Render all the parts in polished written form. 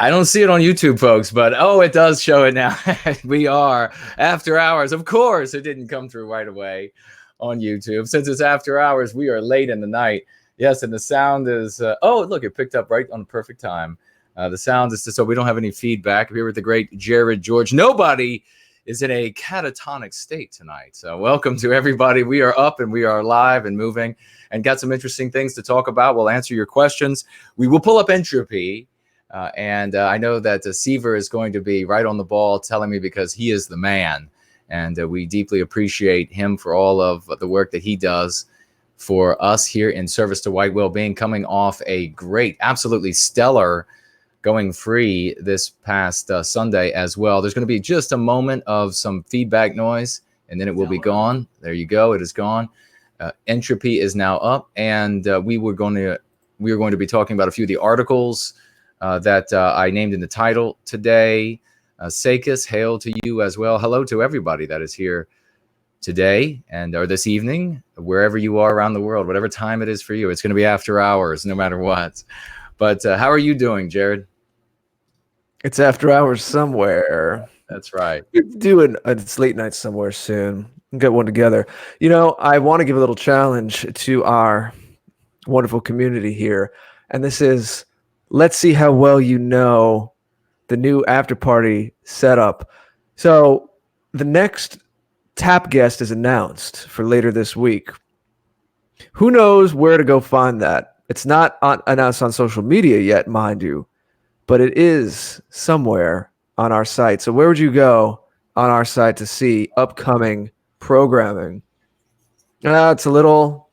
I don't see it on YouTube, folks, but it does show it now. We are after hours. Of course, it didn't come through right away on YouTube. Since it's after hours, we are late in the night. Yes, and the sound is, look, it picked up right on the perfect time. The sound is just so we don't have any feedback. We're here with the great Jared George. Nobody is in a catatonic state tonight. So welcome to everybody. We are up and we are live and moving and got some interesting things to talk about. We'll answer your questions. We will pull up entropy. And I know that Seaver is going to be right on the ball telling me because he is the man. And we deeply appreciate him for all of the work that he does for us here in service to White Wellbeing, coming off a great, absolutely stellar going free this past Sunday as well. There's going to be just a moment of some feedback noise, and then it will be gone. There you go. It is gone. Entropy is now up, and we are going to be talking about a few of the articles that I named in the title today. Sakis, hail to you as well. Hello to everybody that is here today or this evening, wherever you are around the world, whatever time it is for you. It's going to be after hours, no matter what. But how are you doing, Jared? It's after hours somewhere. That's right. We're doing a late night somewhere soon. We'll get one together. You know, I want to give a little challenge to our wonderful community here. And this is, let's see how well you know the new after party setup. So the next tap guest is announced for later this week. Who knows where to go find that? It's not announced on social media yet, mind you, but it is somewhere on our site. So where would you go on our site to see upcoming programming? It's a little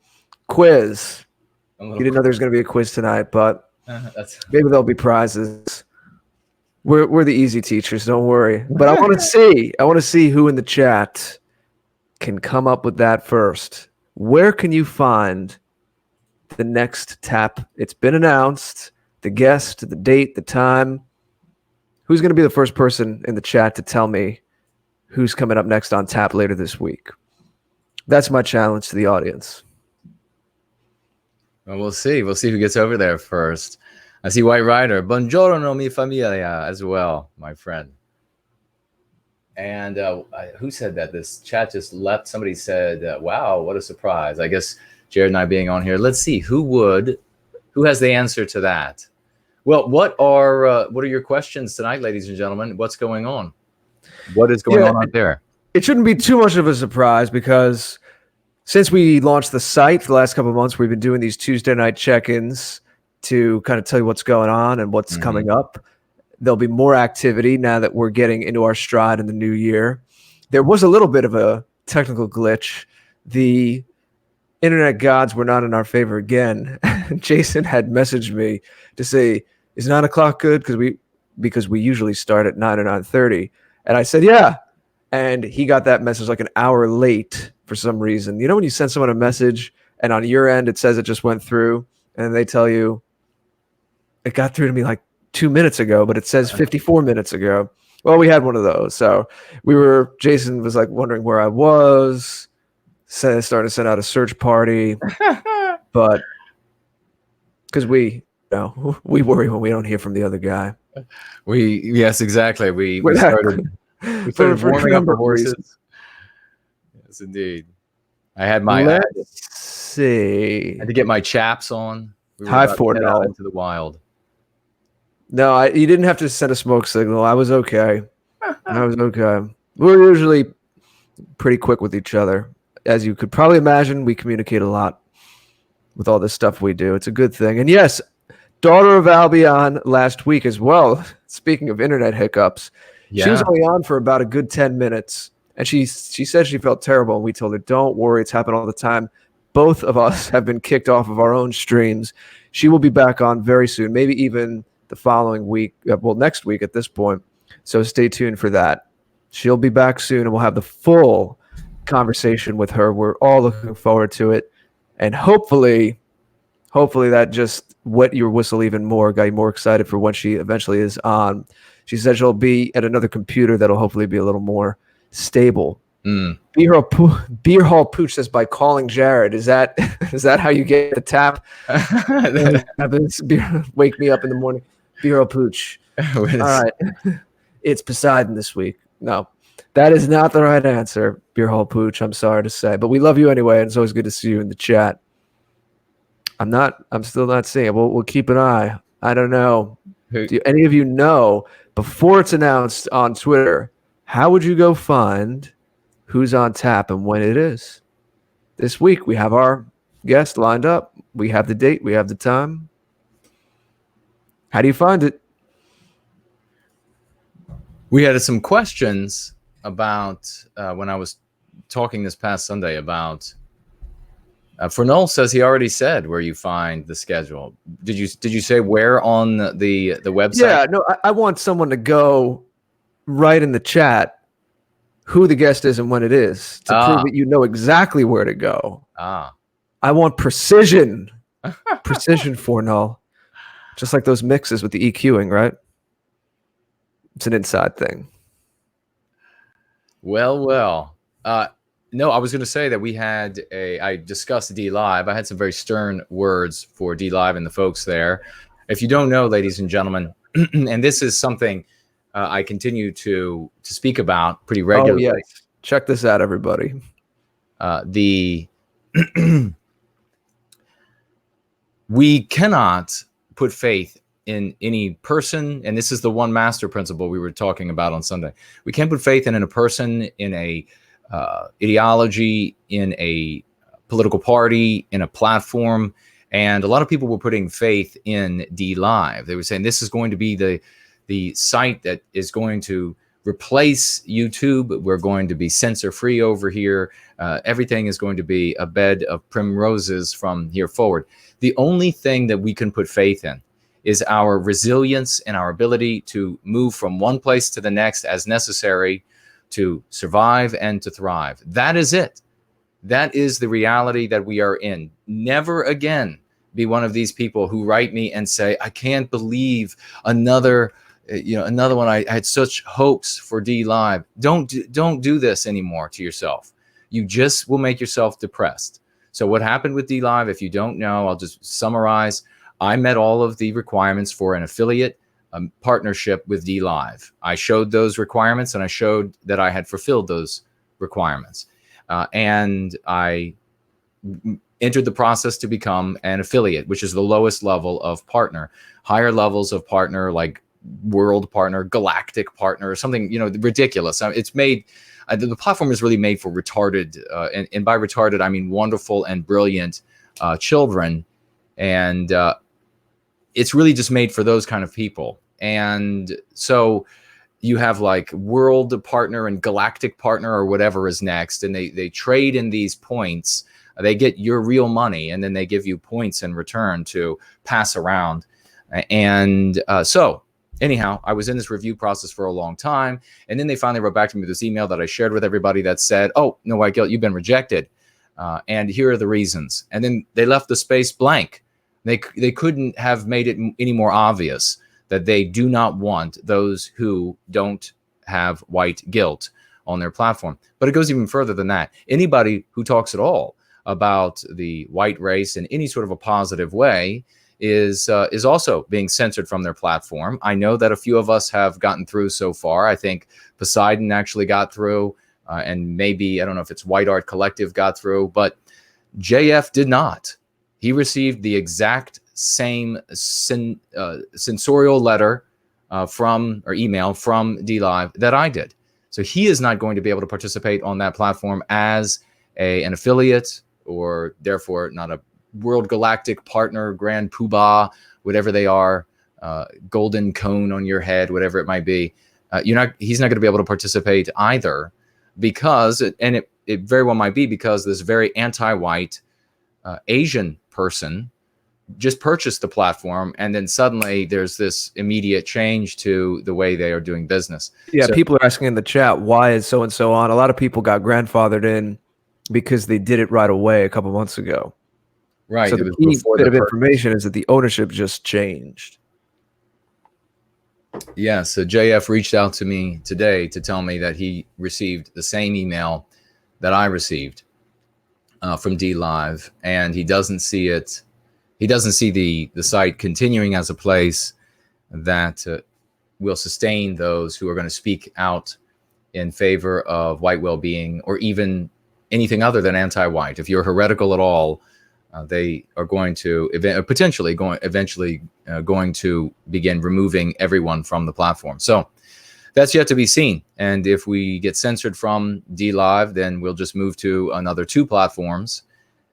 quiz. You didn't know there's going to be a quiz tonight, but maybe there'll be prizes. We're the easy teachers, don't worry. But I want to see who in the chat can come up with that first. Where can you find the next tap? It's been announced, the guest, the date, the time. Who's going to be the first person in the chat to tell me who's coming up next on tap later this week? That's my challenge to the audience. Well, we'll see. We'll see who gets over there first. I see White Rider. Buongiorno, mi familia, as well, my friend. And who said that? This chat just left. Somebody said, wow, what a surprise. I guess Jared and I being on here. Let's see. Who has the answer to that? Well, what are your questions tonight, ladies and gentlemen? What's going on? What is going on out there? It shouldn't be too much of a surprise because since we launched the site the last couple of months, we've been doing these Tuesday night check-ins to kind of tell you what's going on and what's coming up. There'll be more activity now that we're getting into our stride in the new year. There was a little bit of a technical glitch. The internet gods were not in our favor again. Jason had messaged me to say, is 9 o'clock good? Because we usually start at 9 or 9:30. And I said, yeah. And he got that message like an hour late for some reason. You know when you send someone a message and on your end it says it just went through and they tell you it got through to me like 2 minutes ago, but it says 54 minutes ago. Well, we had one of those. So Jason was like wondering where I was, started to send out a search party, but because we worry when we don't hear from the other guy. Yes, exactly. We started warming up our horses. Yes, indeed. I had my I had to get my chaps on. We were High about to for head now. out into the wild. No, you didn't have to send a smoke signal. I was okay. We're usually pretty quick with each other. As you could probably imagine, we communicate a lot with all this stuff we do. It's a good thing. And yes, Daughter of Albion last week as well. Speaking of internet hiccups, she was only on for about a good 10 minutes. And she said she felt terrible. And we told her, don't worry, it's happened all the time. Both of us have been kicked off of our own streams. She will be back on very soon, maybe even the following week, next week at this point. So stay tuned for that. She'll be back soon, and we'll have the full conversation with her. We're all looking forward to it. And hopefully that just wet your whistle even more, got you more excited for when she eventually is on. She said she'll be at another computer that'll hopefully be a little more stable. Beer Hall Pooch says by calling Jared. Is that how you get a tap? Wake me up in the morning. Beer Hall Pooch. All right. It's Poseidon this week. No, that is not the right answer, Beer Hall Pooch. I'm sorry to say, but we love you anyway, and it's always good to see you in the chat. I'm still not seeing it. We'll keep an eye. I don't know. Do any of you know, before it's announced on Twitter, how would you go find who's on tap and when it is? This week we have our guest lined up. We have the date. We have the time. How do you find it? We had some questions about when I was talking this past Sunday about. Fernol says he already said where you find the schedule. Did you say where on the website? Yeah, no, I want someone to go right in the chat who the guest is and when it is to prove that you know exactly where to go. I want precision. Precision, Fernol. Just like those mixes with the EQing, right? It's an inside thing. Well. No, I was going to say that I discussed D Live. I had some very stern words for D Live and the folks there. If you don't know, ladies and gentlemen, and this is something I continue to speak about pretty regularly. Oh, yes. Check this out, everybody. We cannot put faith in any person, and this is the one master principle we were talking about on Sunday. We can't put faith in a person, in a ideology, in a political party, in a platform. And a lot of people were putting faith in D Live. They were saying this is going to be the site that is going to replace YouTube. We're going to be censor free over here. Everything is going to be a bed of primroses from here forward. The only thing that we can put faith in is our resilience and our ability to move from one place to the next as necessary to survive and to thrive. That is it. That is the reality that we are in. Never again be one of these people who write me and say, I can't believe another one. I had such hopes for D Live. Don't do this anymore to yourself. You just will make yourself depressed. So what happened with D Live, if you don't know, I'll just summarize. I met all of the requirements for an affiliate partnership with D Live. I showed those requirements and I showed that I had fulfilled those requirements. And I entered the process to become an affiliate, which is the lowest level of partner. Higher levels of partner, like world partner, galactic partner, something, ridiculous. It's made, the platform is really made for retarded, and by retarded, I mean wonderful and brilliant children. And it's really just made for those kind of people. And so you have like world partner and galactic partner or whatever is next. And they trade in these points. They get your real money and then they give you points in return to pass around. And so anyhow, I was in this review process for a long time. And then they finally wrote back to me with this email that I shared with everybody that said, oh, no, White Guilt, you've been rejected. And here are the reasons. And then they left the space blank. They couldn't have made it any more obvious that they do not want those who don't have white guilt on their platform. But it goes even further than that. Anybody who talks at all about the white race in any sort of a positive way is also being censored from their platform. I know that a few of us have gotten through so far. I think Poseidon actually got through, and maybe, I don't know if it's White Art Collective got through, but JF did not. He received the exact same censorial letter or email from D Live that I did. So he is not going to be able to participate on that platform as an affiliate, or therefore not a world galactic partner, grand poobah, whatever they are, golden cone on your head, whatever it might be. He's not going to be able to participate either, because, and it very well might be because this very anti-white Asian person just purchased the platform, and then suddenly there's this immediate change to the way they are doing business. Yeah, so people are asking in the chat, why is so and so on? A lot of people got grandfathered in because they did it right away a couple months ago. Right. So the key bit of information is that the ownership just changed. Yeah, so JF reached out to me today to tell me that he received the same email that I received from D Live, and he doesn't see it. He doesn't see the site continuing as a place that will sustain those who are going to speak out in favor of white well-being, or even anything other than anti-white. If you're heretical at all, they are going to eventually going to begin removing everyone from the platform. So that's yet to be seen. And if we get censored from DLive, then we'll just move to another 2 platforms,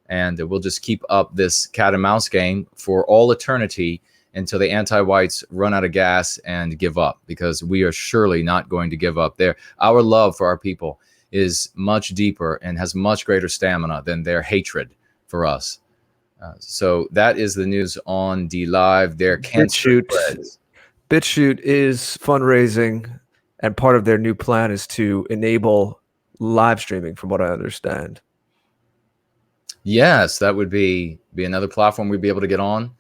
and we'll just keep up this cat and mouse game for all eternity until the anti-whites run out of gas and give up, because we are surely not going to give up. Our love for our people is much deeper and has much greater stamina than their hatred for us. So that is the news on DLive. Their cancer spreads. BitChute is fundraising, and part of their new plan is to enable live streaming, from what I understand. Yes, that would be another platform we'd be able to get on.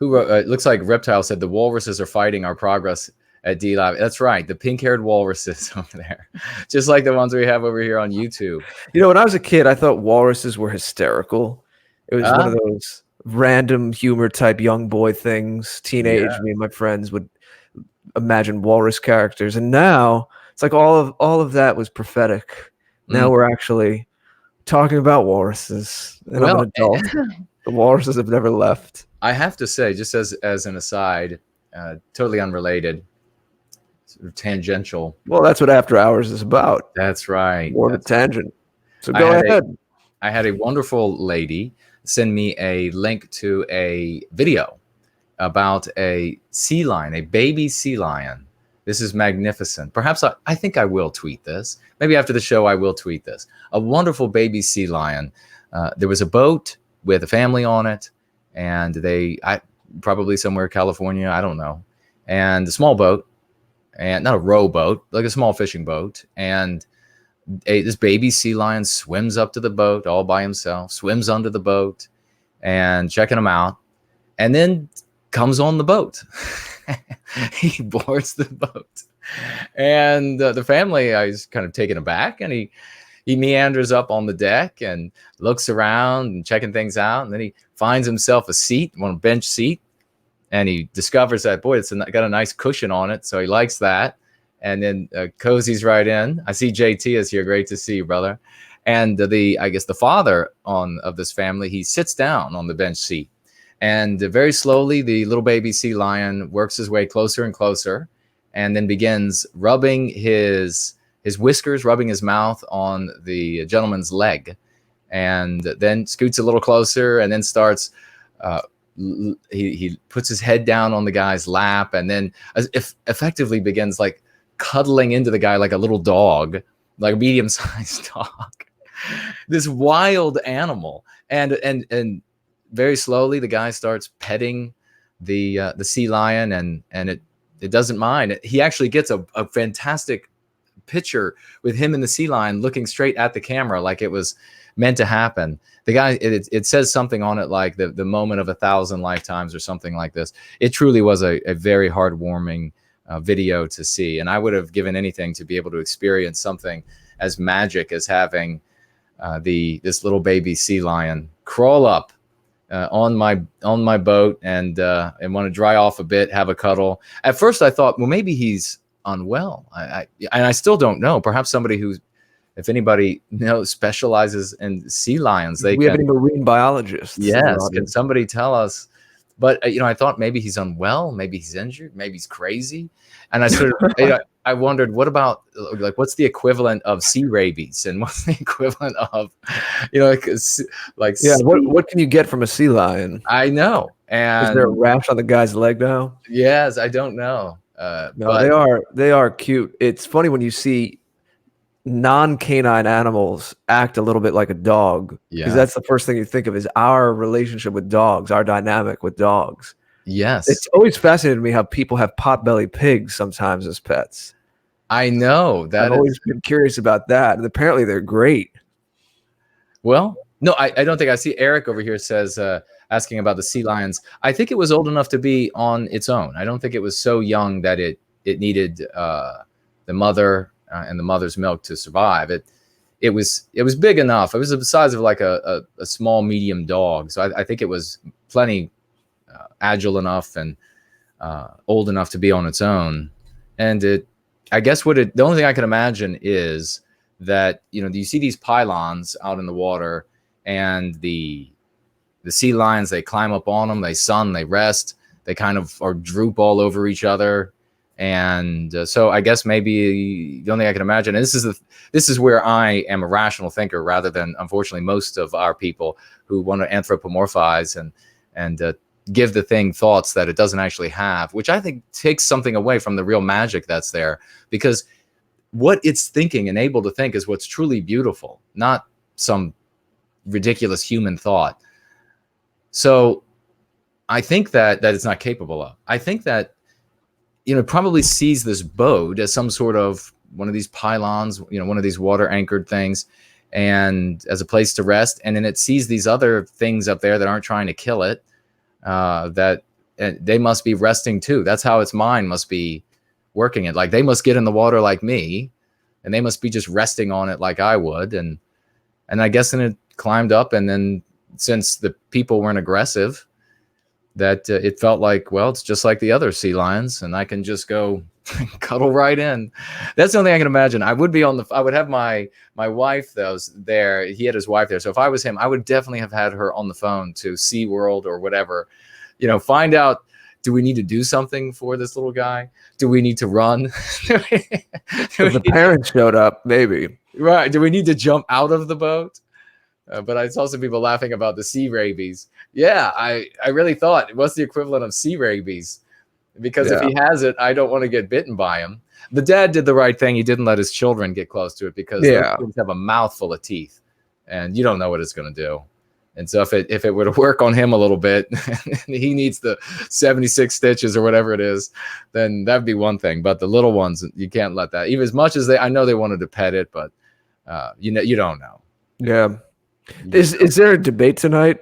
It looks like Reptile said the walruses are fighting our progress at DLive. That's right, the pink-haired walruses over there, just like the ones we have over here on YouTube. You know, when I was a kid, I thought walruses were hysterical. It was one of those random humor type young boy things. Teenage, me and my friends would imagine walrus characters, and now it's like all of that was prophetic. Now we're actually talking about walruses, and I'm an adult. The walruses have never left. I have to say, just as an aside, totally unrelated, sort of tangential. Well, that's what After Hours is about. That's right. More of a tangent. So go ahead. I had a wonderful lady send me a link to a video about a sea lion, a baby sea lion. This is magnificent. Perhaps I think I will tweet this. Maybe after the show, I will tweet this. A wonderful baby sea lion. There was a boat with a family on it, and probably somewhere in California, I don't know. And a small boat, and not a rowboat, like a small fishing boat. And this baby sea lion swims up to the boat all by himself, swims under the boat, and checking him out, and then comes on the boat. He boards the boat, and the family is kind of taken aback, and he meanders up on the deck and looks around and checking things out, and then he finds himself a seat, one bench seat, and he discovers that, boy, it's got a nice cushion on it, so he likes that, and then cozies right in. I see JT is here. Great to see you, brother. And I guess the father of this family, he sits down on the bench seat, and very slowly the little baby sea lion works his way closer and closer, and then begins rubbing his whiskers, rubbing his mouth on the gentleman's leg, and then scoots a little closer, and then starts he puts his head down on the guy's lap, and then effectively begins like cuddling into the guy like a little dog, like a medium-sized dog. This wild animal, and very slowly the guy starts petting the sea lion, and it doesn't mind. He actually gets a fantastic picture with him and the sea lion looking straight at the camera, like it was meant to happen. The guy, it says something on it like the moment of 1,000 lifetimes or something like this. It truly was a very heartwarming video to see, and I would have given anything to be able to experience something as magic as having this little baby sea lion crawl up on my boat and want to dry off a bit, have a cuddle. At first, I thought, well, maybe he's unwell. I still don't know. Perhaps somebody who, if anybody knows, specializes in sea lions. We have any marine biologists? Yes, can somebody tell us? But I thought maybe he's unwell, maybe he's injured, maybe he's crazy, and I sort of I wondered, what about what's the equivalent of sea rabies, and what's the equivalent of what can you get from a sea lion? I know. And is there a rash on the guy's leg now? Yes, I don't know. No, but they are cute. It's funny when you see non-canine animals act a little bit like a dog, because that's the first thing you think of is our relationship with dogs, our dynamic with dogs. Yes, it's always fascinated me how people have pot-bellied pigs sometimes as pets. I know that. I've always been curious about that, and apparently they're great. Well, no, I don't think. I see Eric over here says asking about the sea lions. I think it was old enough to be on its own. I don't think it was so young that it needed the mother and the mother's milk to survive. It was big enough. It was the size of like a small medium dog. So I think it was plenty agile enough and old enough to be on its own. And I guess the only thing I can imagine is that, you see these pylons out in the water, and the sea lions, they climb up on them, they rest, they kind of are droop all over each other. And so I guess maybe the only thing I can imagine, and this is where I am a rational thinker rather than, unfortunately, most of our people who want to anthropomorphize and give the thing thoughts that it doesn't actually have, which I think takes something away from the real magic that's there, because what it's thinking and able to think is what's truly beautiful, not some ridiculous human thought. So I think that it's not capable of. I think that, it probably sees this boat as some sort of one of these pylons, one of these water anchored things, and as a place to rest. And then it sees these other things up there that aren't trying to kill it, that they must be resting too. That's how its mind must be working it. Like, they must get in the water like me, and they must be just resting on it like I would. And I guess then it climbed up, and then since the people weren't aggressive, that it felt like, well, it's just like the other sea lions, and I can just go cuddle right in. That's the only thing I can imagine. I would have my wife that was there. He had his wife there. So if I was him, I would definitely have had her on the phone to SeaWorld or whatever, find out, do we need to do something for this little guy? Do we need to run? If the parents showed up, maybe. Right. Do we need to jump out of the boat? But I saw some people laughing about the sea rabies. Yeah, I really thought, what's the equivalent of sea rabies? Because if he has it, I don't want to get bitten by him. The dad did the right thing. He didn't let his children get close to it, because those things have a mouthful of teeth, and you don't know what it's going to do. And so if it were to work on him a little bit, he needs the 76 stitches or whatever it is, then that'd be one thing. But the little ones, you can't let that. Even as much as I know they wanted to pet it, but you don't know. Yeah. Is there a debate tonight?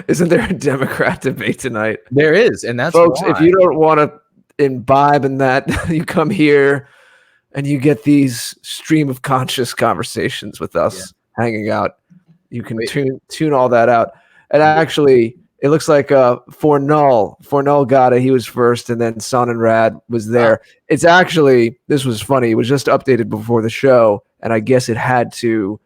Isn't there a Democrat debate tonight? There is, and that's folks. why. If you don't want to imbibe in that, you come here and you get these stream of conscious conversations with us hanging out. You can tune all that out. And actually, it looks like Fornull got it. He was first, and then Son and Rad was there. It's actually, this was funny. It was just updated before the show, and I guess it had to.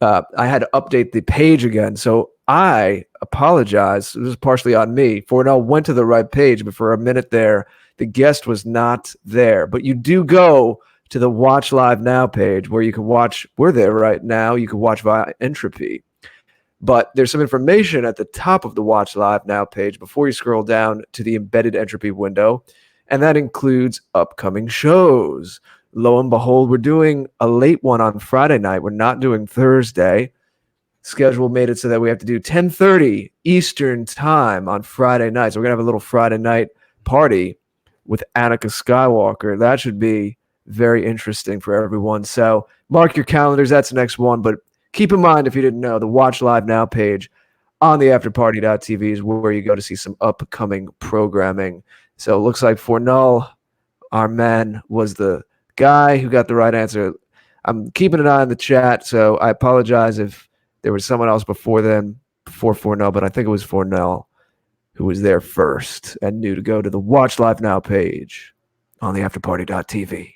I had to update the page again. So I apologize. It was partially on me. Fornell went to the right page, but for a minute there, the guest was not there. But you do go to the Watch Live Now page where you can watch. We're there right now. You can watch via Entropy. But there's some information at the top of the Watch Live Now page before you scroll down to the embedded Entropy window. And that includes upcoming shows. Lo and behold, we're doing a late one on Friday night. We're not doing Thursday. Schedule made it so that we have to do 10:30 Eastern time on Friday night. So we're going to have a little Friday night party with Annika Skywalker. That should be very interesting for everyone. So mark your calendars. That's the next one. But keep in mind, if you didn't know, the Watch Live Now page on the afterparty.tv is where you go to see some upcoming programming. So it looks like Fornull, our man, was the guy who got the right answer. I'm keeping an eye on the chat, so I apologize if there was someone else before Fornull, but I think it was Fornull who was there first and knew to go to the Watch Live Now page on the afterparty.tv.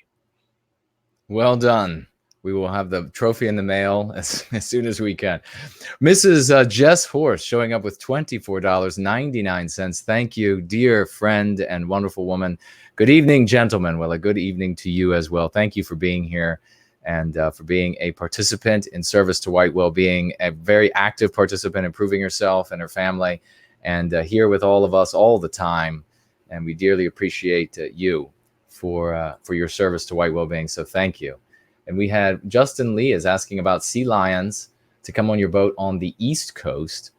Well done. We will have the trophy in the mail as soon as we can. Mrs. Jess Horst showing up with $24.99. Thank you, dear friend and wonderful woman. Good evening, gentlemen. Well, a good evening to you as well. Thank you for being here and for being a participant in service to White Wellbeing, a very active participant, improving yourself and her family, and here with all of us all the time. And we dearly appreciate you for your service to White Wellbeing. So thank you. And we had Justin Lee is asking about sea lions to come on your boat on the East Coast.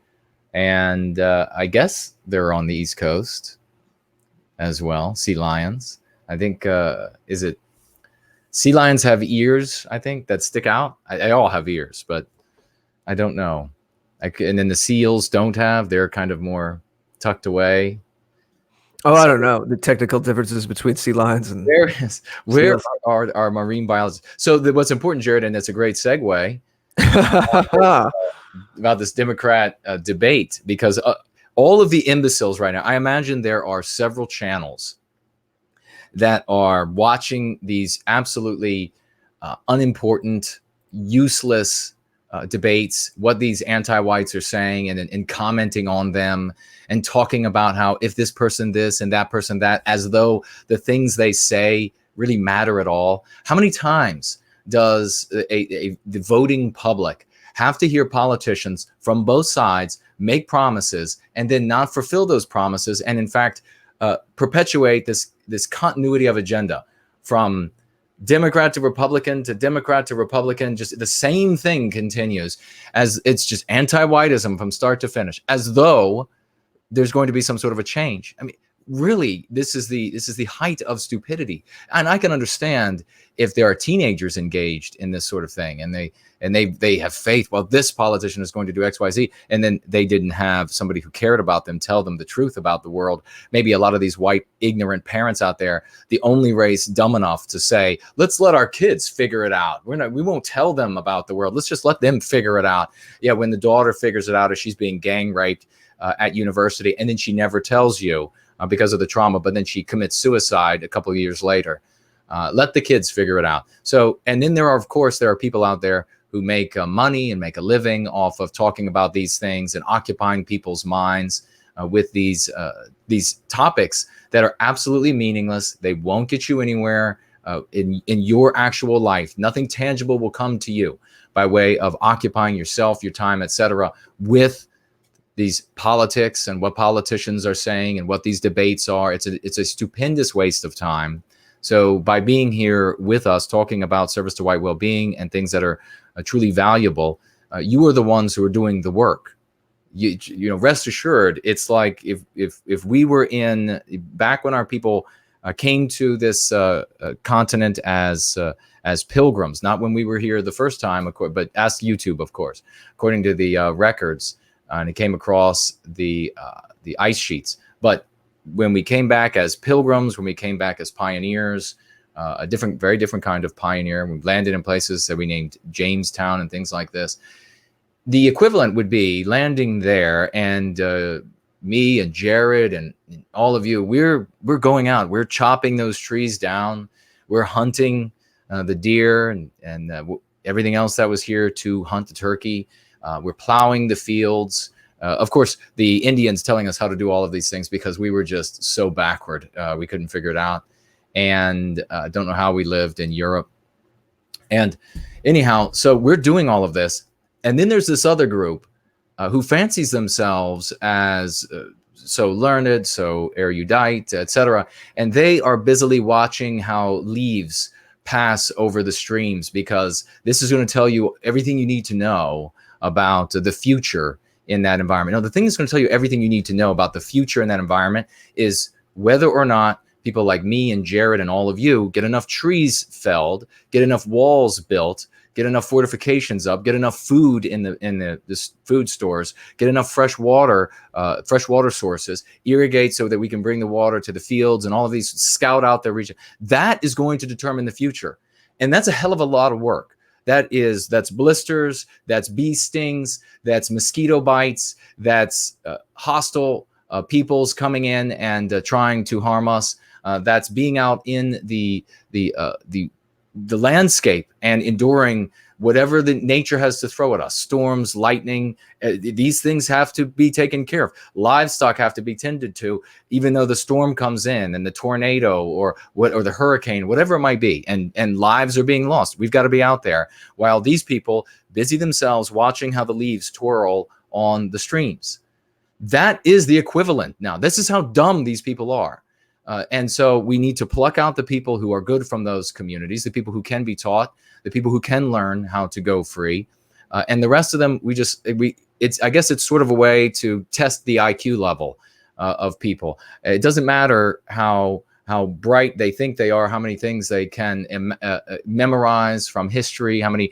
And I guess they're on the East Coast as well, sea lions. I think, is it sea lions have ears, I think, that stick out? I all have ears, but I don't know. And then the seals don't have. They're kind of more tucked away. Oh, I don't know the technical differences between sea lions and where are our marine biologists? So what's important, Jared, and it's a great segue about this Democrat debate, because all of the imbeciles right now, I imagine there are several channels that are watching these absolutely unimportant, useless debates, what these anti-whites are saying, and commenting on them and talking about how if this person this and that person that, as though the things they say really matter at all. How many times does the voting public have to hear politicians from both sides make promises and then not fulfill those promises, and in fact perpetuate this continuity of agenda from Democrat to Republican to Democrat to Republican? Just the same thing continues, as it's just anti-whiteism from start to finish, as though there's going to be some sort of a change. I mean, really, this is the height of stupidity. And I can understand if there are teenagers engaged in this sort of thing, and they have faith, well, this politician is going to do X, Y, Z, and then they didn't have somebody who cared about them tell them the truth about the world. Maybe a lot of these white ignorant parents out there, the only race dumb enough to say, let's let our kids figure it out. We won't tell them about the world. Let's just let them figure it out. Yeah, when the daughter figures it out as she's being gang raped at university, and then she never tells you because of the trauma, but then she commits suicide a couple of years later. Let the kids figure it out. So, and then there are people out there who make money and make a living off of talking about these things and occupying people's minds with these topics that are absolutely meaningless. They won't get you anywhere in your actual life. Nothing tangible will come to you by way of occupying yourself, your time, etc., with these politics and what politicians are saying and what these debates are. It's a stupendous waste of time. So by being here with us, talking about service to white well-being and things that are truly valuable, you are the ones who are doing the work. You know, rest assured, it's like if we were back when our people came to this continent as pilgrims, not when we were here the first time, but ask YouTube, of course, according to the records. And it came across the ice sheets. But when we came back as pilgrims, when we came back as pioneers, very different kind of pioneer, we landed in places that we named Jamestown and things like this. The equivalent would be landing there, and me and Jared and all of you, we're going out, we're chopping those trees down, we're hunting the deer and everything else that was here to hunt the turkey. We're plowing the fields. Of course, the Indians telling us how to do all of these things because we were just so backward. We couldn't figure it out. And don't know how we lived in Europe. And anyhow, so we're doing all of this. And then there's this other group who fancies themselves as so learned, so erudite, etc. And they are busily watching how leaves pass over the streams, because this is going to tell you everything you need to know about the future in that environment. Now, the thing that's going to tell you everything you need to know about the future in that environment is whether or not people like me and Jared and all of you get enough trees felled, get enough walls built, get enough fortifications up, get enough food in the food stores, get enough fresh water sources, irrigate so that we can bring the water to the fields and all of these, scout out their region. That is going to determine the future. And that's a hell of a lot of work. That's blisters, that's bee stings, that's mosquito bites, that's hostile peoples coming in and trying to harm us. That's being out in the landscape and enduring whatever the nature has to throw at us. Storms, lightning, these things have to be taken care of. Livestock have to be tended to, even though the storm comes in and the tornado or the hurricane, whatever it might be, and lives are being lost. We've got to be out there while these people busy themselves watching how the leaves twirl on the streams. That is the equivalent. Now, this is how dumb these people are. And so we need to pluck out the people who are good from those communities, the people who can be taught, the people who can learn how to go free, and the rest of them. I guess it's sort of a way to test the IQ level of people. It doesn't matter how bright they think they are, how many things they can memorize from history, how many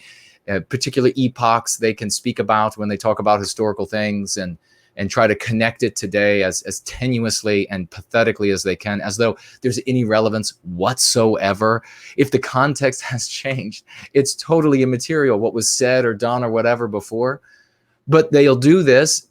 particular epochs they can speak about when they talk about historical things, and try to connect it today as tenuously and pathetically as they can, as though there's any relevance whatsoever. If the context has changed, it's totally immaterial what was said or done or whatever before. But they'll do this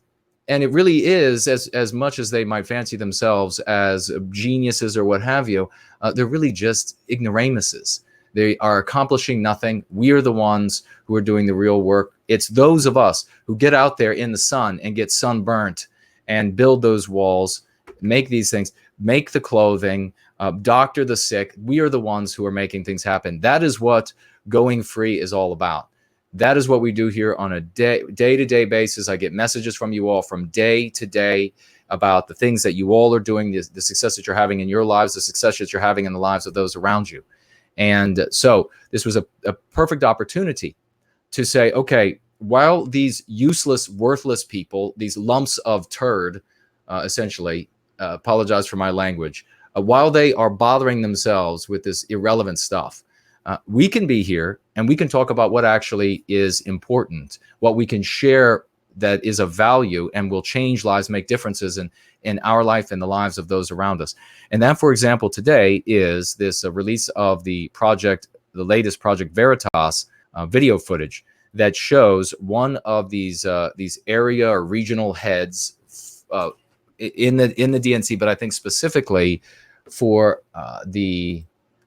And it really is, as much as they might fancy themselves as geniuses or what have you, they're really just ignoramuses. They are accomplishing nothing. We are the ones who are doing the real work. It's those of us who get out there in the sun and get sunburnt and build those walls, make these things, make the clothing, doctor the sick. We are the ones who are making things happen. That is what Going Free is all about. That is what we do here on a day-to-day basis. I get messages from you all from day to day about the things that you all are doing, the success that you're having in your lives, the success that you're having in the lives of those around you. And so this was a perfect opportunity to say, okay, while these useless, worthless people, these lumps of turd, essentially, apologize for my language, while they are bothering themselves with this irrelevant stuff, we can be here and we can talk about what actually is important, what we can share that is of value and will change lives, make differences in our life and the lives of those around us. And that, for example, today is this release of the latest Project Veritas video footage that shows one of these area or regional heads in the DNC, but I think specifically for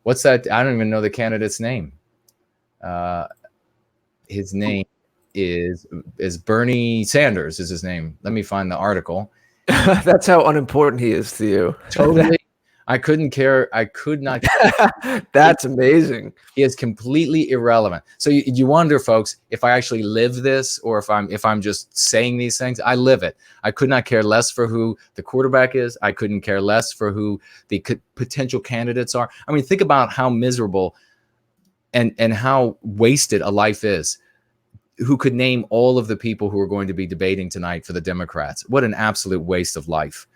what's that? I don't even know the candidate's name. His name is Bernie Sanders is his name. Let me find the article. That's how unimportant he is to you. Totally. I couldn't care. I could not. That's amazing. He is completely irrelevant. So you wonder, folks, if I actually live this or if I'm just saying these things. I live it. I could not care less for who the quarterback is. I couldn't care less for who the potential candidates are. I mean, think about how miserable and how wasted a life is. Who could name all of the people who are going to be debating tonight for the Democrats? What an absolute waste of life.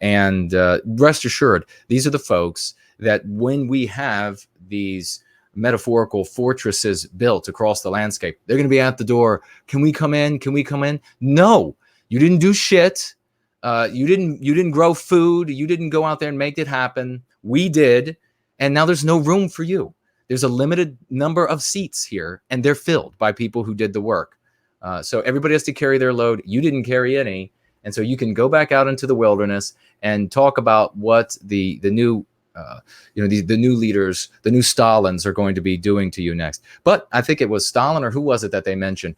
And rest assured, these are the folks that when we have these metaphorical fortresses built across the landscape, they're going to be at the door. Can we come in? Can we come in? No, you didn't do shit. You didn't grow food. You didn't go out there and make it happen. We did. And now there's no room for you. There's a limited number of seats here, and they're filled by people who did the work. So everybody has to carry their load. You didn't carry any. And so you can go back out into the wilderness and talk about what the new, the new leaders, the new Stalins are going to be doing to you next. But I think it was Stalin, or who was it that they mentioned?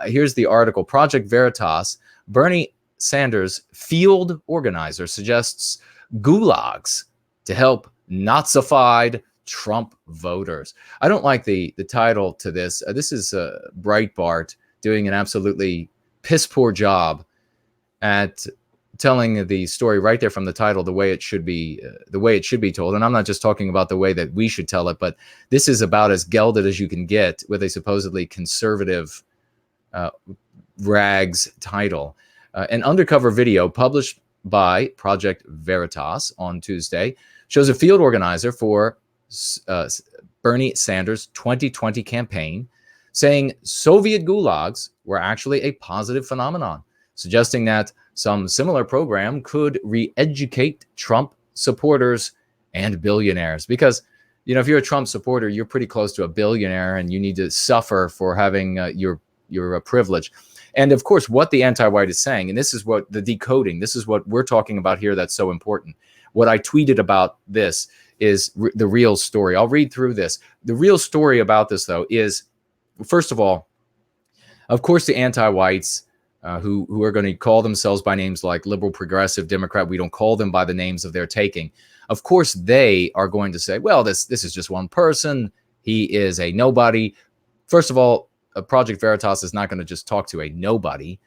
Here's the article. Project Veritas, Bernie Sanders field organizer suggests gulags to help Nazified Trump voters. I don't like the title to this. This is Breitbart doing an absolutely piss poor job at telling the story right there from the title, the way it should be told. And I'm not just talking about the way that we should tell it, but this is about as gelded as you can get with a supposedly conservative rags title. An undercover video published by Project Veritas on Tuesday shows a field organizer for Bernie Sanders' 2020 campaign saying Soviet gulags were actually a positive phenomenon, suggesting that some similar program could re-educate Trump supporters and billionaires. Because, if you're a Trump supporter, you're pretty close to a billionaire and you need to suffer for having your privilege. And of course, what the anti-white is saying, and this is what the decoding, this is what we're talking about here that's so important. What I tweeted about this is the real story. I'll read through this. The real story about this, though, is, first of all, of course, the anti-whites who are going to call themselves by names like liberal, progressive, Democrat, we don't call them by the names of their taking. Of course, they are going to say, well, this is just one person. He is a nobody. First of all, Project Veritas is not going to just talk to a nobody.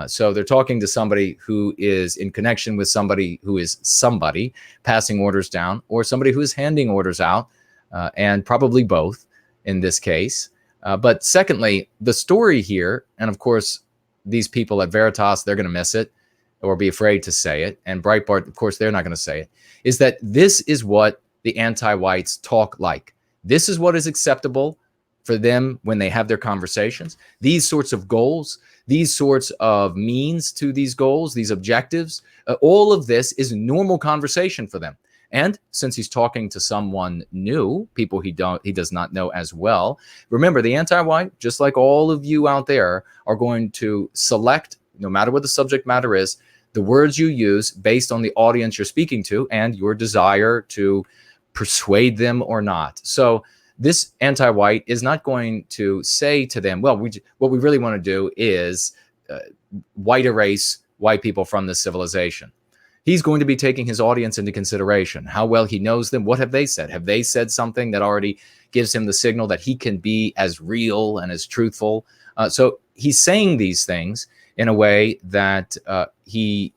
So they're talking to somebody who is in connection with somebody who is somebody passing orders down, or somebody who is handing orders out, and probably both in this case. But secondly, the story here, and of course, these people at Veritas, they're going to miss it or be afraid to say it. And Breitbart, of course, they're not going to say it, is that this is what the anti-whites talk like. This is what is acceptable for them when they have their conversations. These sorts of goals, these sorts of means to these goals, these objectives, all of this is normal conversation for them. And since he's talking to someone new, people he does not know as well, remember, the anti-white, just like all of you out there, are going to select no matter what the subject matter is, the words you use based on the audience you're speaking to and your desire to persuade them or not. So this anti-white is not going to say to them, well, what we really want to do is white erase white people from this civilization. He's going to be taking his audience into consideration, how well he knows them. What have they said? Have they said something that already gives him the signal that he can be as real and as truthful? So he's saying these things in a way that he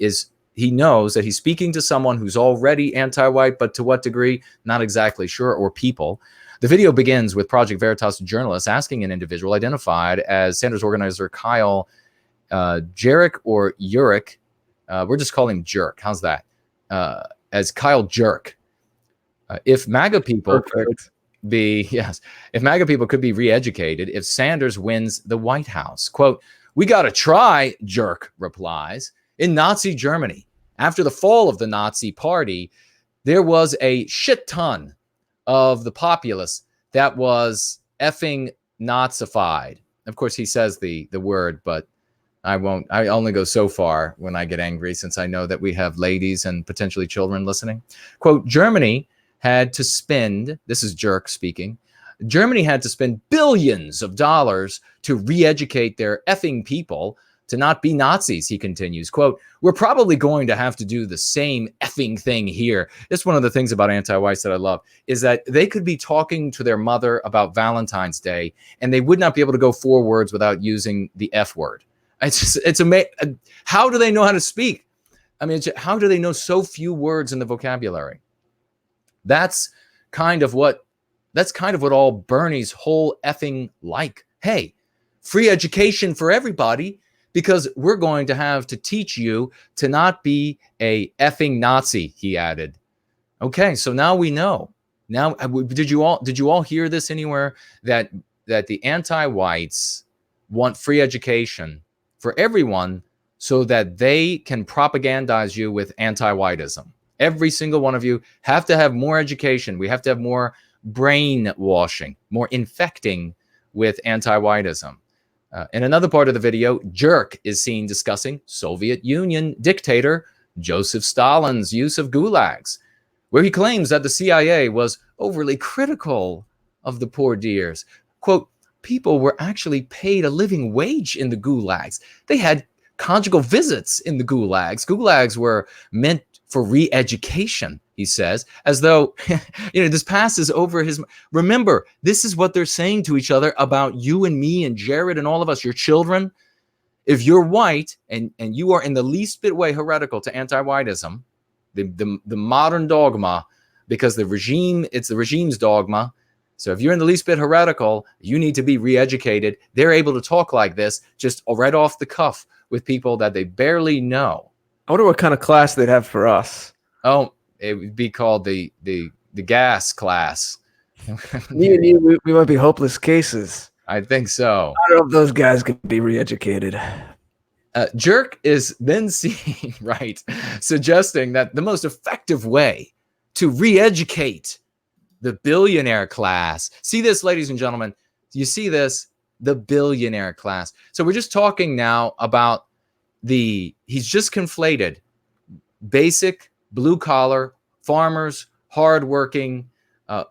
knows that he's speaking to someone who's already anti-white, but to what degree, not exactly sure, or people. The video begins with Project Veritas journalists asking an individual identified as Sanders organizer Kyle Jarek or Urick. We're just calling him Jerk. How's that? As Kyle Jerk. If MAGA people could be, if MAGA people could be re-educated if Sanders wins the White House. Quote, "We got to try," Jerk replies. In Nazi Germany, after the fall of the Nazi Party, there was a shit ton of the populace that was effing Nazified. Of course, he says the word, but I only go so far when I get angry, since I know that we have ladies and potentially children listening. Quote, Germany had to spend, this is Jerk speaking, Germany had to spend billions of dollars to re-educate their effing people to not be Nazis, he continues. Quote, "We're probably going to have to do the same effing thing here." It's one of the things about anti-whites that I love, is that they could be talking to their mother about Valentine's Day, and they would not be able to go 4 words without using the F word. It's amazing. How do they know how to speak? I mean, how do they know so few words in the vocabulary? That's kind of what all Bernie's whole effing like. Hey, free education for everybody, because we're going to have to teach you to not be a effing Nazi, he added. Okay, so now we know. Now, did you all hear this anywhere, that the anti-whites want free education for everyone so that they can propagandize you with anti-whiteism? Every single one of you have to have more education. We have to have more brainwashing, more infecting with anti-whiteism. In another part of the video, Jerk is seen discussing Soviet Union dictator Joseph Stalin's use of gulags, where he claims that the CIA was overly critical of the poor dears. Quote, "People were actually paid a living wage in the gulags. They had conjugal visits in the gulags. Gulags were meant for re-education," he says, as though, this passes over his. Remember, this is what they're saying to each other about you and me and Jared and all of us, your children. If you're white and you are in the least bit way heretical to anti-whiteism, the modern dogma, because it's the regime's dogma. So if you're in the least bit heretical, you need to be re-educated. They're able to talk like this, just right off the cuff, with people that they barely know. I wonder what kind of class they'd have for us. Oh, it would be called the gas class. Me and you, we might be hopeless cases. I think so. I don't know if those guys could be re-educated. Jerk is then seen, right, suggesting that the most effective way to re-educate the billionaire class. See this, ladies and gentlemen? You see this? The billionaire class. So we're just talking now about he's just conflated basic blue-collar farmers, hardworking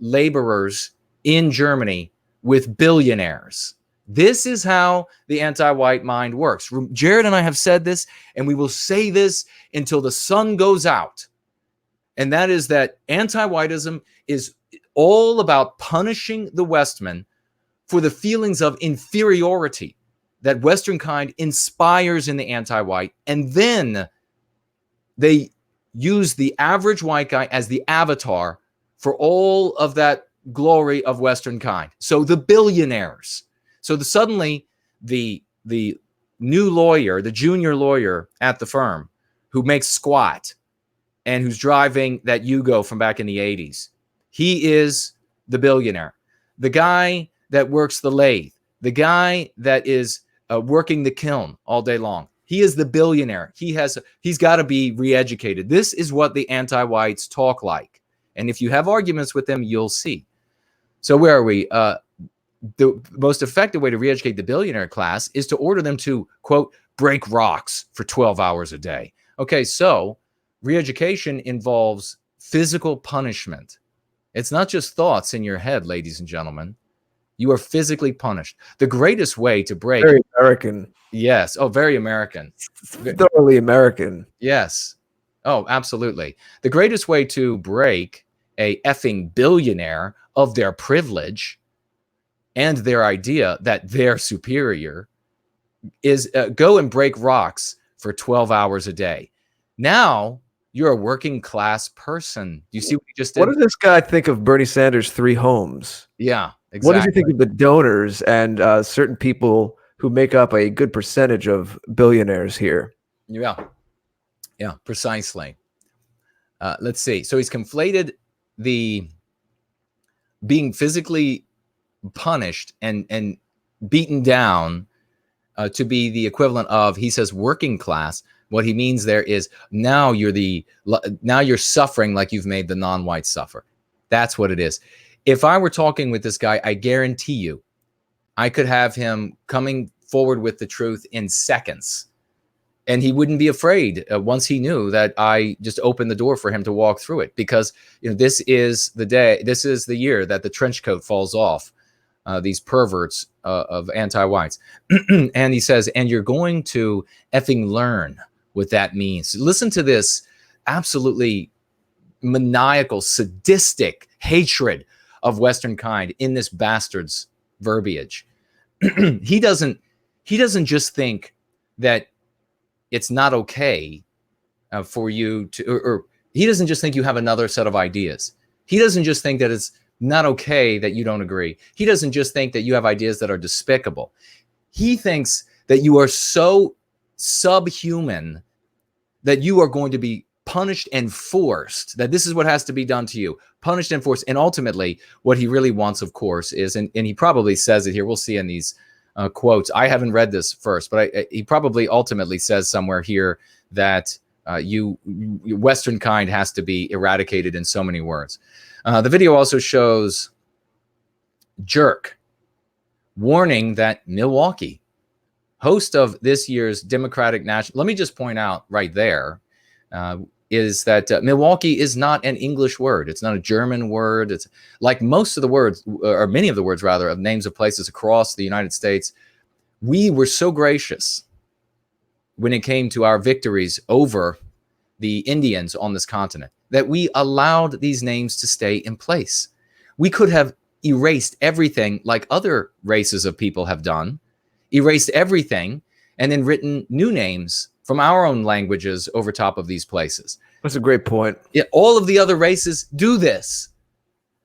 laborers in Germany with billionaires. This is how the anti-white mind works. Jared and I have said this, and we will say this until the sun goes out. And that is that anti-whiteism is all about punishing the Westman for the feelings of inferiority that Western kind inspires in the anti-white. And then they use the average white guy as the avatar for all of that glory of Western kind. So the billionaires. So suddenly the new lawyer, the junior lawyer at the firm who makes squat and who's driving that Yugo from back in the 80s, he is the billionaire. The guy that works the lathe, the guy that is working the kiln all day long, he is the billionaire. He's got to be re-educated. This is what the anti-whites talk like. And if you have arguments with them, you'll see. So where are we? The most effective way to re-educate the billionaire class is to order them to, quote, break rocks for 12 hours a day. Okay, so re-education involves physical punishment. It's not just thoughts in your head, ladies and gentlemen. You are physically punished. The greatest way to break... Very American. Yes. Oh, very American. Thoroughly American. Yes. Oh, absolutely. The greatest way to break a effing billionaire of their privilege and their idea that they're superior is go and break rocks for 12 hours a day. Now you're a working class person. Do you see what you just did? What does this guy think of Bernie Sanders' 3 homes? Yeah, exactly. What does he think of the donors and certain people who make up a good percentage of billionaires here? Yeah, precisely. Let's see. So he's conflated the being physically punished and beaten down to be the equivalent of, he says, working class. What he means there is now you're suffering like you've made the non-whites suffer. That's what it is. If I were talking with this guy, I guarantee you, I could have him coming forward with the truth in seconds. And he wouldn't be afraid once he knew that I just opened the door for him to walk through it. Because this is the day, this is the year that the trench coat falls off. These perverts of anti-whites. And he says, and you're going to effing learn what that means. Listen to this absolutely maniacal, sadistic hatred of Western kind in this bastard's verbiage. He doesn't just think that it's not okay for you to, or he doesn't just think you have another set of ideas. He doesn't just think that it's not okay that you don't agree. He doesn't just think that you have ideas that are despicable. He thinks that you are so subhuman that you are going to be punished and forced, that this is what has to be done to you, punished and forced. And ultimately, what he really wants, of course, is, and he probably says it here, we'll see in these quotes. I haven't read this first, but he probably ultimately says somewhere here that Western kind has to be eradicated in so many words. The video also shows Jerk warning that Milwaukee, host of this year's Democratic National, let me just point out right there, is that Milwaukee is not an English word. It's not a German word. It's like most of the words, or many of the words rather, of names of places across the United States. We were so gracious when it came to our victories over the Indians on this continent that we allowed these names to stay in place. We could have erased everything like other races of people have done, erased everything, and then written new names from our own languages over top of these places. That's a great point. Yeah, all of the other races do this.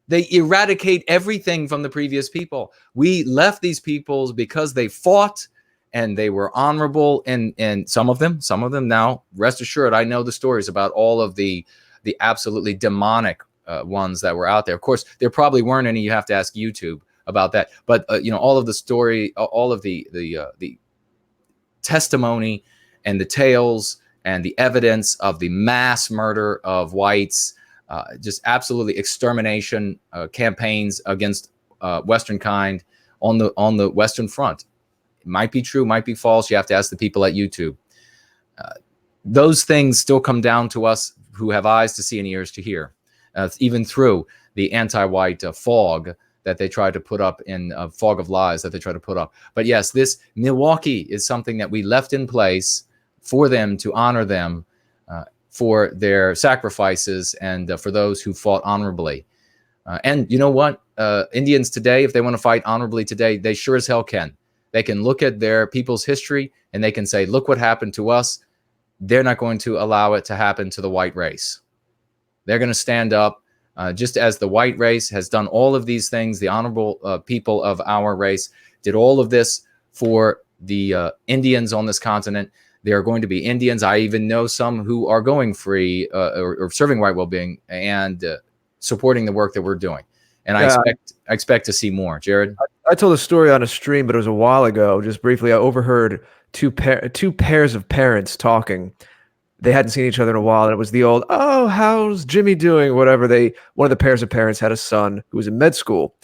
They eradicate everything from the previous people. We left these peoples because they fought and they were honorable, and some of them now, rest assured, I know the stories about all of the absolutely demonic ones that were out there. Of course, there probably weren't any. You have to ask YouTube about that. But all of the story, all of the testimony and the tales and the evidence of the mass murder of whites, just absolutely extermination campaigns against Western kind on the Western Front. It might be true, might be false. You have to ask the people at YouTube. Those things still come down to us who have eyes to see and ears to hear, even through the anti-white fog that they try to put up, in a fog of lies that they try to put up. But yes, this Milwaukee is something that we left in place for them, to honor them for their sacrifices and for those who fought honorably. And you know what? Indians today, if they want to fight honorably today, they sure as hell can. They can look at their people's history and they can say, look what happened to us. They're not going to allow it to happen to the white race. They're going to stand up, just as the white race has done all of these things. The honorable people of our race did all of this for the Indians on this continent. There are going to be Indians. I even know some who are going free or serving White Wellbeing and supporting the work that we're doing. And yeah, I expect to see more. Jared? I told a story on a stream, but it was a while ago. Just briefly, I overheard two pairs of parents talking. they hadn't seen each other in a while, and it was the old, oh, how's Jimmy doing? Whatever. One of the pairs of parents had a son who was in med school,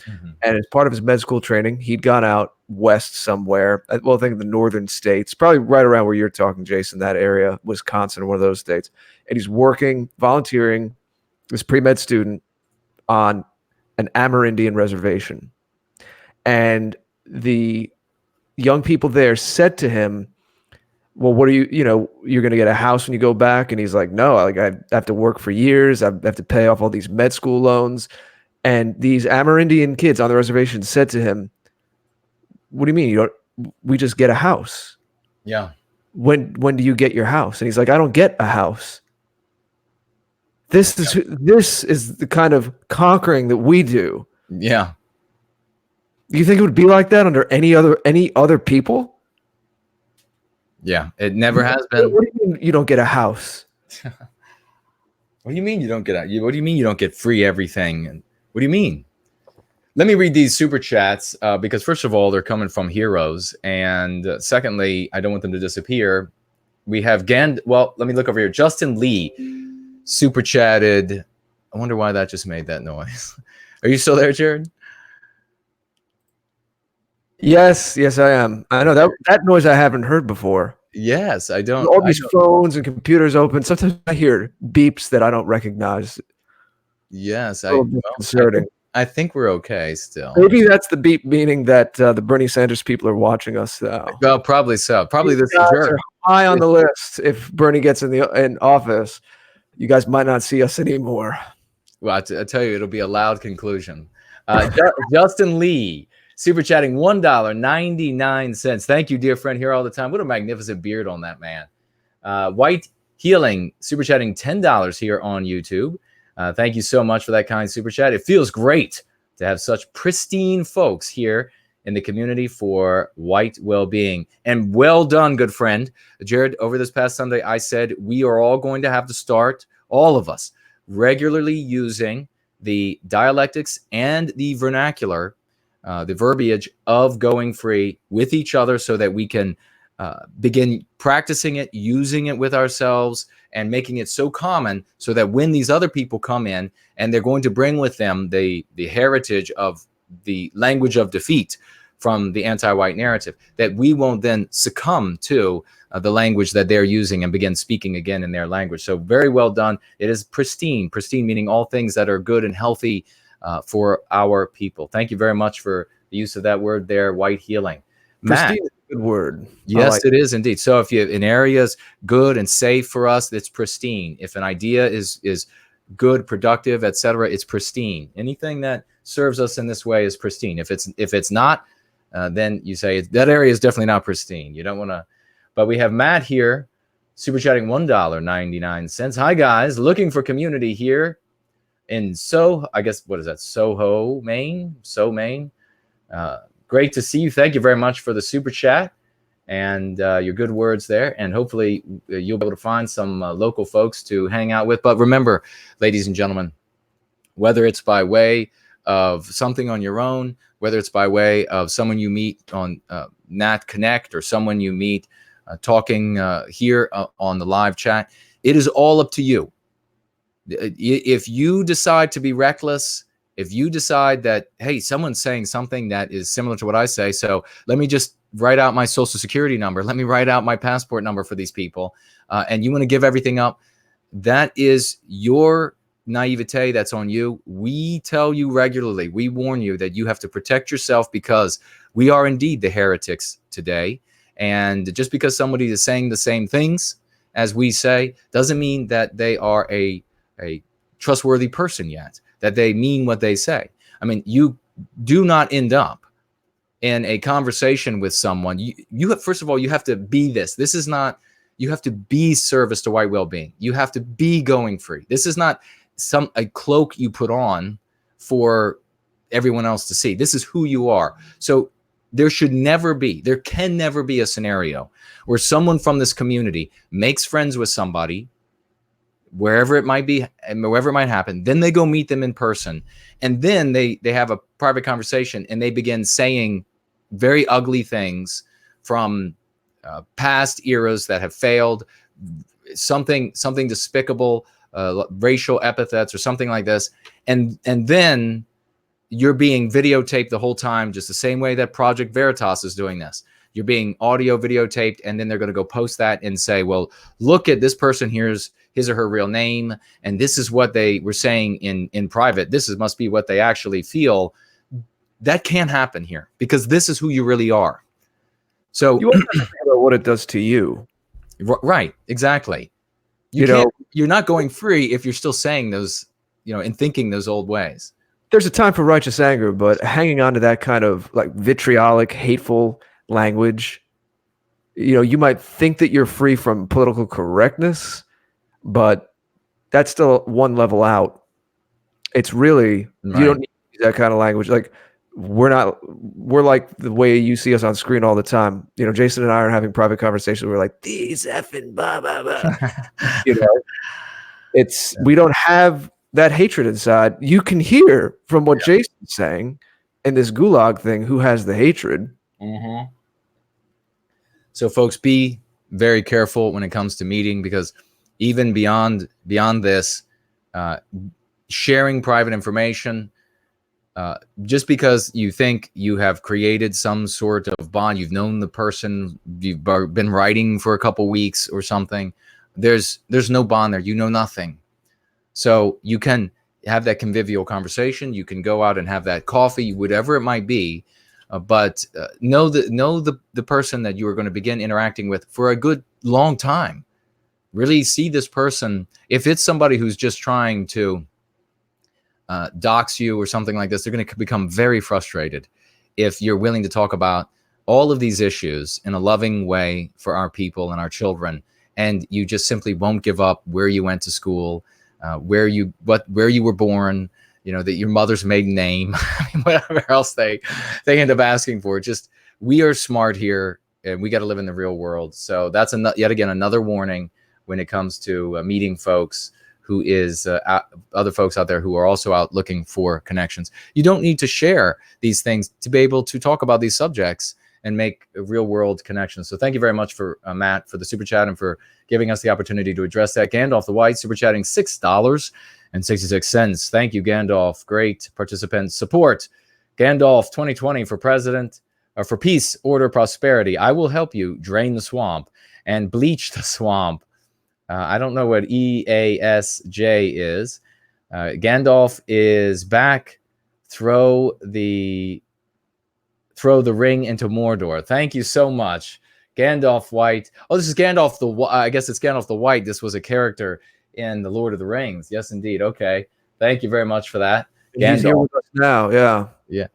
and as part of his med school training, he'd gone out west somewhere. Well, I think in the northern states, probably right around where you're talking, Jason, that area, Wisconsin, one of those states. And he's volunteering, this pre-med student on an Amerindian reservation. And the young people there said to him, well, what are you're going to get a house when you go back? And he's like, no, like I have to work for years. I have to pay off all these med school loans. And these Amerindian kids on the reservation said to him, what do you mean? We just get a house. Yeah. When do you get your house? And he's like, I don't get a house. This is the kind of conquering that we do. Yeah. You think it would be like that under any other people? Yeah, it never has been. What do you mean you don't get a house? What do you mean you don't get out? What do you mean you don't get free everything? And what do you mean? Let me read these super chats because first of all, they're coming from heroes, and secondly, I don't want them to disappear. We have well, let me look over here. Justin Lee super chatted. I wonder why that just made that noise. Are you still there, Jared? Yes, I am. I know that noise I haven't heard before. Yes, I don't. All these phones and computers open. Sometimes I hear beeps that I don't recognize. Yes, concerning. I think we're okay still. Maybe that's the beep, meaning that the Bernie Sanders people are watching us now. Well, probably so. Probably These this guys jerk. are high on the list. If Bernie gets in office, you guys might not see us anymore. Well, I tell you, it'll be a loud conclusion. Justin Lee. Super chatting $1.99. Thank you, dear friend, here all the time. What a magnificent beard on that man. White Healing, super chatting $10 here on YouTube. Thank you so much for that kind super chat. It feels great to have such pristine folks here in the community for White Wellbeing. And well done, good friend. Jared, over this past Sunday, I said we are all going to have to start, all of us, regularly using the dialectics and the vernacular, the verbiage of going free with each other so that we can begin practicing it, using it with ourselves, and making it so common so that when these other people come in and they're going to bring with them the heritage of the language of defeat from the anti-white narrative, that we won't then succumb to the language that they're using and begin speaking again in their language. So very well done. It is pristine meaning all things that are good and healthy for our people. Thank you very much for the use of that word there, White Healing. Matt, pristine is a good word. Yes, it is indeed. So if you in areas good and safe for us, it's pristine. If an idea is good, productive, etc., it's pristine. Anything that serves us in this way is pristine. If it's not, then you say that area is definitely not pristine. You don't want to. But we have Matt here, super chatting $1.99. Hi guys, looking for community here in I guess what is that? Soho, Maine. Great to see you. Thank you very much for the super chat and your good words there. And hopefully you'll be able to find some local folks to hang out with. But remember, ladies and gentlemen, whether it's by way of something on your own, whether it's by way of someone you meet on Nat Connect or someone you meet talking here on the live chat, it is all up to you. If you decide to be reckless, if you decide that, hey, someone's saying something that is similar to what I say, so let me just write out my social security number, let me write out my passport number for these people, and you want to give everything up, that is your naivete, that's on you. We tell you regularly, we warn you that you have to protect yourself because we are indeed the heretics today. And just because somebody is saying the same things as we say doesn't mean that they are a trustworthy person yet, that they mean what they say. I mean, you do not end up in a conversation with someone. You have, first of all, you have to be this. This is not, you have to be service to white well-being. You have to be going free. This is not a cloak you put on for everyone else to see. This is who you are. So there can never be a scenario where someone from this community makes friends with somebody, wherever it might be and wherever it might happen, then they go meet them in person, and then they have a private conversation and they begin saying very ugly things from past eras that have failed, something despicable, racial epithets or something like this, and then you're being videotaped the whole time, just the same way that Project Veritas is doing this. You're being audio videotaped, and then they're going to go post that and say, well, look at this person, here's his or her real name, and this is what they were saying in private. Must be what they actually feel. That can't happen here, because this is who you really are. So you also have to think about what it does to you. Right, exactly. You're not going free if you're still saying those, and thinking those old ways. There's a time for righteous anger, but hanging on to that kind of like vitriolic, hateful language, you might think that you're free from political correctness, but that's still one level out. It's really, right. You don't need that kind of language. Like, we're like the way you see us on screen all the time. Jason and I are having private conversations. We're like, these effing blah, blah, blah. We don't have that hatred inside. You can hear from what Jason's saying in this gulag thing, who has the hatred. Mm-hmm. So folks, be very careful when it comes to meeting, because even beyond this, sharing private information, just because you think you have created some sort of bond, you've known the person, you've been writing for a couple weeks or something, there's no bond there. You know nothing. So you can have that convivial conversation. You can go out and have that coffee, whatever it might be. But know the person that you are going to begin interacting with for a good long time. Really see this person. If it's somebody who's just trying to dox you or something like this, they're going to become very frustrated. If you're willing to talk about all of these issues in a loving way for our people and our children, and you just simply won't give up where you went to school, where you were born, that your mother's maiden name, whatever else they end up asking for. Just, we are smart here, and we got to live in the real world. So that's yet again another warning when it comes to meeting folks who is other folks out there who are also out looking for connections. You don't need to share these things to be able to talk about these subjects and make real world connections. So thank you very much for Matt, for the super chat, and for giving us the opportunity to address that. Gandalf the White super chatting $6.66. Thank you, Gandalf. Great participant support. Gandalf 2020 for president, for peace, order, prosperity. I will help you drain the swamp and bleach the swamp. I don't know what EASJ is. Gandalf is back. Throw the ring into Mordor. Thank you so much, Gandalf White. Oh, this is Gandalf I guess it's Gandalf the White. This was a character in the Lord of the Rings. Yes, indeed. Okay. Thank you very much for that. Gandalf. He's here with us now. Yeah. Yeah.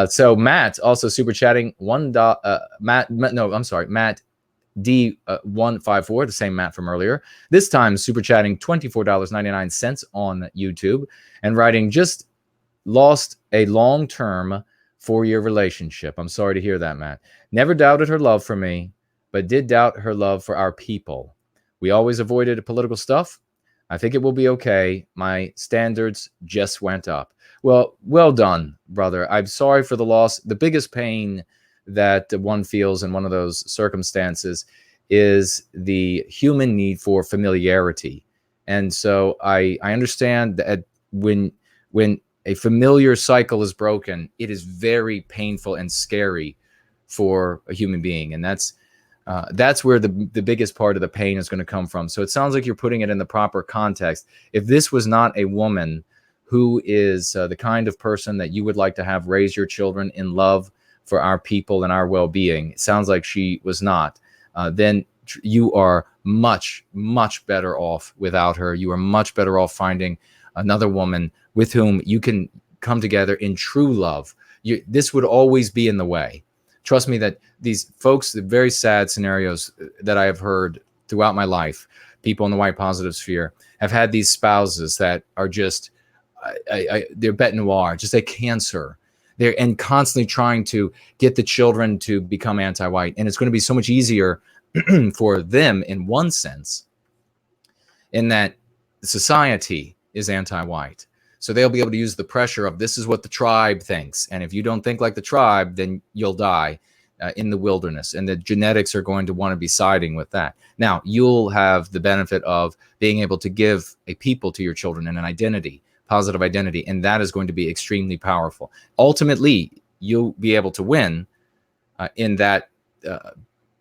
So Matt also super chatting Matt D154, the same Matt from earlier. This time super chatting $24.99 on YouTube, and writing, just lost a long-term 4-year relationship. I'm sorry to hear that, Matt. Never doubted her love for me, but did doubt her love for our people. We always avoided political stuff. I think it will be okay. My standards just went up. Well done, brother. I'm sorry for the loss. The biggest pain that one feels in one of those circumstances is the human need for familiarity. And so I understand that when a familiar cycle is broken, it is very painful and scary for a human being. And that's where the biggest part of the pain is going to come from. So it sounds like you're putting it in the proper context. If this was not a woman who is the kind of person that you would like to have raise your children in love for our people and our well-being, it sounds like she was not, then you are much, much better off without her. You are much better off finding another woman with whom you can come together in true love. This would always be in the way. Trust me that these folks, the very sad scenarios that I have heard throughout my life, people in the white positive sphere have had these spouses that are just, they're bête noire, just a cancer. They're constantly trying to get the children to become anti-white. And it's going to be so much easier for them in one sense, in that society is anti-white. So they'll be able to use the pressure of, this is what the tribe thinks. And if you don't think like the tribe, then you'll die. in the wilderness, and the genetics are going to want to be siding with that. Now, you'll have the benefit of being able to give a people to your children and an identity, positive identity, and that is going to be extremely powerful. Ultimately, you'll be able to win in that,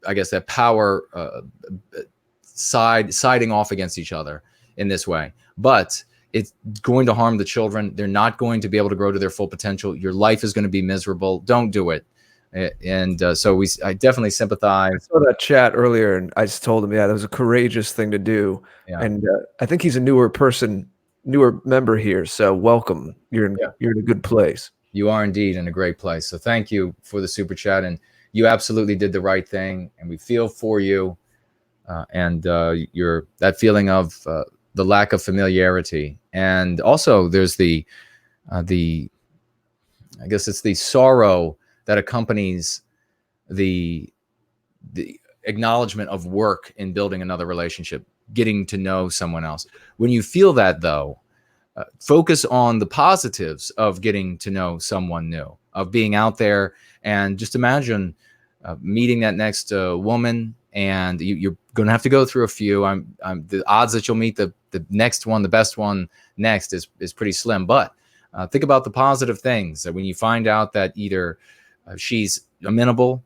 I guess, that power siding off against each other in this way. But it's going to harm the children. They're not going to be able to grow to their full potential. Your life is going to be miserable. Don't do it. And so I definitely sympathize. I saw that chat earlier, and I just told him, yeah, that was a courageous thing to do. Yeah. And I think he's a newer member here. So welcome. You're in a good place. You are indeed in a great place. So thank you for the super chat, and you absolutely did the right thing, and we feel for you. And that feeling of the lack of familiarity, and also there's the I guess it's the sorrow that accompanies the acknowledgement of work in building another relationship, getting to know someone else. When you feel that, though, focus on the positives of getting to know someone new, of being out there, and just imagine meeting that next woman, and you're going to have to go through a few. The odds that you'll meet the next one, the best one next, is pretty slim. But think about the positive things that when you find out that either she's amenable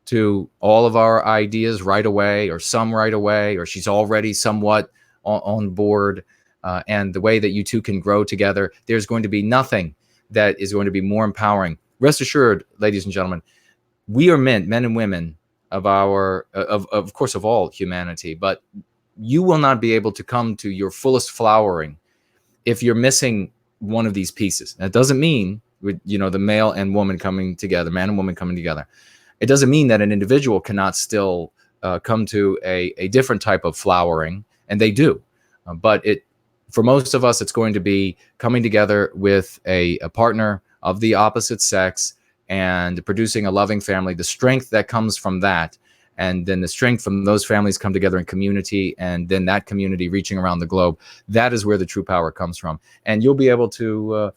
to all of our ideas right away, or some right away, or she's already somewhat on board, and the way that you two can grow together, there's going to be nothing that is going to be more empowering. Rest assured, ladies and gentlemen, we are men and women of course, of all humanity, but you will not be able to come to your fullest flowering if you're missing one of these pieces. That doesn't mean, the male and woman coming together, man and woman coming together. It doesn't mean that an individual cannot still come to a different type of flowering, and they do. But for most of us, it's going to be coming together with a partner of the opposite sex and producing a loving family, the strength that comes from that, and then the strength from those families come together in community, and then that community reaching around the globe. That is where the true power comes from. And you'll be able to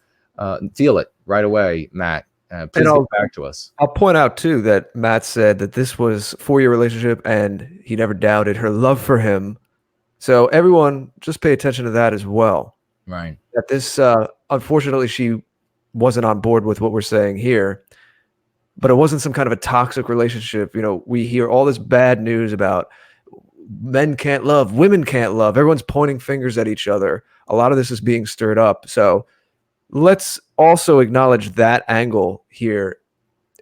feel it right away, Matt. Please get back to us. I'll point out, too, that Matt said that this was a 4-year relationship, and he never doubted her love for him. So everyone, just pay attention to that as well. Right. That this, unfortunately, she wasn't on board with what we're saying here, but it wasn't some kind of a toxic relationship. We hear all this bad news about men can't love, women can't love. Everyone's pointing fingers at each other. A lot of this is being stirred up. So let's also acknowledge that angle here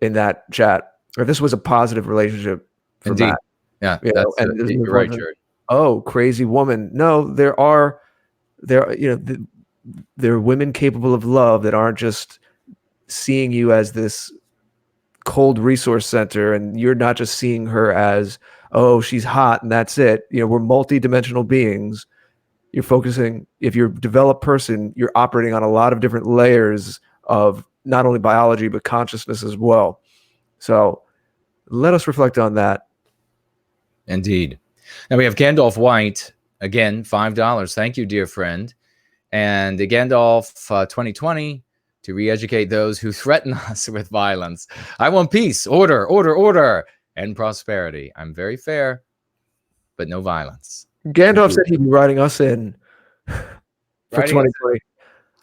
in that chat. Or this was a positive relationship for Indeed. Matt. Yeah, you're right, Jared. Oh, crazy woman. No, there are women capable of love that aren't just seeing you as this cold resource center, and you're not just seeing her as, oh, she's hot and that's it. We're multi-dimensional beings. You're focusing, if you're a developed person, you're operating on a lot of different layers of not only biology, but consciousness as well. So let us reflect on that. Indeed. Now we have Gandalf White, again, $5. Thank you, dear friend. And Gandalf 2020, to re-educate those who threaten us with violence. I want peace, order, and prosperity. I'm very fair, but no violence. Gandalf said he'd be writing us in for 2020.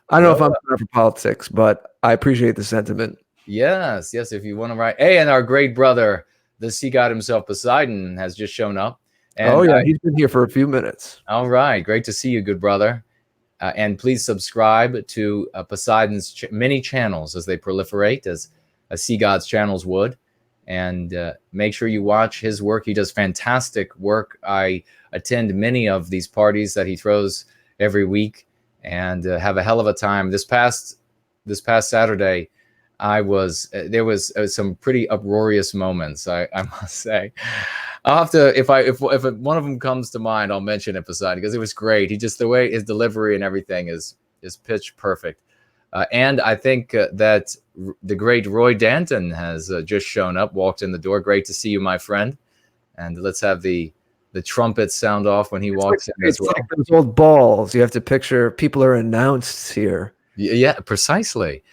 I don't know if I'm enough for politics, but I appreciate the sentiment. Yes. If you want to write. Hey, and our great brother, the sea god himself, Poseidon, has just shown up. And, he's been here for a few minutes. All right. Great to see you, good brother. And please subscribe to Poseidon's many channels as they proliferate, as sea god's channels would. And make sure you watch his work. He does fantastic work. I attend many of these parties that he throws every week, and have a hell of a time. This past Saturday, there was some pretty uproarious moments, I must say. I'll have to, if one of them comes to mind, I'll mention it, Poseidon, because it was great. The way his delivery and everything is pitch perfect. And I think that the great Roy Danton has just shown up, walked in the door. Great to see you, my friend. And let's have the trumpets sound off when he walks in as well. It's like those old balls. You have to picture people are announced here. Yeah, precisely.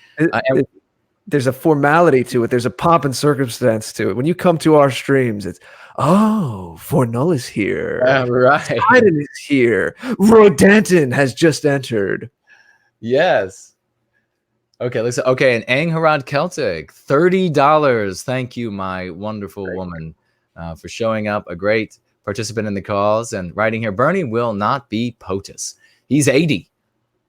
there's a formality to it. There's a pomp and circumstance to it. When you come to our streams, it's, oh, Fornull is here. Right. Biden is here. Roy Danton has just entered. Yes. Okay, listen. Okay, and Ang Harad Celtic, $30. Thank you, my wonderful woman, for showing up. A great participant in the cause and writing here. Bernie will not be POTUS. He's 80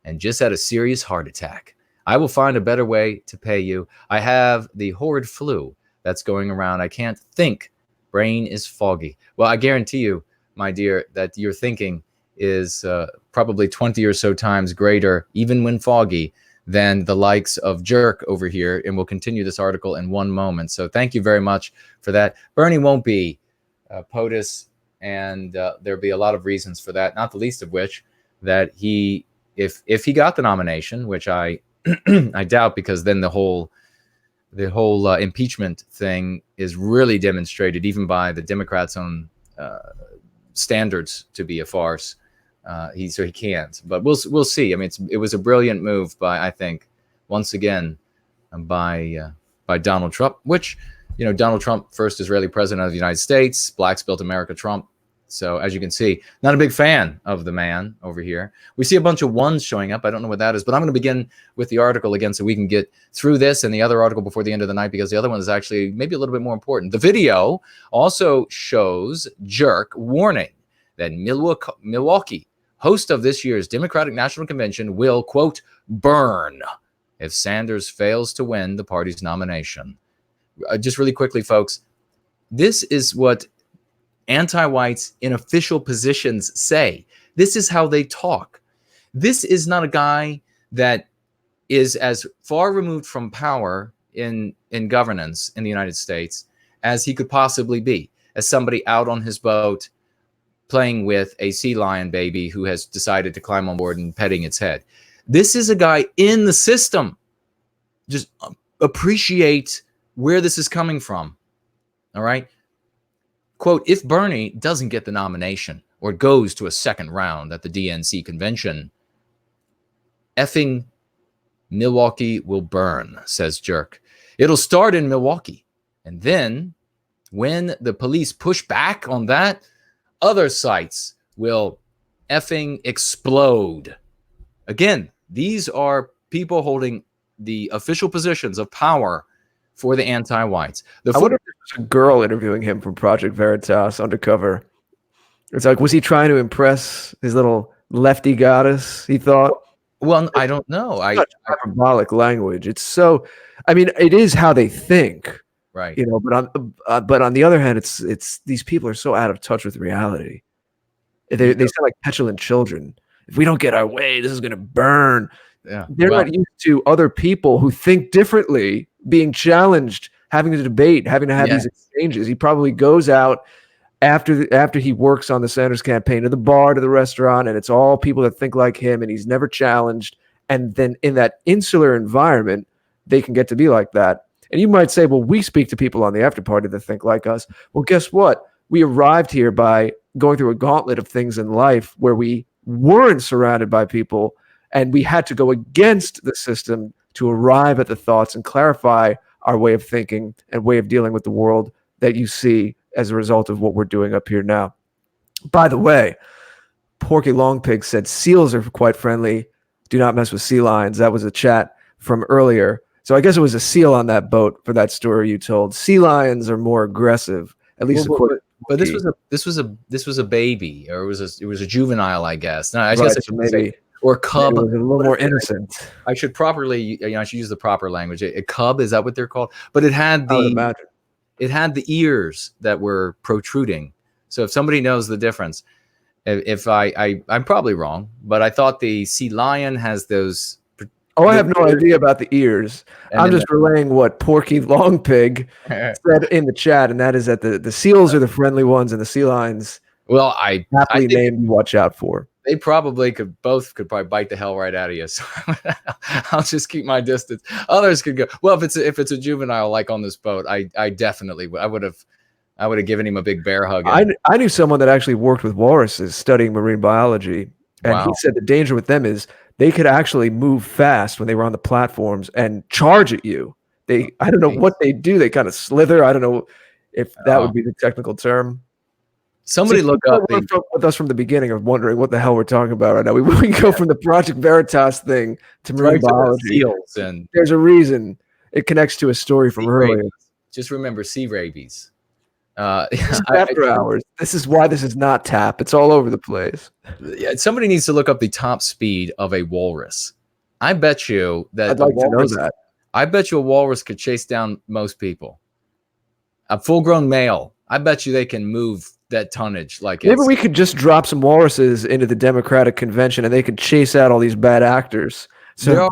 and just had a serious heart attack. I will find a better way to pay you. I have the horrid flu that's going around. I can't think. Brain is foggy. Well, I guarantee you, my dear, that your thinking is probably 20 or so times greater, even when foggy, than the likes of Jerk over here. And we'll continue this article in one moment. So thank you very much for that. Bernie won't be POTUS, and there'll be a lot of reasons for that, not the least of which that he, if he got the nomination, which I I doubt, because then the whole impeachment thing is really demonstrated even by the Democrats' own standards to be a farce. He can't, but we'll see. I mean, it was a brilliant move by, I think, once again, by Donald Trump, which, you know, Donald Trump, first Israeli president of the United States, blacks built America Trump. So as you can see, not a big fan of the man over here. We see a bunch of ones showing up. I don't know what that is, but I'm going to begin with the article again so we can get through this and the other article before the end of the night, because the other one is actually maybe a little bit more important. The video also shows Jerk warning that Milwaukee, host of this year's Democratic National Convention, will, quote, burn if Sanders fails to win the party's nomination. Just really quickly, folks, this is what anti-whites in official positions say. This is how they talk. This is not a guy that is as far removed from power in governance in the United States as he could possibly be, as somebody out on his boat playing with a sea lion baby who has decided to climb on board and petting its head. This is a guy in the system. Just appreciate where this is coming from. All right. Quote, if Bernie doesn't get the nomination or goes to a second round at the DNC convention, effing Milwaukee will burn, says Jerk. It'll start in Milwaukee. And then when the police push back on that, other sites will effing explode. Again, these are people holding the official positions of power for the anti-whites. I wonder if there's a girl interviewing him from Project Veritas undercover. It's like, was he trying to impress his little lefty goddess, he thought? Well, I don't know. It's hyperbolic language. It's so, I mean, it is how they think. Right. You know, but on the other hand, it's these people are so out of touch with reality. They sound like petulant children. If we don't get our way, this is going to burn. Yeah. They're not used to other people who think differently being challenged, having to debate, having to have these exchanges. He probably goes out after he works on the Sanders campaign to the bar, to the restaurant, and it's all people that think like him, and he's never challenged. And then in that insular environment, they can get to be like that. And you might say, well, we speak to people on the after party that think like us. Well, guess what? We arrived here by going through a gauntlet of things in life where we weren't surrounded by people, and we had to go against the system to arrive at the thoughts and clarify our way of thinking and way of dealing with the world that you see as a result of what we're doing up here now. By the way, Porky Longpig said seals are quite friendly. Do not mess with sea lions. That was a chat from earlier. So I guess it was a seal on that boat for that story you told. Sea lions are more aggressive, at least according. But this was a baby, or it was a juvenile, I guess. No, I guess I should maybe say, or cub. It was a little more innocent. I should I should use the proper language. A cub, is that what they're called? But it had the ears that were protruding. So if somebody knows the difference, I'm probably wrong, but I thought the sea lion has those. Oh, I have no idea about the ears. I'm just relaying what Porky Longpig said in the chat, and that is that the seals are the friendly ones, and the sea lions, well, I named, watch out for. They probably could probably bite the hell right out of you. So I'll just keep my distance. Others could go. Well, if it's a juvenile like on this boat, I definitely would. I would have given him a big bear hug. I knew someone that actually worked with walruses studying marine biology, and he said the danger with them is they could actually move fast when they were on the platforms and charge at you. I don't know what they do. They kind of slither. I don't know if that would Oh. be the technical term. Somebody See, look people up that were with us from the beginning are wondering what the hell we're talking about right now. We go from the Project Veritas thing to marine right to the biology. seals and There's a reason it connects to a story from sea earlier. rabies. Just remember sea rabies. This is after hours. This is why this is not tap. It's all over the place. Somebody needs to look up the top speed of a walrus. I bet you that I'd like to know that. I bet you a walrus could chase down most people. A full-grown male. I bet you they can move that tonnage like maybe we could just drop some walruses into the Democratic Convention and they could chase out all these bad actors. So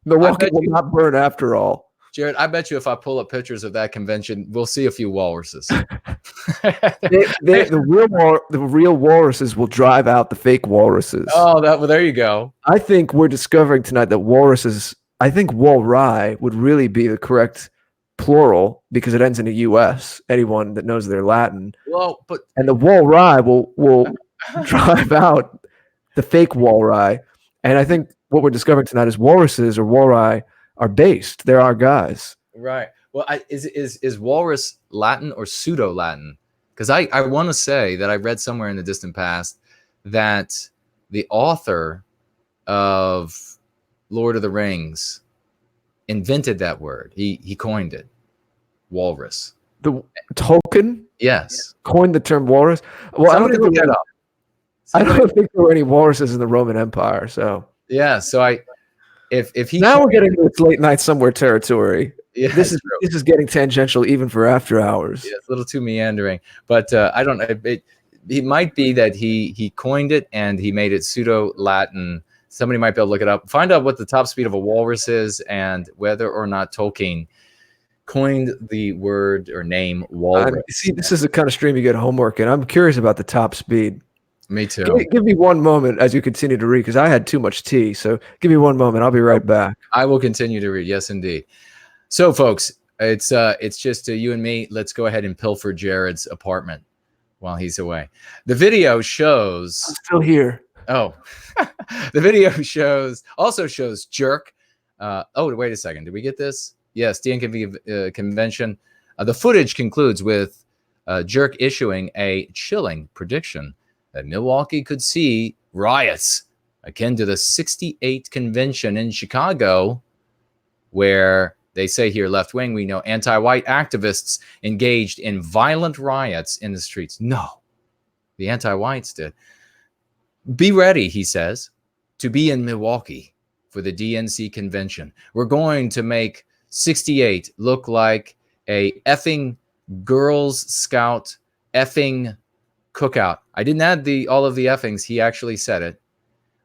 Milwaukee will not burn after all. Jared, I bet you if I pull up pictures of that convention, we'll see a few walruses. The real walruses will drive out the fake walruses. Oh, well, there you go. I think we're discovering tonight that walruses, I think walri would really be the correct plural because it ends in a US. Anyone that knows their Latin. Well, and the walri will drive out the fake walri. And I think what we're discovering tonight is walruses or walri are based. They're our guys. Right. Well, is walrus Latin or pseudo-Latin? Because I want to say that I read somewhere in the distant past that the author of Lord of the Rings invented that word. He coined it. Walrus. The Tolkien? Yes. Coined the term walrus? Well, I don't think there were any walruses in the Roman Empire. So yeah. So if he now we're getting to its late night somewhere territory. Yeah, this is getting tangential even for after hours. Yeah, it's a little too meandering, but I don't know. It might be that he coined it and he made it pseudo Latin. Somebody might be able to look it up, find out what the top speed of a walrus is, and whether or not Tolkien coined the word or name walrus. See, this is the kind of stream you get homework, and I'm curious about the top speed. Me too. Give me one moment as you continue to read, because I had too much tea. So give me one moment. I'll be right back. I will continue to read. Yes, indeed. So, folks, it's just you and me. Let's go ahead and pilfer Jared's apartment while he's away. The video shows. I'm still here. Oh, the video also shows Jerk. Oh, wait a second. Did we get this? Yes, DNKV convention. The footage concludes with Jerk issuing a chilling prediction that Milwaukee could see riots akin to the 68 convention in Chicago, where they say here, left wing, we know anti-white activists engaged in violent riots in the streets. No, the anti-whites did. Be ready, he says, to be in Milwaukee for the DNC convention. We're going to make 68 look like a effing Girls Scout effing cookout. I didn't add all of the effings. He actually said it.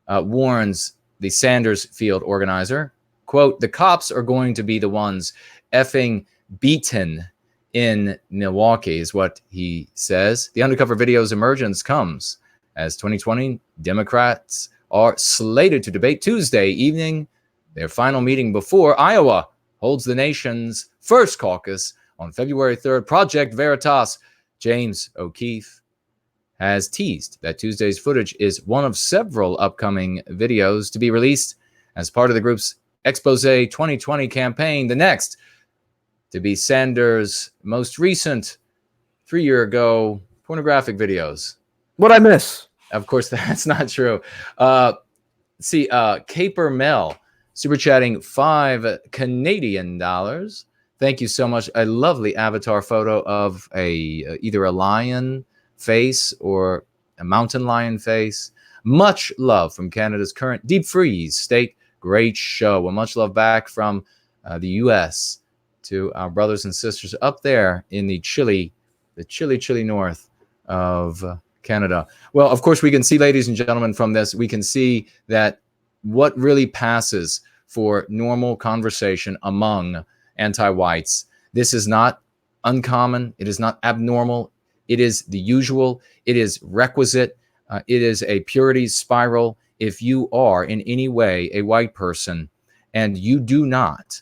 Warns the Sanders Field organizer. Quote, the cops are going to be the ones effing beaten in Milwaukee, is what he says. The undercover video's emergence comes as 2020 Democrats are slated to debate Tuesday evening, their final meeting before Iowa holds the nation's first caucus on February 3rd. Project Veritas, James O'Keefe, has teased that Tuesday's footage is one of several upcoming videos to be released as part of the group's Expose 2020 campaign. The next to be Sanders' most recent 3-year ago pornographic videos. What'd I miss? Of course, that's not true. Caper Mel super chatting $5 Canadian. Thank you so much. A lovely avatar photo of either a lion face or a mountain lion face. Much love from Canada's current deep freeze state. Great show. Well, much love back from the U.S. to our brothers and sisters up there in the chilly north of Canada. Well, of course, we can see, ladies and gentlemen, from this, we can see that what really passes for normal conversation among anti-whites. This is not uncommon. It is not abnormal. It is the usual. It is requisite. It is a purity spiral. If you are in any way a white person and you do not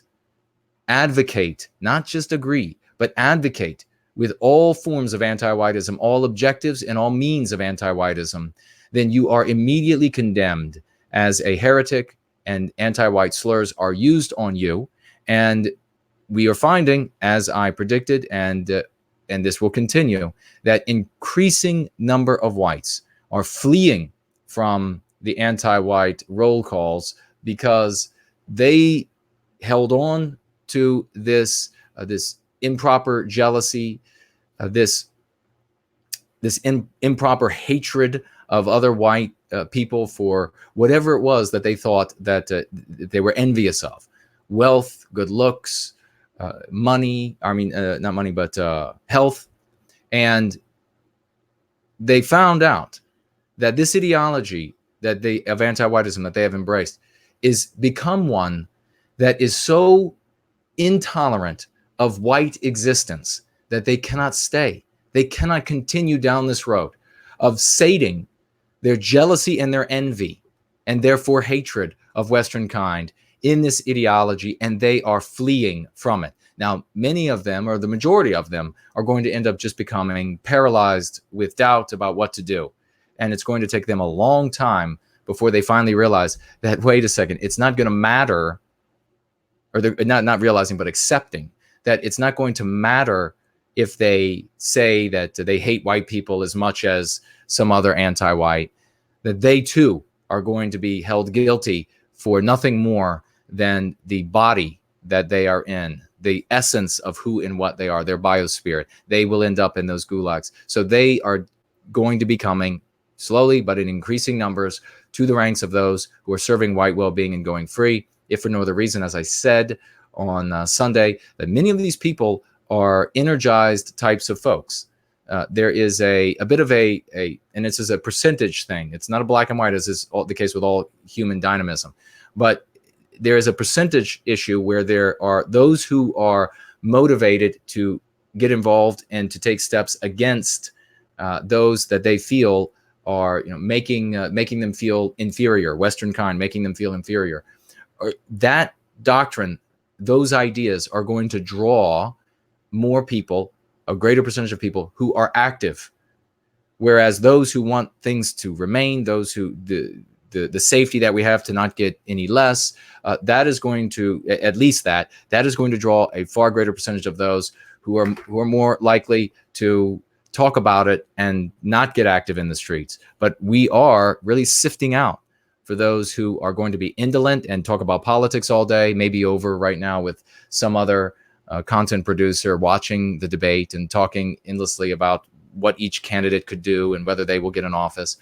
advocate, not just agree, but advocate with all forms of anti-whiteism, all objectives and all means of anti-whiteism, then you are immediately condemned as a heretic, and anti-white slurs are used on you. And we are finding, as I predicted, and this will continue, that increasing number of whites are fleeing from the anti-white roll calls because they held on to this improper jealousy, this improper hatred of other white people for whatever it was that they thought that they were envious of: wealth, good looks, money. I mean, not money, but health. And they found out that this ideology of anti-whiteism that they have embraced is become one that is so intolerant of white existence that they cannot stay. They cannot continue down this road of sating their jealousy and their envy and therefore hatred of Western kind in this ideology, and they are fleeing from it. Now, many of them, or the majority of them, are going to end up just becoming paralyzed with doubt about what to do. And it's going to take them a long time before they finally realize that, wait a second, it's not going to matter, or they're not realizing, but accepting that it's not going to matter if they say that they hate white people as much as some other anti-white, that they too are going to be held guilty for nothing more than the body that they are in, the essence of who and what they are, their biospirit. They will end up in those gulags. So they are going to be coming slowly, but in increasing numbers, to the ranks of those who are serving white well-being and going free, if for no other reason, as I said on Sunday, that many of these people are energized types of folks. There is a bit of a, and this is a percentage thing. It's not a black and white, as is the case with all human dynamism. But there is a percentage issue where there are those who are motivated to get involved and to take steps against those that they feel are, making them feel inferior, Western kind, making them feel inferior. That doctrine, those ideas are going to draw more people, a greater percentage of people who are active, whereas those who want things to remain, those who the safety that we have to not get any less, that is going to, at least that is going to draw a far greater percentage of those who are more likely to talk about it and not get active in the streets. But we are really sifting out for those who are going to be indolent and talk about politics all day, maybe over right now with some other content producer watching the debate and talking endlessly about what each candidate could do and whether they will get in office.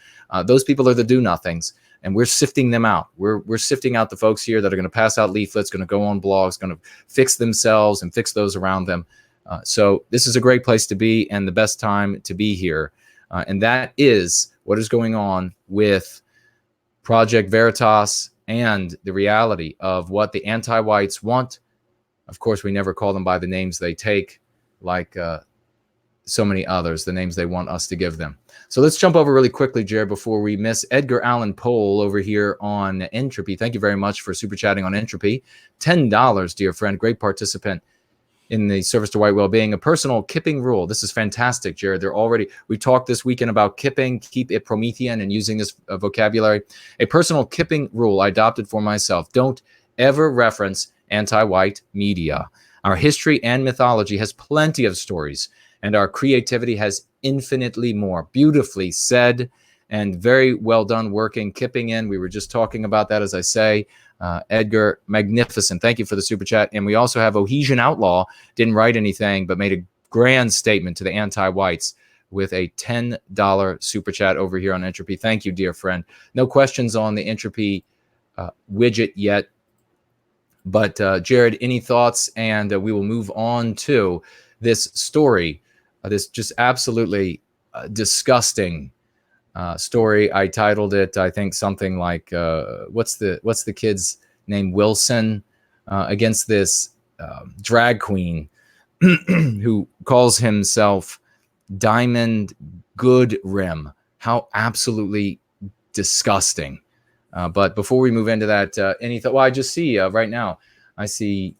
Those people are the do-nothings, and we're sifting them out. We're sifting out the folks here that are going to pass out leaflets, going to go on blogs, going to fix themselves and fix those around them. So this is a great place to be and the best time to be here. And that is what is going on with Project Veritas and the reality of what the anti-whites want. Of course, we never call them by the names they take, like so many others, the names they want us to give them. So let's jump over really quickly, Jared, before we miss Edgar Allan Pohl over here on Entropy. Thank you very much for super chatting on Entropy. $10, dear friend. Great participant in the service to white well-being. A personal kipping rule. This is fantastic, Jared. We talked this weekend about kipping, keep it Promethean, and using this vocabulary. A personal kipping rule I adopted for myself. Don't ever reference anti-white media. Our history and mythology has plenty of stories, and our creativity has infinitely more. Beautifully said and very well done working, kipping in. We were just talking about that, as I say. Edgar, magnificent. Thank you for the super chat. And we also have Ohesian Outlaw, didn't write anything, but made a grand statement to the anti-whites with a $10 super chat over here on Entropy. Thank you, dear friend. No questions on the Entropy widget yet. But Jared, any thoughts? And we will move on to this story, this just absolutely disgusting story. I titled it, I think, something like what's the kid's name? Wilson, against this drag queen who calls himself Diamond Goodrim. How absolutely disgusting. But before we move into that, any thought? Well, I just see right now, I see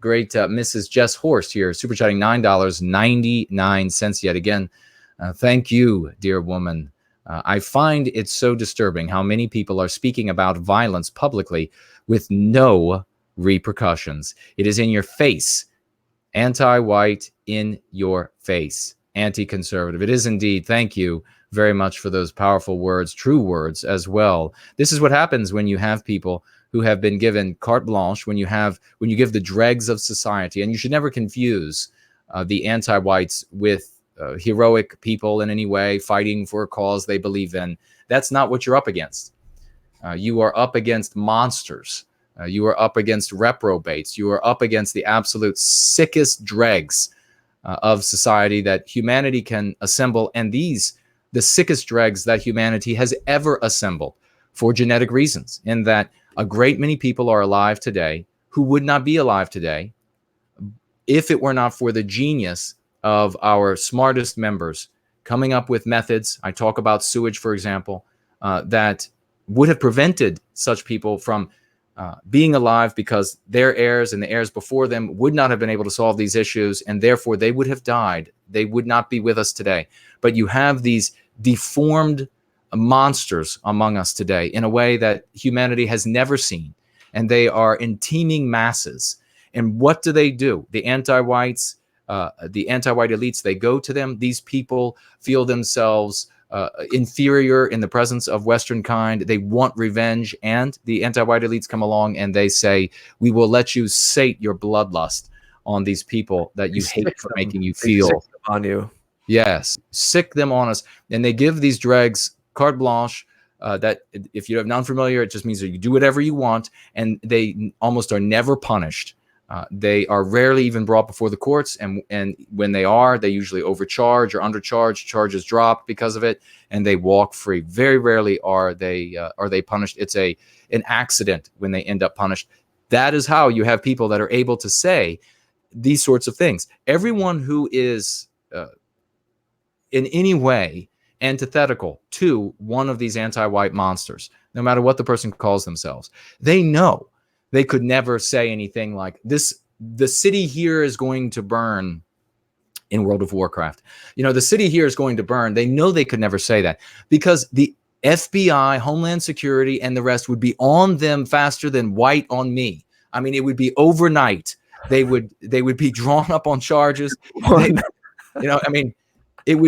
great Mrs. Jess Horst here, super chatting $9.99 yet again. Thank you, dear woman. I find it so disturbing how many people are speaking about violence publicly with no repercussions. It is in your face, Anti-white, in your face, anti-conservative. It is indeed. Thank you very much for those powerful words, true words as well. This is what happens when you have people who have been given carte blanche, when you give the dregs of society. And you should never confuse the anti-whites with heroic people in any way, fighting for a cause they believe in. That's not what you're up against. You are up against monsters. You are up against reprobates. You are up against the absolute sickest dregs of society that humanity can assemble. And the sickest dregs that humanity has ever assembled for genetic reasons, in that a great many people are alive today who would not be alive today if it were not for the genius of our smartest members coming up with methods. I talk about sewage, for example, that would have prevented such people from being alive, because their heirs and the heirs before them would not have been able to solve these issues, and therefore they would have died. They would not be with us today. But you have these deformed monsters among us today in a way that humanity has never seen, and they are in teeming masses. And what do? The anti-whites, the anti-white elites, they go to them. These people feel themselves inferior in the presence of Western kind. They want revenge, and the anti-white elites come along and they say, we will let you sate your bloodlust on these people that you hate for making you feel on you. Yes, sick them on us. And they give these dregs carte blanche, that if you're not familiar, it just means that you do whatever you want, and they almost are never punished. They are rarely even brought before the courts, and when they are, they usually overcharge or undercharge. Charges drop because of it, and they walk free. Very rarely are they punished. It's an accident when they end up punished. That is how you have people that are able to say these sorts of things. Everyone who is in any way antithetical to one of these anti-white monsters, no matter what the person calls themselves, they know they could never say anything like this. The city here is going to burn in World of Warcraft. The city here is going to burn. They know they could never say that, because the FBI, Homeland Security, and the rest would be on them faster than white on me. I mean, it would be overnight. They would be drawn up on charges. It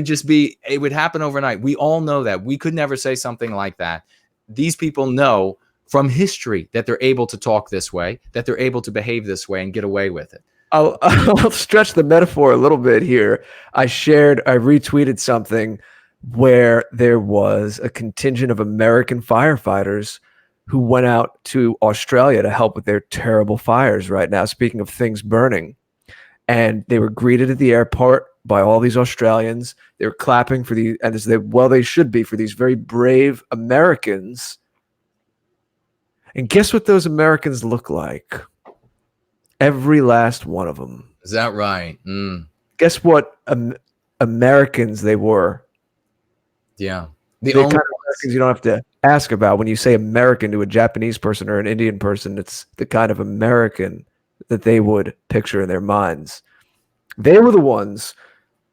would happen overnight. We all know that. We could never say something like that. These people know from history that they're able to talk this way, that they're able to behave this way and get away with it. I'll stretch the metaphor a little bit here. I retweeted something where there was a contingent of American firefighters who went out to Australia to help with their terrible fires right now. Speaking of things burning, and they were greeted at the airport by all these Australians. They were clapping for they should be, for these very brave Americans. And guess what those Americans look like? Every last one of them. Is that right? Mm. Guess what Americans they were? Yeah. The kind of Americans you don't have to ask about when you say American to a Japanese person or an Indian person. It's the kind of American that they would picture in their minds. They were the ones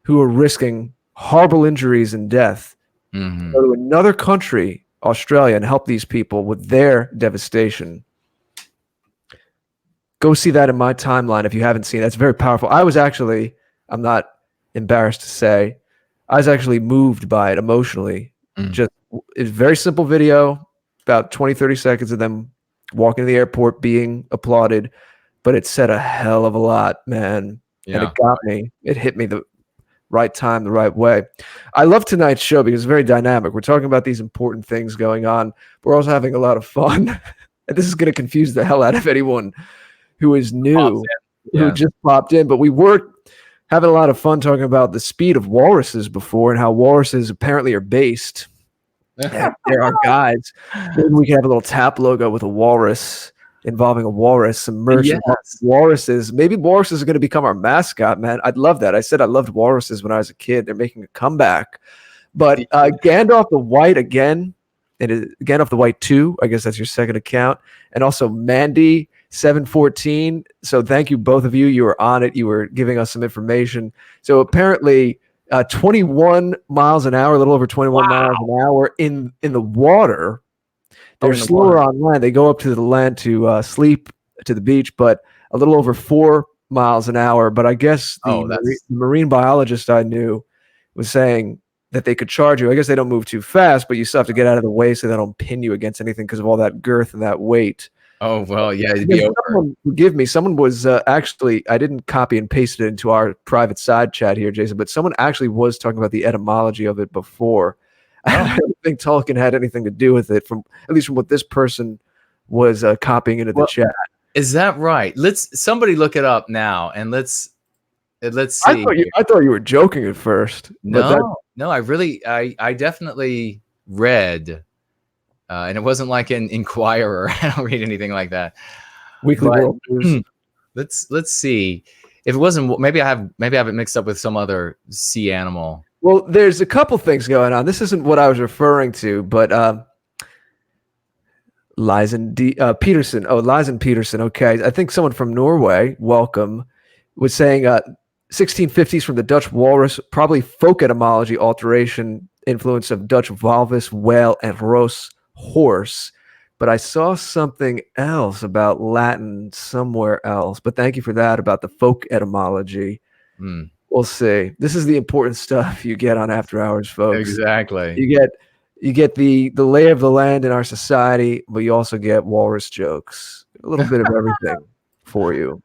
who were risking horrible injuries and death to go to another country, Australia, and help these people with their devastation. Go see that in my timeline if you haven't seen it. That's very powerful. I'm not embarrassed to say, I was actually moved by it emotionally. It's a very simple video, about 20, 30 seconds of them walking to the airport being applauded, but it said a hell of a lot, man. Yeah. And it got me. It hit me the right time, the right way. I love tonight's show because it's very dynamic. We're talking about these important things going on. We're also having a lot of fun. And this is going to confuse the hell out of anyone who is new, who just popped in. But we were having a lot of fun talking about the speed of walruses before and how walruses apparently are based. There are guys. Maybe we can have a little tap logo with a walrus, involving a walrus, some merch. Walruses. Maybe walruses are going to become our mascot, man. I'd love that. I said I loved walruses when I was a kid. They're making a comeback. But Gandalf the White again, and Gandalf the White 2, I guess that's your second account. And also Mandy 714. So thank you, both of you. You were on it. You were giving us some information. So apparently 21 miles an hour, a little over 21 miles an hour in the water. They're slower on land. They go up to the land to sleep to the beach, but a little over 4 miles an hour. But I guess the Oh, that's marine biologist I knew was saying that they could charge you. I guess they don't move too fast, but you still have to get out of the way so they don't pin you against anything because of all that girth and that weight. oh well, yeah, it'd Then be over. someone, forgive me, someone was actually, I didn't copy and paste it into our private side chat here, Jason, but someone actually was talking about the etymology of it before. I don't think Tolkien had anything to do with it, from at least from what this person was copying into the Well, chat. Is that right? Let's somebody look it up now, and let's I see. thought you were joking at first. But No, I definitely read, and it wasn't like an Inquirer. I don't read anything like that. Weekly But World News. let's see if it wasn't. Maybe I have it mixed up with some other sea animal. Well, there's a couple things going on. This isn't what I was referring to, but Lysen Peterson. Oh, Lysen Peterson. Okay. I think someone from Norway, welcome, was saying 1650s from the Dutch walrus, probably folk etymology alteration, influence of Dutch walvis, whale, and Roos, horse. But I saw something else about Latin somewhere else. But thank you for that about the folk etymology. Hmm. We'll see. This is the important stuff you get on After Hours, folks. Exactly. You get the lay of the land in our society, but you also get walrus jokes. A little bit of everything for you.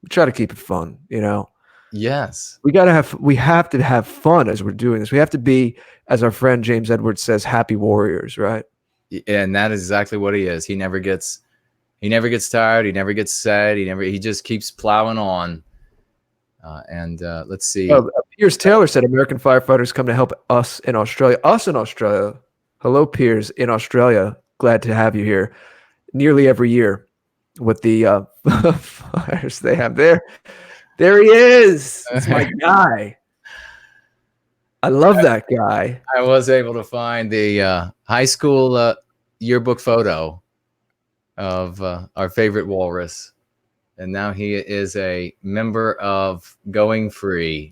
We try to keep it fun, you know. Yes. We have to have fun as we're doing this. We have to be, as our friend James Edwards says, happy warriors, right? And that is exactly what he is. He never gets tired. He never gets sad. He just keeps plowing on. Let's see. Piers Taylor said American firefighters come to help us in Australia. Us in Australia. Hello, Piers in Australia. Glad to have you here. Nearly every year with the fires they have there. There he is. It's my guy. I love that guy. I was able to find the high school yearbook photo of our favorite walrus. And now he is a member of Going Free.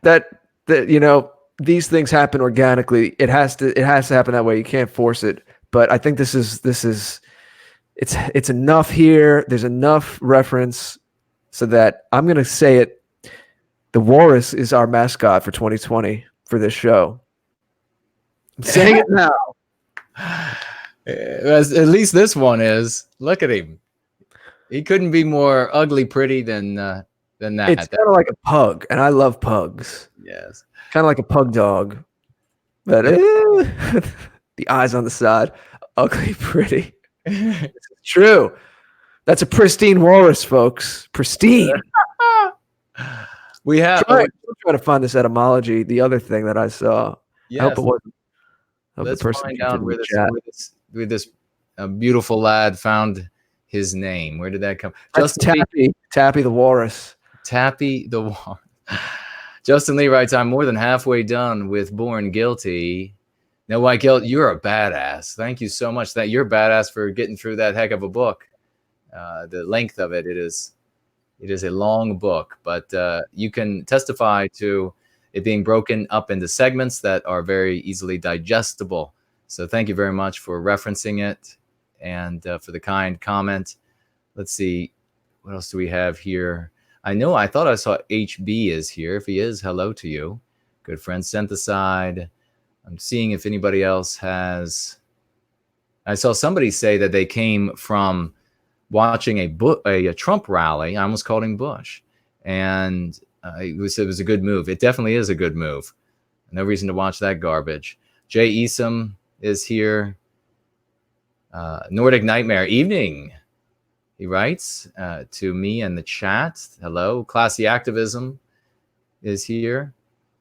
That you know, these things happen organically. It has to happen that way. You can't force it. But I think this is it's enough here. There's enough reference so that I'm going to say it. The walrus is our mascot for 2020 for this show. I'm saying it now. At least this one is. Look at him. He couldn't be more ugly pretty than that. It's kind of like a pug, and I love pugs. Yes. Kind of like a pug dog. But the eyes on the side, ugly pretty. It's true. That's a pristine walrus, folks. Pristine. We have. Try to find this etymology. The other thing that I saw. Yes. I hope it wasn't. Let's find out where this beautiful lad found his name. Where did that come? Just Tappy the walrus. Tappy the walrus. Justin Lee writes, I'm more than halfway done with Born Guilty. Now, White Guilt, you're a badass. Thank you so much. That you're badass for getting through that heck of a book. The length of it is a long book, but you can testify to it being broken up into segments that are very easily digestible. So thank you very much for referencing it and for the kind comment. Let's see. What else do we have here? I thought I saw HB is here. If he is, hello to you. Good friend Syntheside. I'm seeing if anybody else has. I saw somebody say that they came from watching a Trump rally. I almost called him Bush. And it was a good move. It definitely is a good move. No reason to watch that garbage. Jay Esom is here. Nordic Nightmare Evening. He writes to me in the chat. Hello. Classy Activism is here.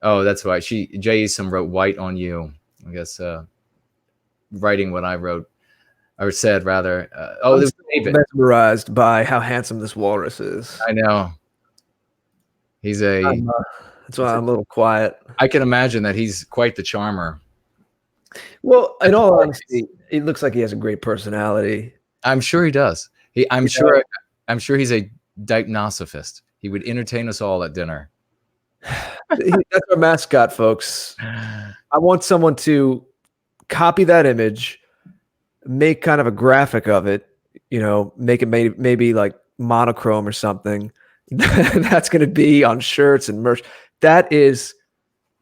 Oh, that's why. Jay Esom wrote White on You. I guess writing what I wrote. Or said, rather. This was David. Mesmerized by how handsome this walrus is. I know. He's that's why I'm a little quiet. I can imagine that he's quite the charmer. Well, in all honesty, it looks like he has a great personality. I'm sure he does. I'm sure he's a dipnosophist. He would entertain us all at dinner. That's our mascot, folks. I want someone to copy that image, make kind of a graphic of it, make it maybe like monochrome or something, That's going to be on shirts and merch. That is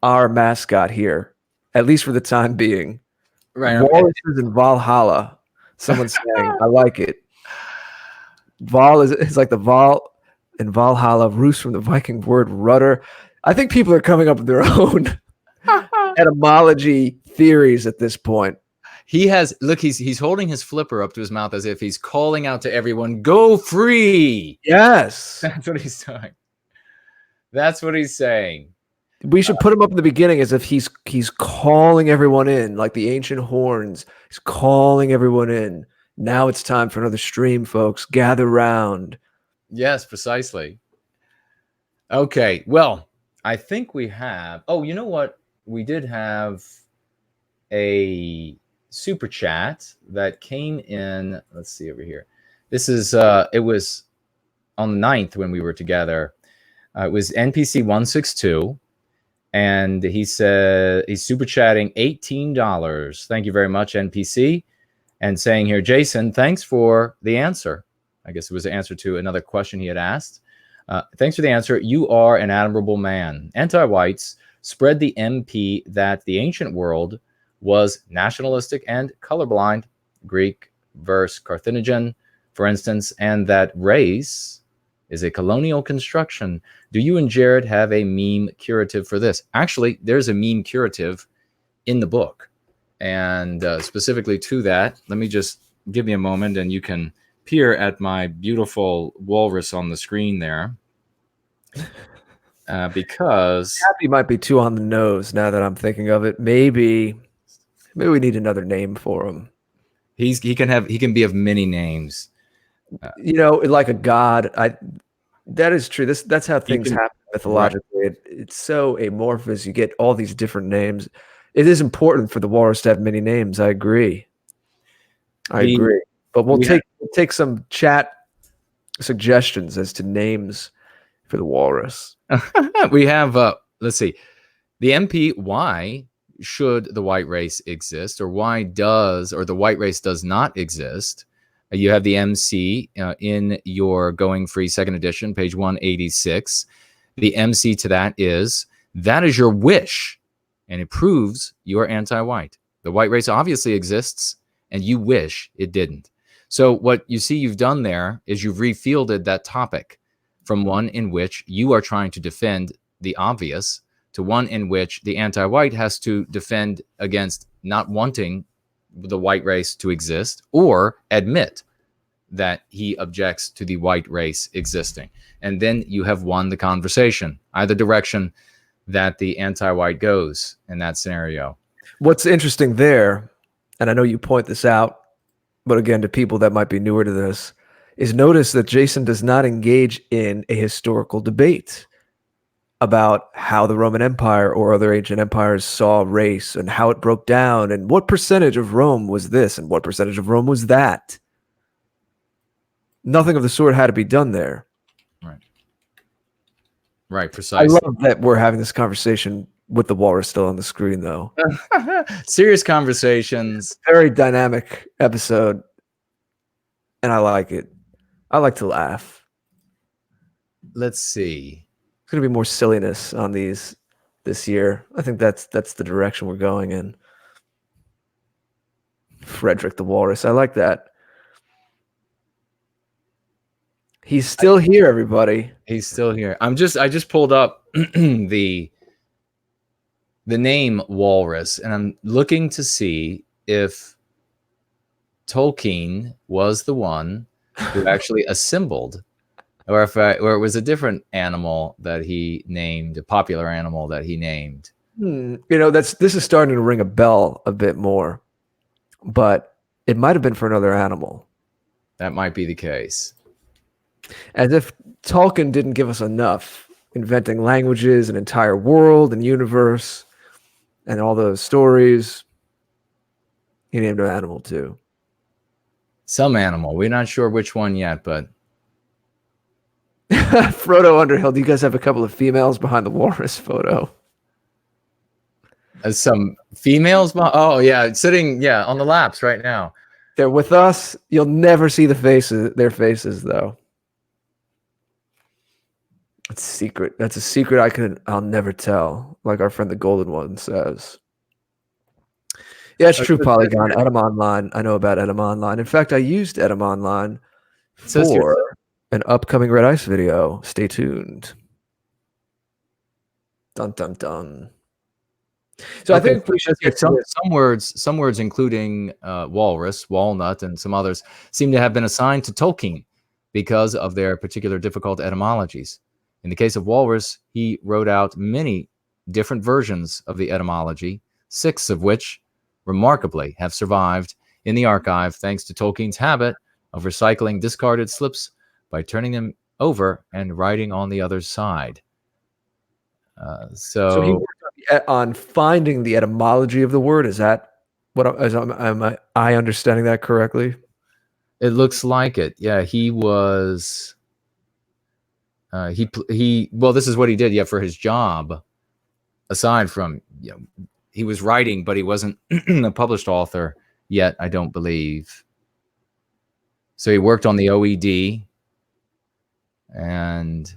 our mascot here, at least for the time being. Right. Walruses in Valhalla. Someone's saying, I like it. Val is like the Val in Valhalla, roost from the Viking word rudder. I think people are coming up with their own etymology theories at this point. He has, look, he's holding his flipper up to his mouth as if he's calling out to everyone, go free. Yes. That's what he's doing. That's what he's saying. We should put him up in the beginning as if he's calling everyone in, like the ancient horns. He's calling everyone in. Now it's time for another stream, folks. Gather round. Yes, precisely. Okay, well, I think we have, oh, you know what? We did have a super chat that came in. Let's see over here. This is, it was on the 9th when we were together. It was NPC 162. And he said he's super chatting $18. Thank you very much, NPC. And saying here, Jason, thanks for the answer. I guess it was an answer to another question he had asked. Thanks for the answer. You are an admirable man. Anti-whites spread the MP that the ancient world was nationalistic and colorblind, Greek versus Carthaginian, for instance, and that race is a colonial construction. Do you and Jared have a meme curative for this? Actually, there's a meme curative in the book. And specifically to that, let me just give me a moment and you can peer at my beautiful walrus on the screen there. Because Happy might be too on the nose now that I'm thinking of it. Maybe we need another name for him. he can be of many names. You know, like a god. That is true. That's how things happen mythologically. Right. It's so amorphous. You get all these different names. It is important for the walrus to have many names. I agree. I agree. But we'll take some chat suggestions as to names for the walrus. We have let's see. The MP, why should the white race exist, or why the white race does not exist? You have the MC in your Going Free second edition, page 186. The MC to that is your wish, and it proves you are anti-white. The white race obviously exists, and you wish it didn't. So what you see you've done there is you've refielded that topic from one in which you are trying to defend the obvious to one in which the anti-white has to defend against not wanting the white race to exist or admit that he objects to the white race existing. And then you have won the conversation, either direction that the anti-white goes in that scenario. What's interesting there, and I know you point this out, but again, to people that might be newer to this, is notice that Jason does not engage in a historical debate about how the Roman Empire or other ancient empires saw race and how it broke down and what percentage of Rome was this and what percentage of Rome was that. Nothing of the sort had to be done there. Right, precisely. I love that we're having this conversation with the walrus still on the screen, though. Serious conversations. Very dynamic episode, and I like it. I like to laugh. Let's see. There's going to be more silliness on these this year. I think that's the direction we're going in. Frederick the Walrus. I like that. He's still here, everybody. He's still here. I just pulled up the name Walrus, and I'm looking to see if Tolkien was the one who actually assembled, or it was a different animal that he named, a popular animal that he named. You know, this is starting to ring a bell a bit more, but it might have been for another animal. That might be the case. As if Tolkien didn't give us enough, inventing languages, an entire world and universe, and all those stories. He named an animal too. Some animal. We're not sure which one yet, but Frodo Underhill. Do you guys have a couple of females behind the walrus photo? Some females. Oh yeah, sitting on the laps right now. They're with us. You'll never see their faces though. That's secret. That's a secret I'll never tell, like our friend the Golden One says. Yeah, it's true, Polygon. Edom Online. I know about Edom Online. In fact, I used Edom Online for an upcoming Red Ice video. Stay tuned. Dun dun dun. So okay, I think we should get some words, including walrus, walnut, and some others, seem to have been assigned to Tolkien because of their particular difficult etymologies. In the case of walrus, he wrote out many different versions of the etymology, 6 of which, remarkably, have survived in the archive thanks to Tolkien's habit of recycling discarded slips by turning them over and writing on the other side. So he worked on finding the etymology of the word. Is that what am I understanding that correctly? It looks like it. Yeah, he was. Well, this is what he did. Yeah, for his job. Aside from, he was writing, but he wasn't a published author yet, I don't believe. So he worked on the OED, and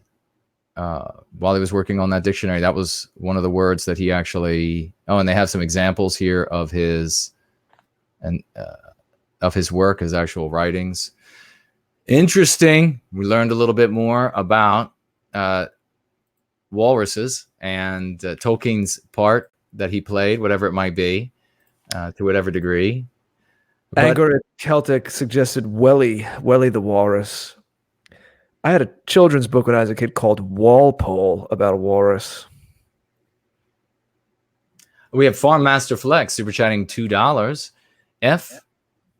while he was working on that dictionary, that was one of the words that he actually. Oh, and they have some examples here of his work, his actual writings. Interesting. We learned a little bit more about walruses and Tolkien's part that he played, whatever it might be, to whatever degree. Angor Celtic suggested Welly the walrus. I had a children's book when I was a kid called Walpole about a walrus. We have Farm Master Flex super chatting $2. F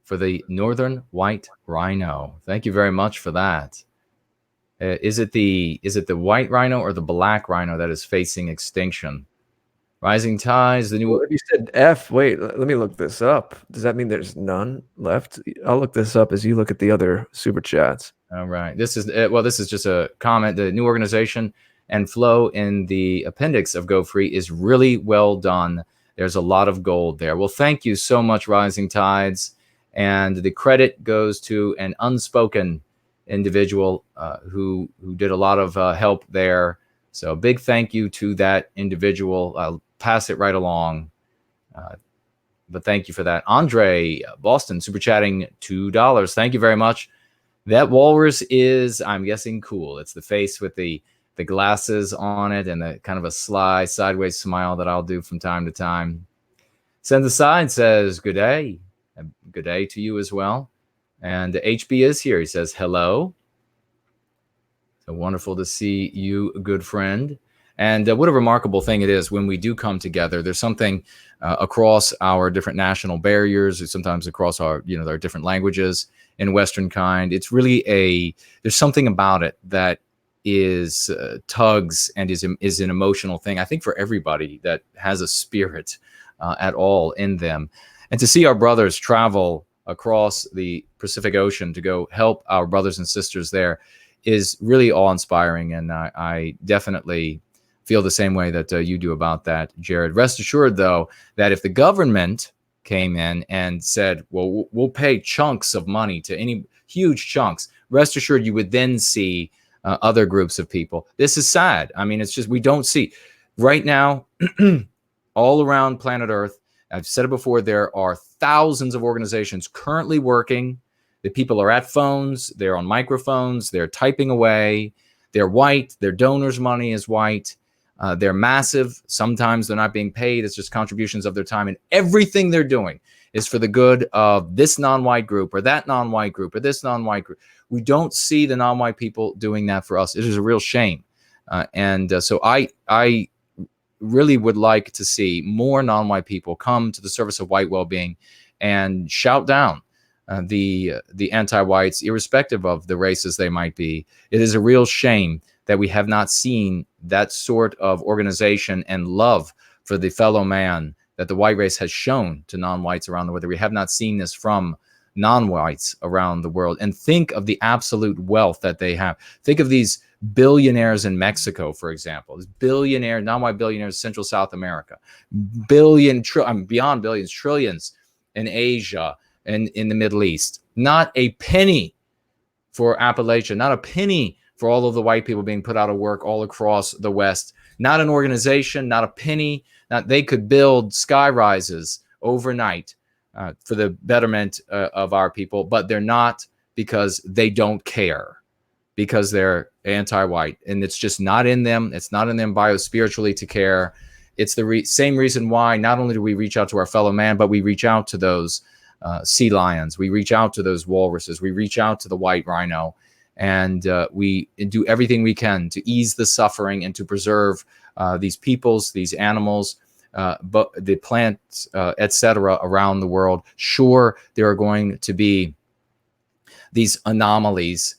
for the northern white rhino. Thank you very much for that. Is it the white rhino or the black rhino that is facing extinction? Rising tides, the new. Well, if you said F, wait, let me look this up. Does that mean there's none left? I'll look this up as you look at the other super chats. All right. This is just a comment. The new organization and flow in the appendix of Go Free is really well done. There's a lot of gold there. Well, thank you so much, Rising Tides. And the credit goes to an unspoken individual who did a lot of help there. So a big thank you to that individual. I'll pass it right along. But thank you for that. Andre Boston super chatting $2. Thank you very much. That walrus is, I'm guessing, cool. It's the face with the glasses on it and the kind of a sly sideways smile that I'll do from time to time. Send Aside says, good day. Good day to you as well. And HB is here. He says, hello. So wonderful to see you, good friend. And what a remarkable thing it is when we do come together. There's something across our different national barriers, or sometimes across our different languages in Western kind. It's really there's something about it that is tugs and is an emotional thing, I think, for everybody that has a spirit at all in them. And to see our brothers travel across the Pacific Ocean to go help our brothers and sisters there is really awe-inspiring. And I definitely feel the same way that you do about that, Jared. Rest assured, though, that if the government came in and said, well, we'll pay chunks of money to any huge chunks, rest assured you would then see other groups of people. This is sad. I mean, it's just we don't see. Right now, all around planet Earth, I've said it before, there are thousands of organizations currently working. The people are at phones, they're on microphones, they're typing away, they're white, their donors' money is white, they're massive. Sometimes they're not being paid. It's just contributions of their time. And everything they're doing is for the good of this non-white group or that non-white group or this non-white group. We don't see the non-white people doing that for us. It is a real shame. So I really would like to see more non-white people come to the service of white well-being and shout down the anti-whites, irrespective of the races they might be. It is a real shame that we have not seen that sort of organization and love for the fellow man that the white race has shown to non-whites around the world. We have not seen this from non-whites around the world. And think of the absolute wealth that they have. Think of these billionaires in Mexico, for example. Billionaire, non-white billionaires, Central South America. Beyond billions, trillions in Asia and in the Middle East. Not a penny for Appalachia, not a penny for all of the white people being put out of work all across the West. Not an organization, not a penny. They could build sky rises overnight for the betterment of our people, but they're not, because they don't care, because they're anti-white, and it's just not in them. It's not in them biospiritually to care. It's the same reason why not only do we reach out to our fellow man, but we reach out to those sea lions. We reach out to those walruses. We reach out to the white rhino, and we do everything we can to ease the suffering and to preserve these peoples, these animals, but the plants, etc., around the world. Sure, there are going to be these anomalies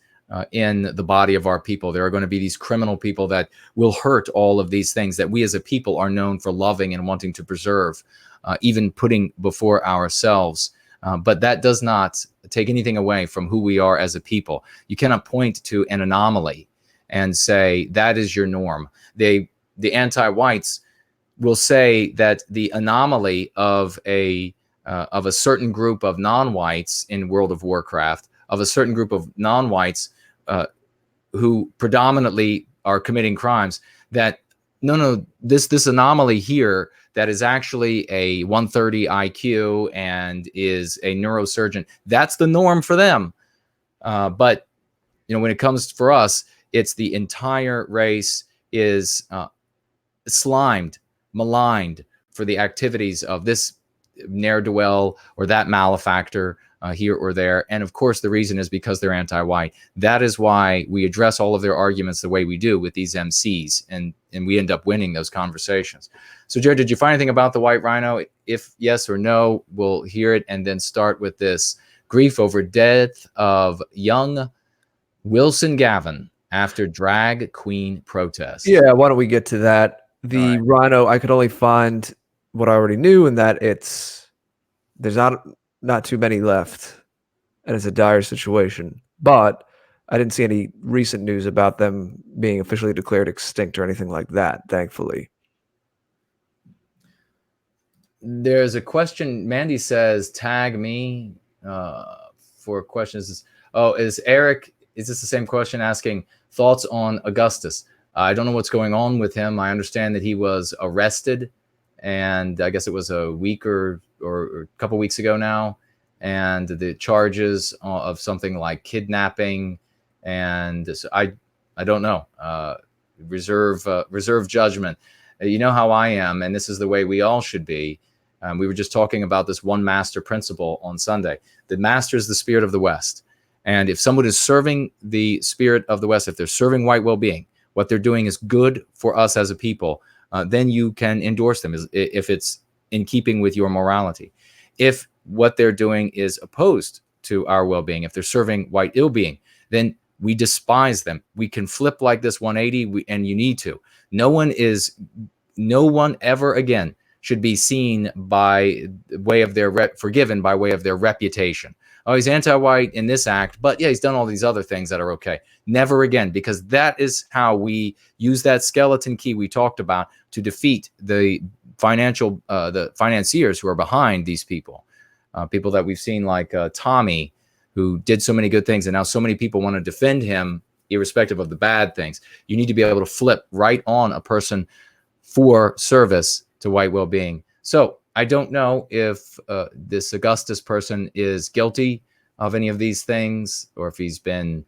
in the body of our people. There are going to be these criminal people that will hurt all of these things that we as a people are known for loving and wanting to preserve, even putting before ourselves. But that does not take anything away from who we are as a people. You cannot point to an anomaly and say that is your norm. The anti-whites will say that the anomaly of a certain group of non-whites in World of Warcraft, of a certain group of non-whites who predominantly are committing crimes, that this anomaly here that is actually a 130 IQ and is a neurosurgeon, that's the norm for them. But when it comes for us, it's the entire race is slimed, maligned for the activities of this ne'er-do-well or that malefactor here or there. And of course, the reason is because they're anti-white. That is why we address all of their arguments the way we do with these MCs, and we end up winning those conversations. So, Jared, did you find anything about the white rhino? If yes or no, we'll hear it and then start with this grief over death of young Wilson Gavin after drag queen protest. Yeah, why don't we get to that? The rhino, I could only find what I already knew, and that there's not too many left, and it's a dire situation. But I didn't see any recent news about them being officially declared extinct or anything like that, thankfully. There's a question. Mandy says, tag me for questions. Oh, is this the same question asking thoughts on Augustus? I don't know what's going on with him. I understand that he was arrested, and I guess it was a week or a couple weeks ago now, and the charges of something like kidnapping, and so I don't know. Reserve judgment. You know how I am, and this is the way we all should be. We were just talking about this one master principle on Sunday. The master is the spirit of the West, and if someone is serving the spirit of the West, if they're serving white well-being, what they're doing is good for us as a people, then you can endorse them if it's in keeping with your morality. If what they're doing is opposed to our well-being, if they're serving white ill-being, then we despise them. We can flip like this 180, and you need to. No one ever again should be seen by way of their forgiven by way of their reputation. Oh, he's anti-white in this act, but yeah, he's done all these other things that are okay. Never again, because that is how we use that skeleton key we talked about to defeat the financiers who are behind these people. People that we've seen like Tommy, who did so many good things, and now so many people want to defend him irrespective of the bad things. You need to be able to flip right on a person for service to white well-being. So I don't know if this Augustus person is guilty of any of these things, or if he's been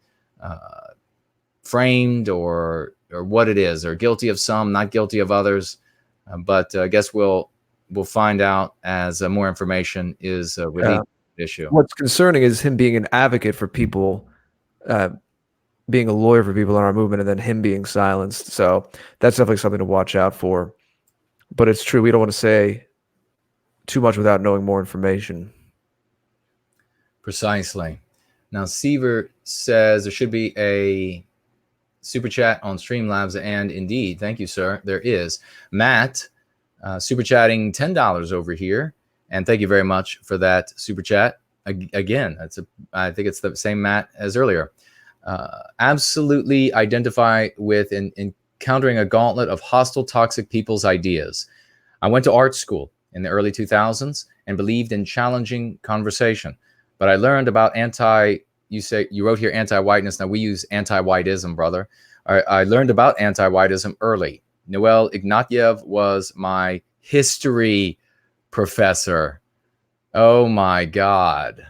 framed, or what it is, or guilty of some, not guilty of others. But I guess we'll find out as more information is released. Issue. What's concerning is him being an advocate for people, being a lawyer for people in our movement, and then him being silenced. So that's definitely something to watch out for. But it's true, we don't want to say too much without knowing more information. Precisely. Now, Seaver says there should be a super chat on Streamlabs, and indeed, thank you, sir, there is. Matt, super chatting $10 over here, and thank you very much for that super chat. Again, I think it's the same Matt as earlier. Absolutely identify with encountering a gauntlet of hostile, toxic people's ideas. I went to art school in the early 2000s and believed in challenging conversation, but I learned about you say you wrote here anti-whiteness. Now we use anti-whiteism, brother. I learned about anti-whiteism early. Noel Ignatiev was my history professor. Oh my God.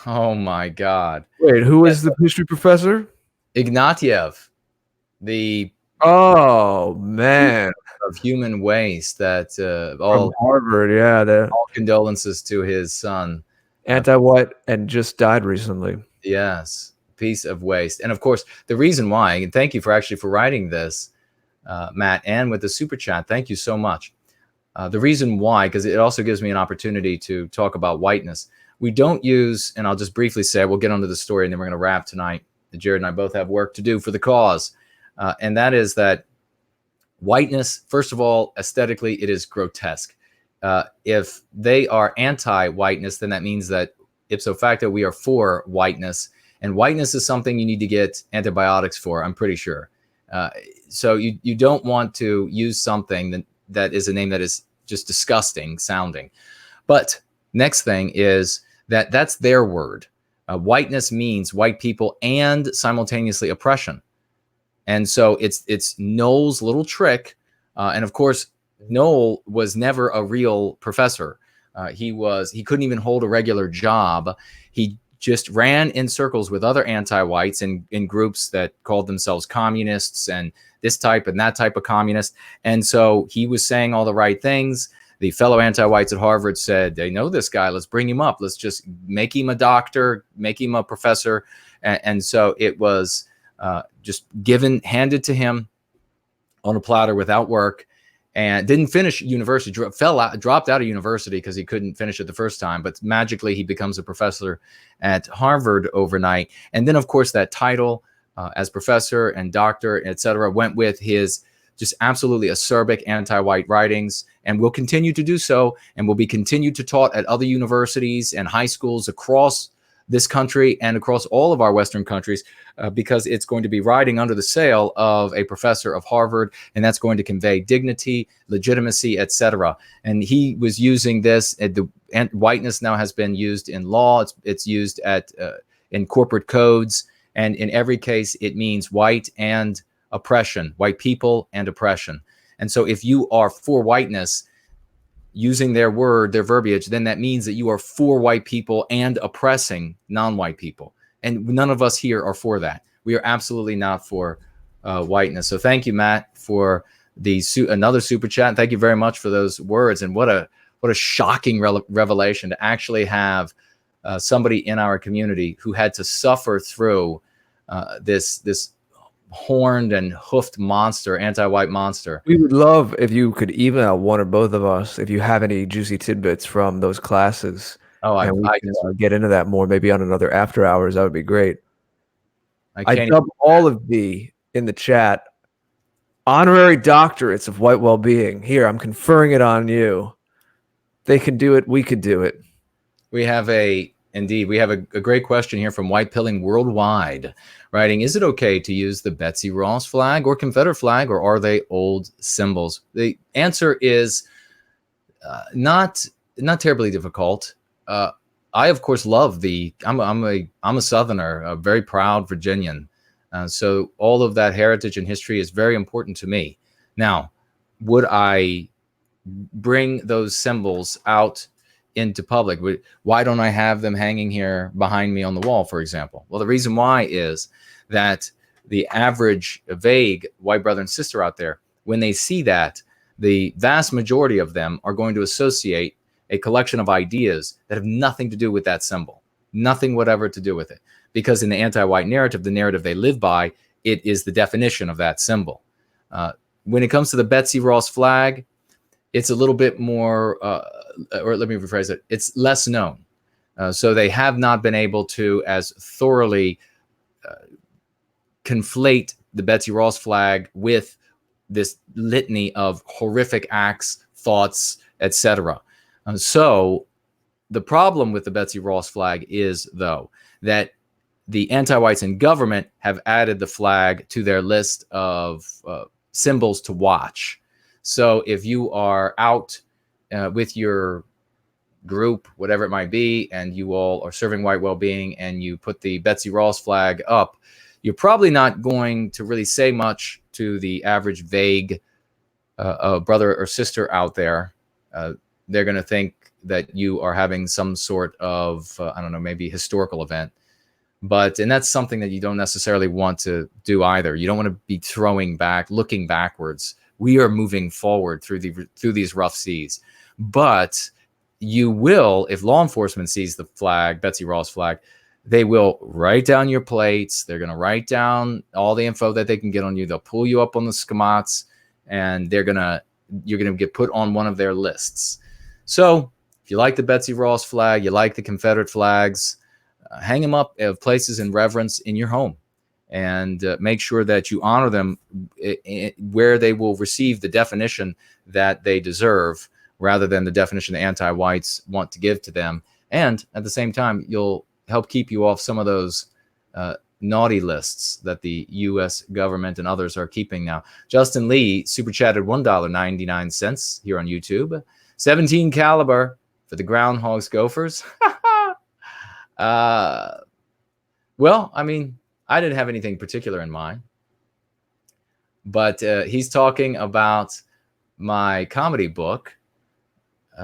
Oh my God. Wait, who is the history professor? Ignatiev, the Oh man, of human waste that from Harvard. Yeah, all condolences to his son. anti-white and just died recently. Yes, piece of waste. And of course, the reason why, and thank you for writing this, Matt, and with the super chat. Thank you so much. The reason why, because it also gives me an opportunity to talk about whiteness. We don't use, and I'll just briefly say, we'll get onto the story and then we're going to wrap tonight. Jared and I both have work to do for the cause. And that is that whiteness, first of all, aesthetically, it is grotesque. If they are anti-whiteness, then that means that ipso facto, we are for whiteness. And whiteness is something you need to get antibiotics for, I'm pretty sure. So you don't want to use something that is a name that is just disgusting sounding. But next thing is that's their word. Whiteness means white people and simultaneously oppression. And so it's Noel's little trick. And of course, Noel was never a real professor. He couldn't even hold a regular job. He just ran in circles with other anti-whites in groups that called themselves communists and this type and that type of communist. And so he was saying all the right things. The fellow anti-whites at Harvard said, they know this guy, let's bring him up. Let's just make him a doctor, make him a professor. And so it was just handed to him on a platter without work, and didn't finish university, dropped out of university because he couldn't finish it the first time. But magically, he becomes a professor at Harvard overnight. And then, of course, that title as professor and doctor, et cetera, went with his just absolutely acerbic anti-white writings, and will continue to do so, and will be continued to taught at other universities and high schools across this country and across all of our Western countries, because it's going to be riding under the sail of a professor of Harvard, and that's going to convey dignity, legitimacy, etc. And he was using this. Whiteness now has been used in law. It's used in corporate codes, and in every case, it means white and oppression, white people and oppression. And so, if you are for whiteness, using their word, their verbiage, then that means that you are for white people and oppressing non-white people. And none of us here are for that. We are absolutely not for whiteness. So thank you, Matt, for another super chat. And thank you very much for those words. And what a shocking revelation to actually have somebody in our community who had to suffer through this horned and hoofed monster, anti-white monster. We would love if you could email one or both of us if you have any juicy tidbits from those classes. Oh, I can get into that more, maybe on another after hours. That would be great. I can't dub all of thee in the chat honorary doctorates of White Wellbeing. Here, I'm conferring it on you. They can do it. We could do it. We have a great question here from White Pilling Worldwide, writing, is it okay to use the Betsy Ross flag or Confederate flag, or are they old symbols? The answer is not terribly difficult. I, of course, love I'm a Southerner, a very proud Virginian. So all of that heritage and history is very important to me. Now, would I bring those symbols out into public? Why don't I have them hanging here behind me on the wall, for example? Well, the reason why is that the average vague white brother and sister out there, when they see that, the vast majority of them are going to associate a collection of ideas that have nothing to do with that symbol, nothing whatever to do with it. Because in the anti-white narrative, the narrative they live by, it is the definition of that symbol. When it comes to the Betsy Ross flag, it's a little bit more, or let me rephrase it, it's less known. So they have not been able to as thoroughly conflate the Betsy Ross flag with this litany of horrific acts, thoughts, etc. So the problem with the Betsy Ross flag is, though, that the anti-whites in government have added the flag to their list of symbols to watch. So if you are out with your group, whatever it might be, and you all are serving White Wellbeing and you put the Betsy Ross flag up, you're probably not going to really say much to the average vague brother or sister out there. They're going to think that you are having some sort of, I don't know, maybe historical event. And that's something that you don't necessarily want to do either. You don't want to be throwing back, looking backwards. We are moving forward through these rough seas. But you will, if law enforcement sees the flag, Betsy Ross flag, they will write down your plates. They're going to write down all the info that they can get on you. They'll pull you up on the schemats, and you're going to get put on one of their lists. So if you like the Betsy Ross flag, you like the Confederate flags, hang them up of places in reverence in your home, and make sure that you honor them where they will receive the definition that they deserve, rather than the definition the anti-whites want to give to them. And at the same time, you'll help keep you off some of those naughty lists that the U.S. government and others are keeping now. Justin Lee super chatted $1.99 here on YouTube. 17 caliber for the Groundhogs Gophers. Well, I mean, I didn't have anything particular in mind, but he's talking about my comedy book,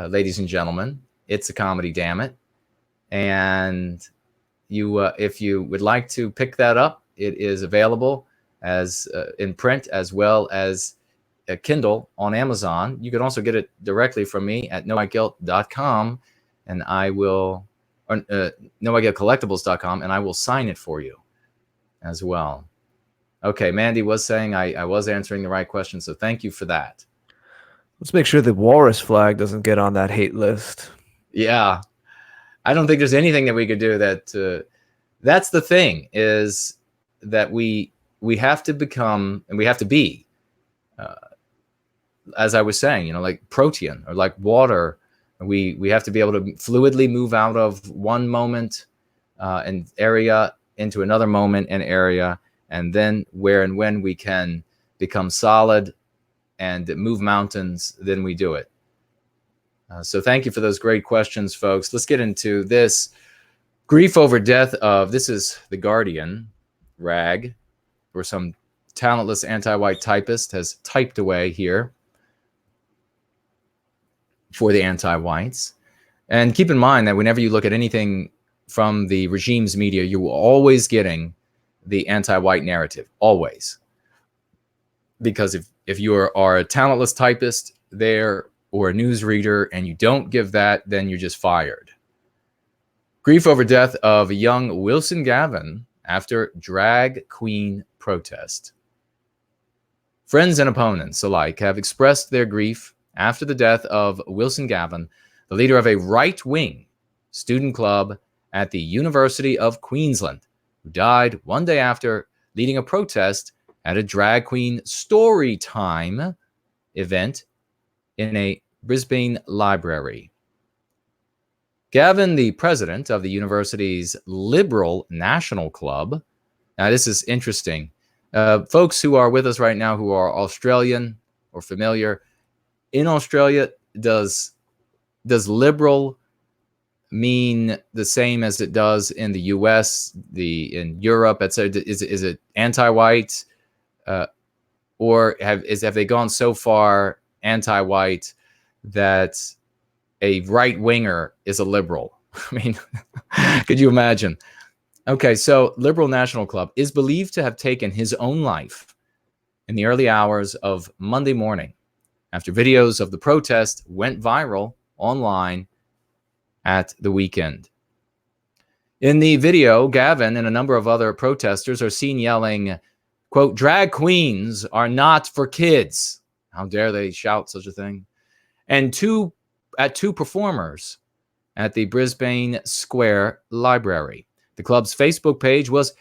ladies and gentlemen. It's a comedy, damn it. And you, if you would like to pick that up, it is available as in print as well as a Kindle on Amazon. You can also get it directly from me at NoWhiteGuilt.com, and I will, or NoWhiteGuiltCollectibles.com, and I will sign it for you as well. Okay, Mandy was saying I was answering the right question, so thank you for that. Let's make sure the walrus flag doesn't get on that hate list. Yeah. I don't think there's anything that we could do that. That's the thing, is that we have to become, and we have to be, as I was saying, like protein or like water. We have to be able to fluidly move out of one moment and area into another moment and area, and then where and when we can become solid and move mountains, then we do it. So thank you for those great questions, folks. Let's get into this grief over death of, this is The Guardian rag, where some talentless anti-white typist has typed away here for the anti-whites. And keep in mind that whenever you look at anything from the regime's media, you're always getting the anti-white narrative, always. Because if you are a talentless typist there, or a newsreader, and you don't give that, then you're just fired. Grief over death of young Wilson Gavin after drag queen protest. Friends and opponents alike have expressed their grief after the death of Wilson Gavin, the leader of a right-wing student club at the University of Queensland, who died one day after leading a protest at a drag queen story time event in a Brisbane library. Gavin, the president of the university's Liberal National Club. Now, this is interesting. Folks who are with us right now who are Australian or familiar, in Australia, does liberal mean the same as it does in the US, in Europe, etc.? Is it anti-white, or have they gone so far anti-white that a right-winger is a liberal? I mean, could you imagine? Okay, so Liberal National Club is believed to have taken his own life in the early hours of Monday morning after videos of the protest went viral online at the weekend. In the video, Gavin and a number of other protesters are seen yelling, quote, "Drag queens are not for kids." How dare they shout such a thing? And two performers at the Brisbane Square Library. The club's Facebook page was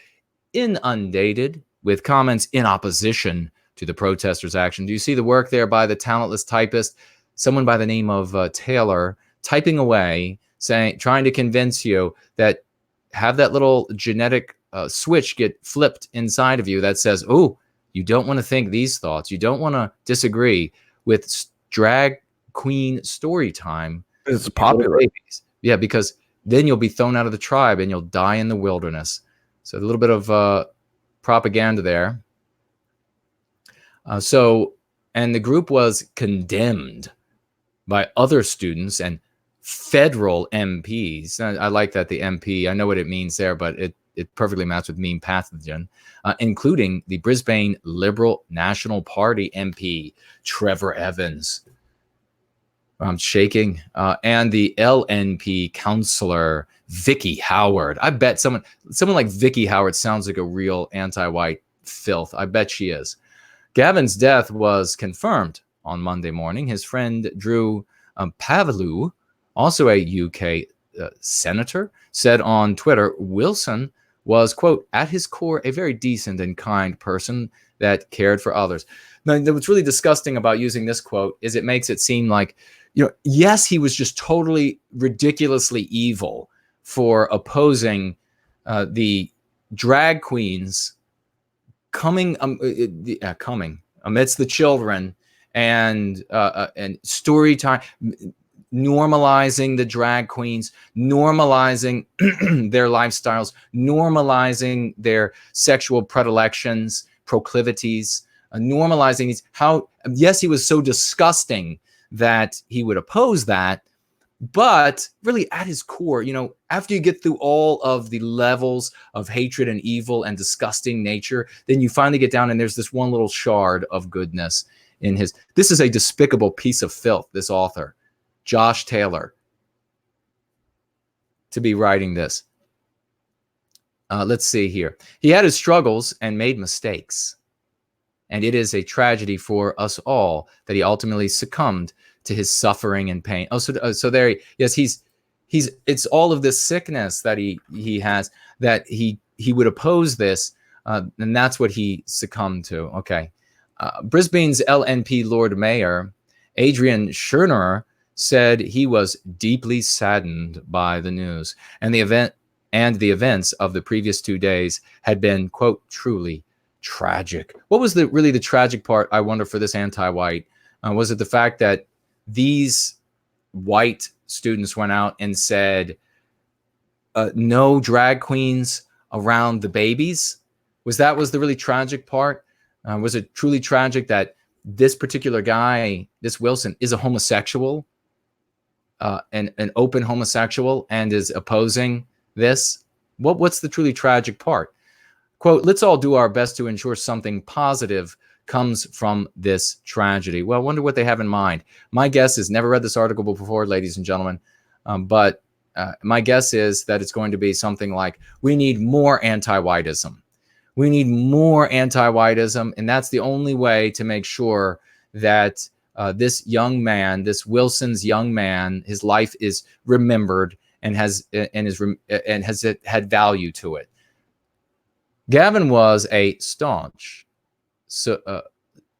inundated with comments in opposition to the protesters' action. Do you see the work there by the talentless typist, someone by the name of Taylor, typing away, trying to convince you that have that little genetic switch get flipped inside of you that says, oh, you don't want to think these thoughts. You don't want to disagree with drag queen story time. It's Little popular. babies. Yeah, because then you'll be thrown out of the tribe and you'll die in the wilderness. So a little bit of propaganda there. And the group was condemned by other students and federal MPs. I like that, the MP. I know what it means there, but it perfectly matches with mean pathogen, including the Brisbane Liberal National Party MP, Trevor Evans. I'm shaking. And the LNP councillor, Vicky Howard. I bet someone like Vicky Howard sounds like a real anti-white filth. I bet she is. Gavin's death was confirmed on Monday morning. His friend Drew Pavlou, also a UK senator, said on Twitter, Wilson was, quote, at his core, a very decent and kind person that cared for others. Now, what's really disgusting about using this quote is it makes it seem like, yes, he was just totally ridiculously evil for opposing the drag queens coming amidst the children and story time, normalizing the drag queens, normalizing their lifestyles, normalizing their sexual predilections, proclivities, normalizing these. Yes, he was so disgusting that he would oppose that, but really at his core, after you get through all of the levels of hatred and evil and disgusting nature, then you finally get down and there's this one little shard of goodness in his. This is a despicable piece of filth, this author, Josh Taylor, to be writing this. Let's see here. He had his struggles and made mistakes. And it is a tragedy for us all that he ultimately succumbed to his suffering and pain. So there, yes, it's all of this sickness that he has, that he would oppose this, and that's what he succumbed to. Okay. Brisbane's LNP Lord Mayor, Adrian Schurner, said he was deeply saddened by the news, and the events of the previous 2 days had been, quote, truly tragic. What was really the tragic part, I wonder, for this anti-white? Was it the fact that these white students went out and said, no drag queens around the babies? Was the really tragic part? Was it truly tragic that this particular guy, this Wilson, is a homosexual, an open homosexual, and is opposing this? What's the truly tragic part? Quote, let's all do our best to ensure something positive comes from this tragedy. Well, I wonder what they have in mind. My guess is, never read this article before, ladies and gentlemen, but my guess is that it's going to be something like, we need more anti-whiteism. We need more anti-whiteism, and that's the only way to make sure that this young man, this Wilson's young man, his life is remembered and has had value to it. Gavin was a staunch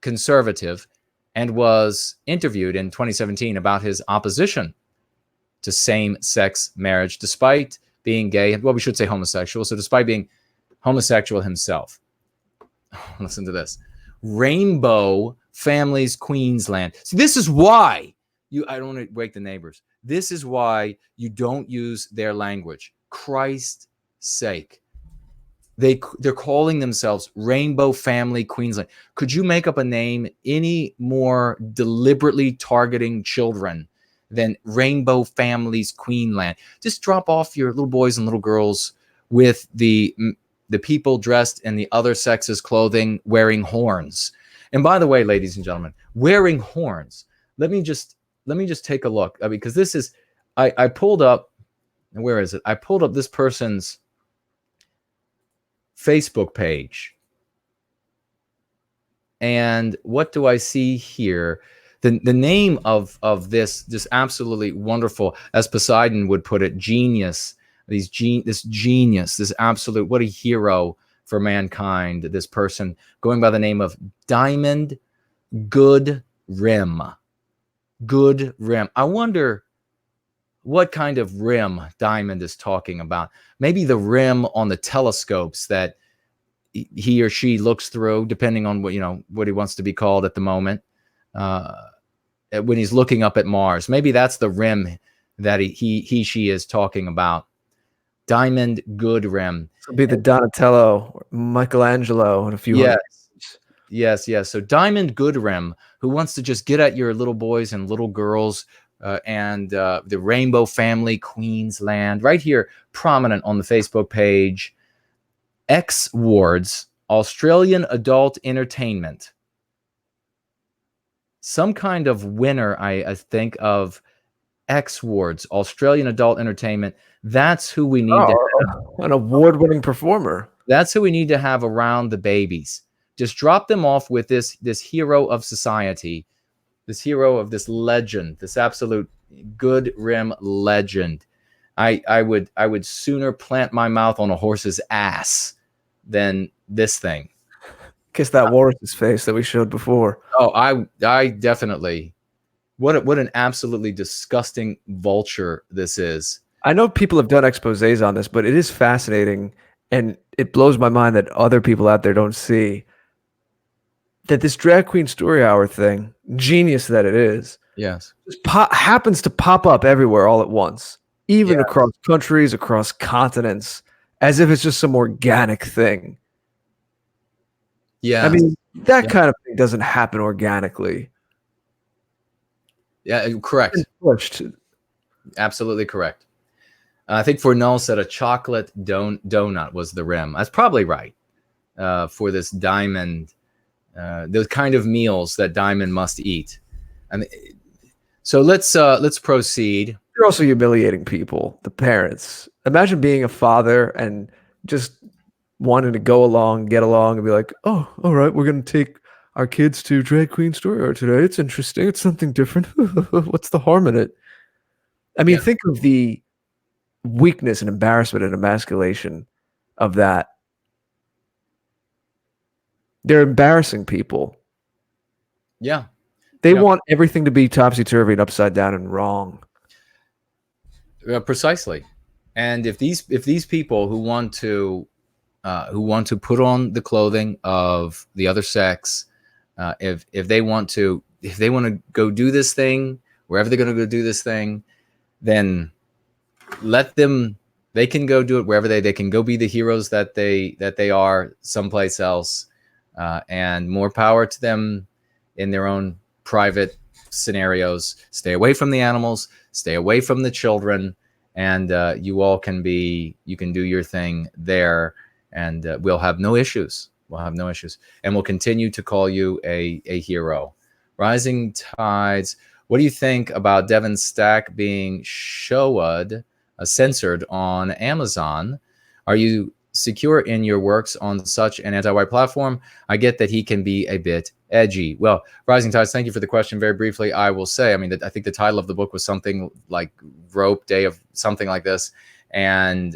conservative and was interviewed in 2017 about his opposition to same-sex marriage, despite being gay. Well, we should say homosexual. So despite being homosexual himself. Listen to this. Rainbow Families Queensland. See, this is why I don't want to wake the neighbors. This is why you don't use their language. Christ's sake. They're calling themselves Rainbow Family Queensland. Could you make up a name any more deliberately targeting children than Rainbow Families Queensland? Just drop off your little boys and little girls with the people dressed in the other sex's clothing, wearing horns. And by the way, ladies and gentlemen, wearing horns. Let me just take a look, because this is, I pulled up, where is it? I pulled up this person's Facebook page. And what do I see here? The name of this absolutely wonderful, as Poseidon would put it, genius. This genius, this absolute, what a hero for mankind. This person going by the name of Diamond Good Rim. Good Rim. I wonder what kind of rim Diamond is talking about. Maybe the rim on the telescopes that he or she looks through, depending on what he wants to be called at the moment, when he's looking up at Mars. Maybe that's the rim that she is talking about. Diamond good rim. This will be the Donatello, Michelangelo, and a few Yes, other. yes. So Diamond Goodrim, who wants to just get at your little boys and little girls, and the Rainbow Family, Queensland, right here, prominent on the Facebook page. X Wards, Australian Adult Entertainment. Some kind of winner, I think, of X Wards, Australian Adult Entertainment. That's who we need to have. An award-winning performer. That's who we need to have around the babies. Just drop them off with this hero of society, this hero of this legend, this absolute good rim legend. I would sooner plant my mouth on a horse's ass than this thing. Kiss that walrus's face that we showed before. Oh, I definitely. What an absolutely disgusting vulture this is. I know people have done exposés on this, but it is fascinating, and it blows my mind that other people out there don't see that this drag queen story hour thing, genius that it is, Yes, just happens to pop up everywhere all at once, even across countries, across continents, as if it's just some organic thing. Yeah, I mean, that kind of thing doesn't happen organically. Yeah, correct. Pushed. Absolutely correct. I think Fornell said a chocolate donut was the rim. That's probably right for this Diamond, those kind of meals that Diamond must eat. I mean, so let's proceed. You're also humiliating people, the parents. Imagine being a father and just wanting to go along, get along, and be like, "Oh, all right, we're gonna take our kids to drag queen story hour today. It's interesting. It's something different. What's the harm in it?" I mean, think of the weakness and embarrassment and emasculation of that. They're embarrassing people. Yeah. They want everything to be topsy-turvy and upside down and wrong. Precisely. And if these people who want to put on the clothing of the other sex, if they want to go do this thing, wherever they're going to go do this thing, then let them. They can go do it wherever they can go be the heroes that they are someplace else, and more power to them in their own private scenarios. Stay away from the animals, stay away from the children, and you can do your thing there, and we'll have no issues. And we'll continue to call you a hero. Rising Tides. What do you think about Devin Stack being censored on Amazon? Are you secure in your works on such an anti-white platform? I get that he can be a bit edgy. Well, Rising Tides, thank you for the question. Very briefly, I will say, I mean, I think the title of the book was something like Rope Day of something like this. And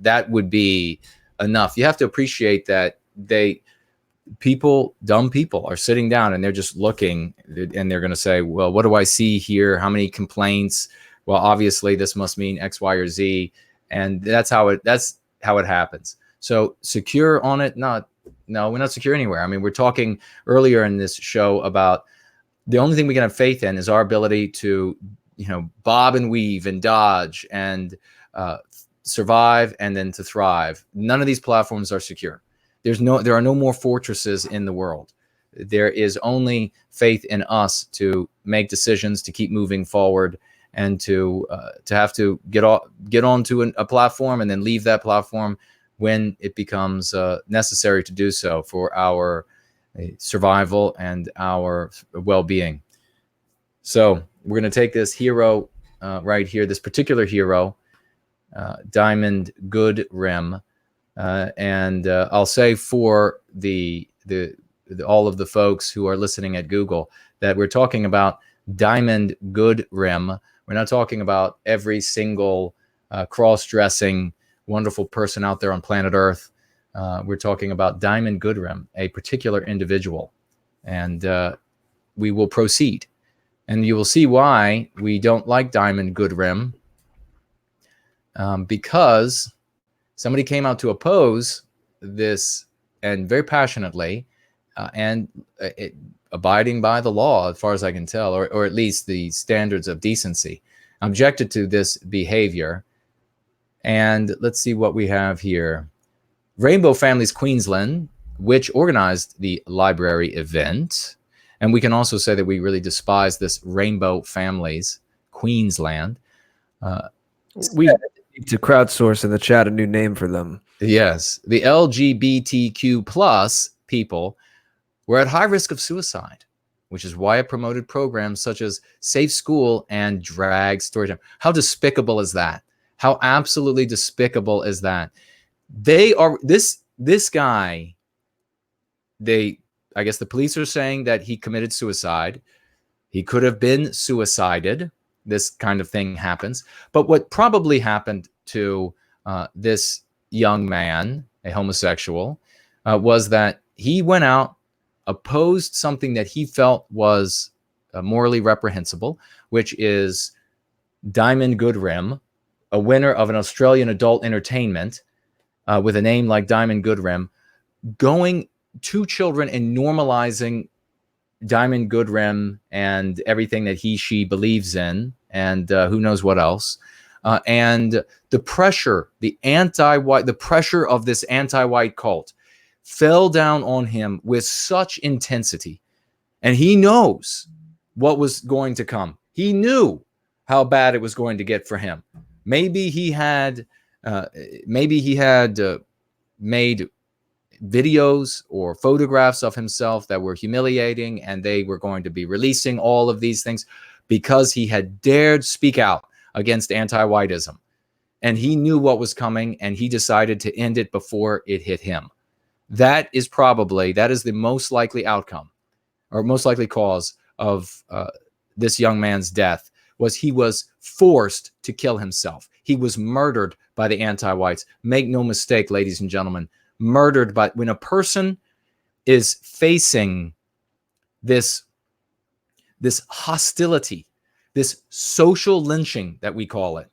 that would be enough. You have to appreciate that dumb people are sitting down and they're just looking, and they're going to say, well, what do I see here? How many complaints? Well, obviously this must mean X, Y, or Z. And that's how it happens. So secure on it? No, we're not secure anywhere. I mean, we're talking earlier in this show about the only thing we can have faith in is our ability to, bob and weave and dodge and survive and then to thrive. None of these platforms are secure. There are no more fortresses in the world. There is only faith in us to make decisions, to keep moving forward, and to have to get onto a platform and then leave that platform when it becomes necessary to do so for our survival and our well-being. So we're going to take this hero right here, this particular hero, Diamond Good Rim. And I'll say for the all of the folks who are listening at Google that we're talking about Diamond Good Rim. We're not talking about every single cross-dressing wonderful person out there on planet Earth. We're talking about Diamond Good Rim, a particular individual, and we will proceed. And you will see why we don't like Diamond Good Rim, because somebody came out to oppose this, and very passionately, and abiding by the law, as far as I can tell, or at least the standards of decency. objected to this behavior. And let's see what we have here. Rainbow Families Queensland, which organized the library event. And we can also say that we really despise this Rainbow Families Queensland. We need to crowdsource in the chat a new name for them. Yes, the LGBTQ plus people were at high risk of suicide, which is why it promoted programs such as Safe School and Drag Storytime. How despicable is that? How absolutely despicable is that? They are this guy. I guess the police are saying that he committed suicide. He could have been suicided. This kind of thing happens. But what probably happened to this young man, a homosexual, was that he went out, opposed something that he felt was morally reprehensible, which is Diamond Goodrim, a winner of an Australian adult entertainment with a name like Diamond Goodrim, going to children and normalizing Diamond Goodrim and everything that she believes in, and who knows what else. And the pressure, the pressure of this anti-white cult fell down on him with such intensity. And he knows what was going to come. He knew how bad it was going to get for him. Maybe he had made videos or photographs of himself that were humiliating, and they were going to be releasing all of these things because he had dared speak out against anti-whiteism. And he knew what was coming, and he decided to end it before it hit him. That is the most likely outcome, or most likely cause of this young man's death, was he was forced to kill himself. He was murdered by the anti-whites. Make no mistake, ladies and gentlemen, murdered by, when a person is facing this hostility, this social lynching that we call it,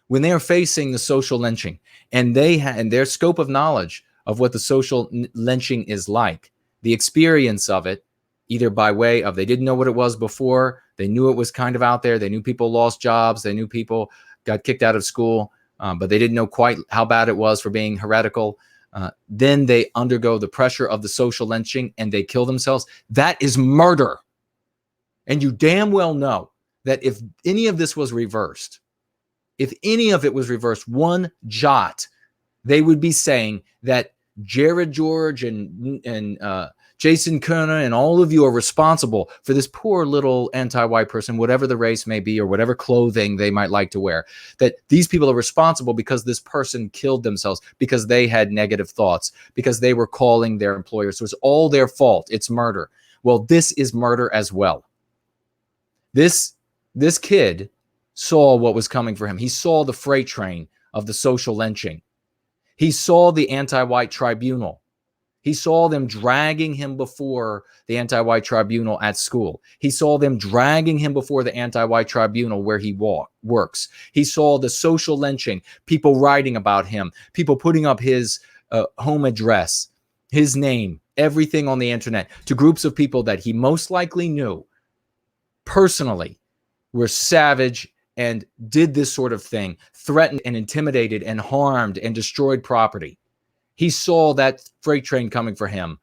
when they are facing the social lynching, and and their scope of knowledge of what the social lynching is like, the experience of it, either by way of they didn't know what it was before, they knew it was kind of out there, they knew people lost jobs, they knew people got kicked out of school, but they didn't know quite how bad it was for being heretical. Then they undergo the pressure of the social lynching and they kill themselves. That is murder. And you damn well know that if any of this was reversed, one jot, they would be saying that Jared George and Jason Kerner and all of you are responsible for this poor little anti-white person, whatever the race may be or whatever clothing they might like to wear, that these people are responsible because this person killed themselves, because they had negative thoughts, because they were calling their employers. So it's all their fault. It's murder. Well, this is murder as well. This kid saw what was coming for him. He saw the freight train of the social lynching. He saw the anti-white tribunal. He saw them dragging him before the anti-white tribunal at school. He saw them dragging him before the anti-white tribunal where he works. He saw the social lynching, people writing about him, people putting up his home address, his name, everything on the internet to groups of people that he most likely knew personally were savage and did this sort of thing, threatened and intimidated and harmed and destroyed property. He saw that freight train coming for him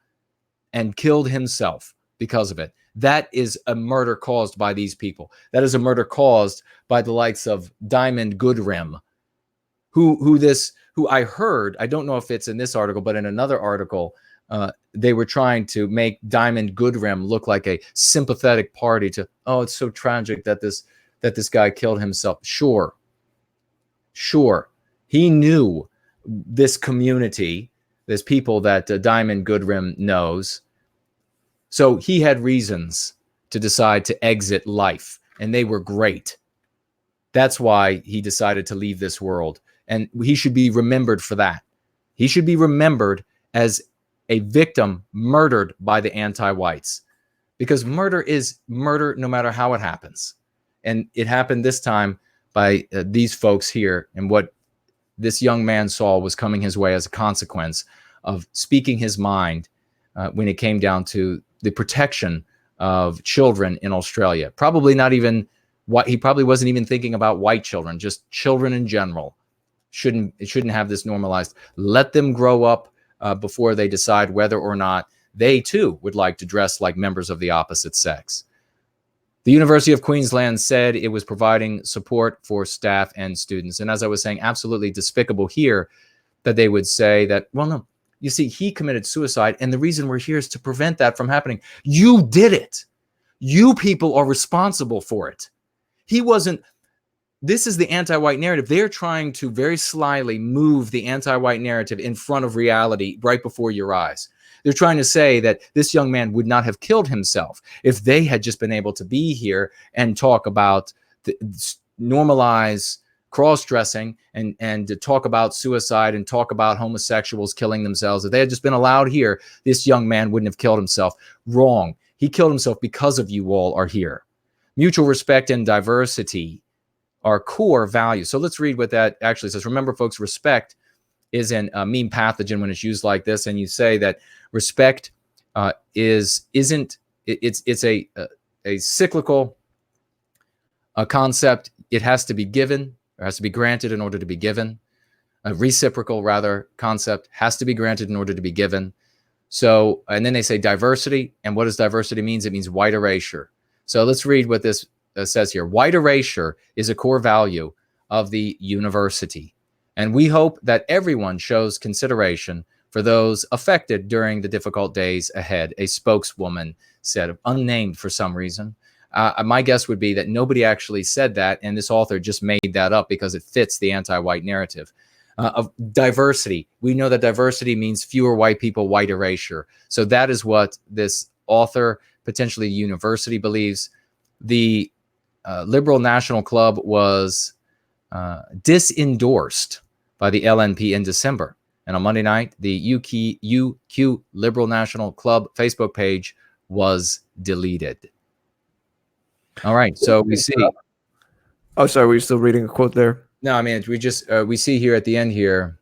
and killed himself because of it. That is a murder caused by these people. That is a murder caused by the likes of Diamond Goodrim, who I heard, I don't know if it's in this article, but in another article, they were trying to make Diamond Goodrim look like a sympathetic party to, oh, it's so tragic that this guy killed himself. Sure. He knew this community, this people that Diamond Goodrim knows. So he had reasons to decide to exit life, and they were great. That's why he decided to leave this world. And he should be remembered for that. He should be remembered as a victim murdered by the anti-whites, because murder is murder no matter how it happens. And it happened this time by these folks here, and what this young man saw was coming his way as a consequence of speaking his mind when it came down to the protection of children in Australia. Probably not even He probably wasn't even thinking about white children, just children in general. It shouldn't have this normalized. Let them grow up before they decide whether or not they too would like to dress like members of the opposite sex. The University of Queensland said it was providing support for staff and students. And as I was saying, absolutely despicable here that they would say that, well, no, you see, he committed suicide, and the reason we're here is to prevent that from happening. You did it. You people are responsible for it. He wasn't. This is the anti-white narrative. They're trying to very slyly move the anti-white narrative in front of reality right before your eyes. They're trying to say that this young man would not have killed himself if they had just been able to be here and talk about normalize cross-dressing and to talk about suicide and talk about homosexuals killing themselves. If they had just been allowed here, this young man wouldn't have killed himself. Wrong. He killed himself because of you all are here. Mutual respect and diversity are core values. So let's read what that actually says. Remember, folks, respect isn't a meme pathogen when it's used like this. And you say that respect it's a cyclical concept. It has to be given, or has to be granted in order to be given. A reciprocal, rather, concept has to be granted in order to be given. So, and then they say diversity. And what does diversity mean? It means white erasure. So let's read what this says here. White erasure is a core value of the university. And we hope that everyone shows consideration for those affected during the difficult days ahead, a spokeswoman said, unnamed for some reason. My guess would be that nobody actually said that, and this author just made that up because it fits the anti-white narrative. Of diversity, we know that diversity means fewer white people, white erasure. So that is what this author, potentially university, believes. The Liberal National Club was disendorsed by the LNP in December. And on Monday night, the UQ Liberal National Club Facebook page was deleted. All right, so we see. Oh, sorry, were you still reading a quote there? No, I mean, we see here at the end here.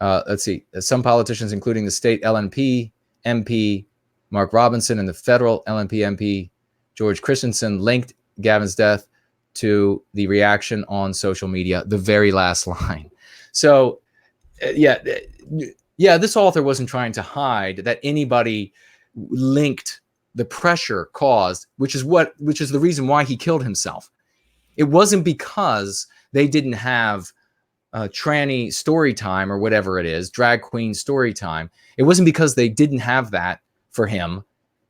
Let's see. Some politicians, including the state LNP MP Mark Robinson and the federal LNP MP George Christensen, linked Gavin's death to the reaction on social media, the very last line. So, yeah, this author wasn't trying to hide that anybody linked the pressure caused, which is the reason why he killed himself. It wasn't because they didn't have tranny story time or whatever it is, drag queen story time. It wasn't because they didn't have that for him.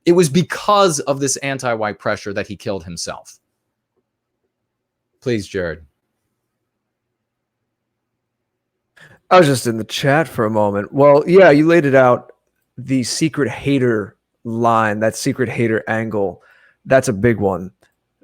It was because of this anti-white pressure that he killed himself. Please, Jared. I was just in the chat for a moment. Well, yeah, you laid it out. The secret hater line, that secret hater angle, that's a big one.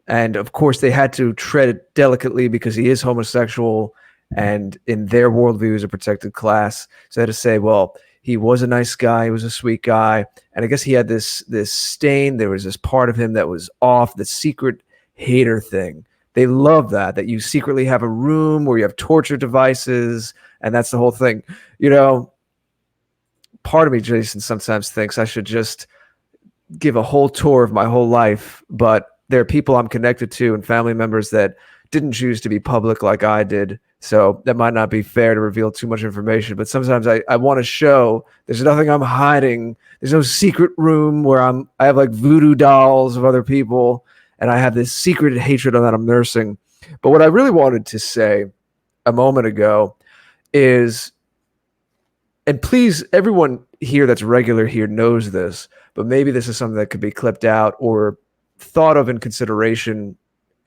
And of course, they had to tread it delicately because he is homosexual, and in their worldview, is a protected class. So they had to say, well, he was a nice guy, he was a sweet guy, and I guess he had this stain. There was this part of him that was off. The secret hater thing. They love that you secretly have a room where you have torture devices, and that's the whole thing. You know, part of me, Jason, sometimes thinks I should just give a whole tour of my whole life, but there are people I'm connected to and family members that didn't choose to be public like I did. So that might not be fair to reveal too much information, but sometimes I want to show there's nothing I'm hiding. There's no secret room where I have like voodoo dolls of other people, and I have this secret hatred that I'm nursing. But what I really wanted to say a moment ago is, and please, everyone here that's regular here knows this, but maybe this is something that could be clipped out or thought of in consideration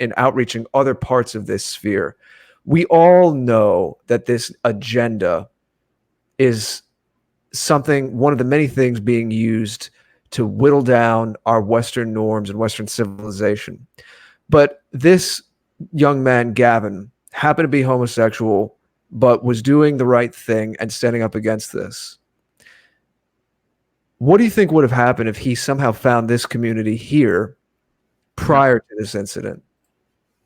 in outreaching other parts of this sphere. We all know that this agenda is something, one of the many things being used to whittle down our Western norms and Western civilization. But this young man, Gavin, happened to be homosexual, but was doing the right thing and standing up against this. What do you think would have happened if he somehow found this community here prior to this incident?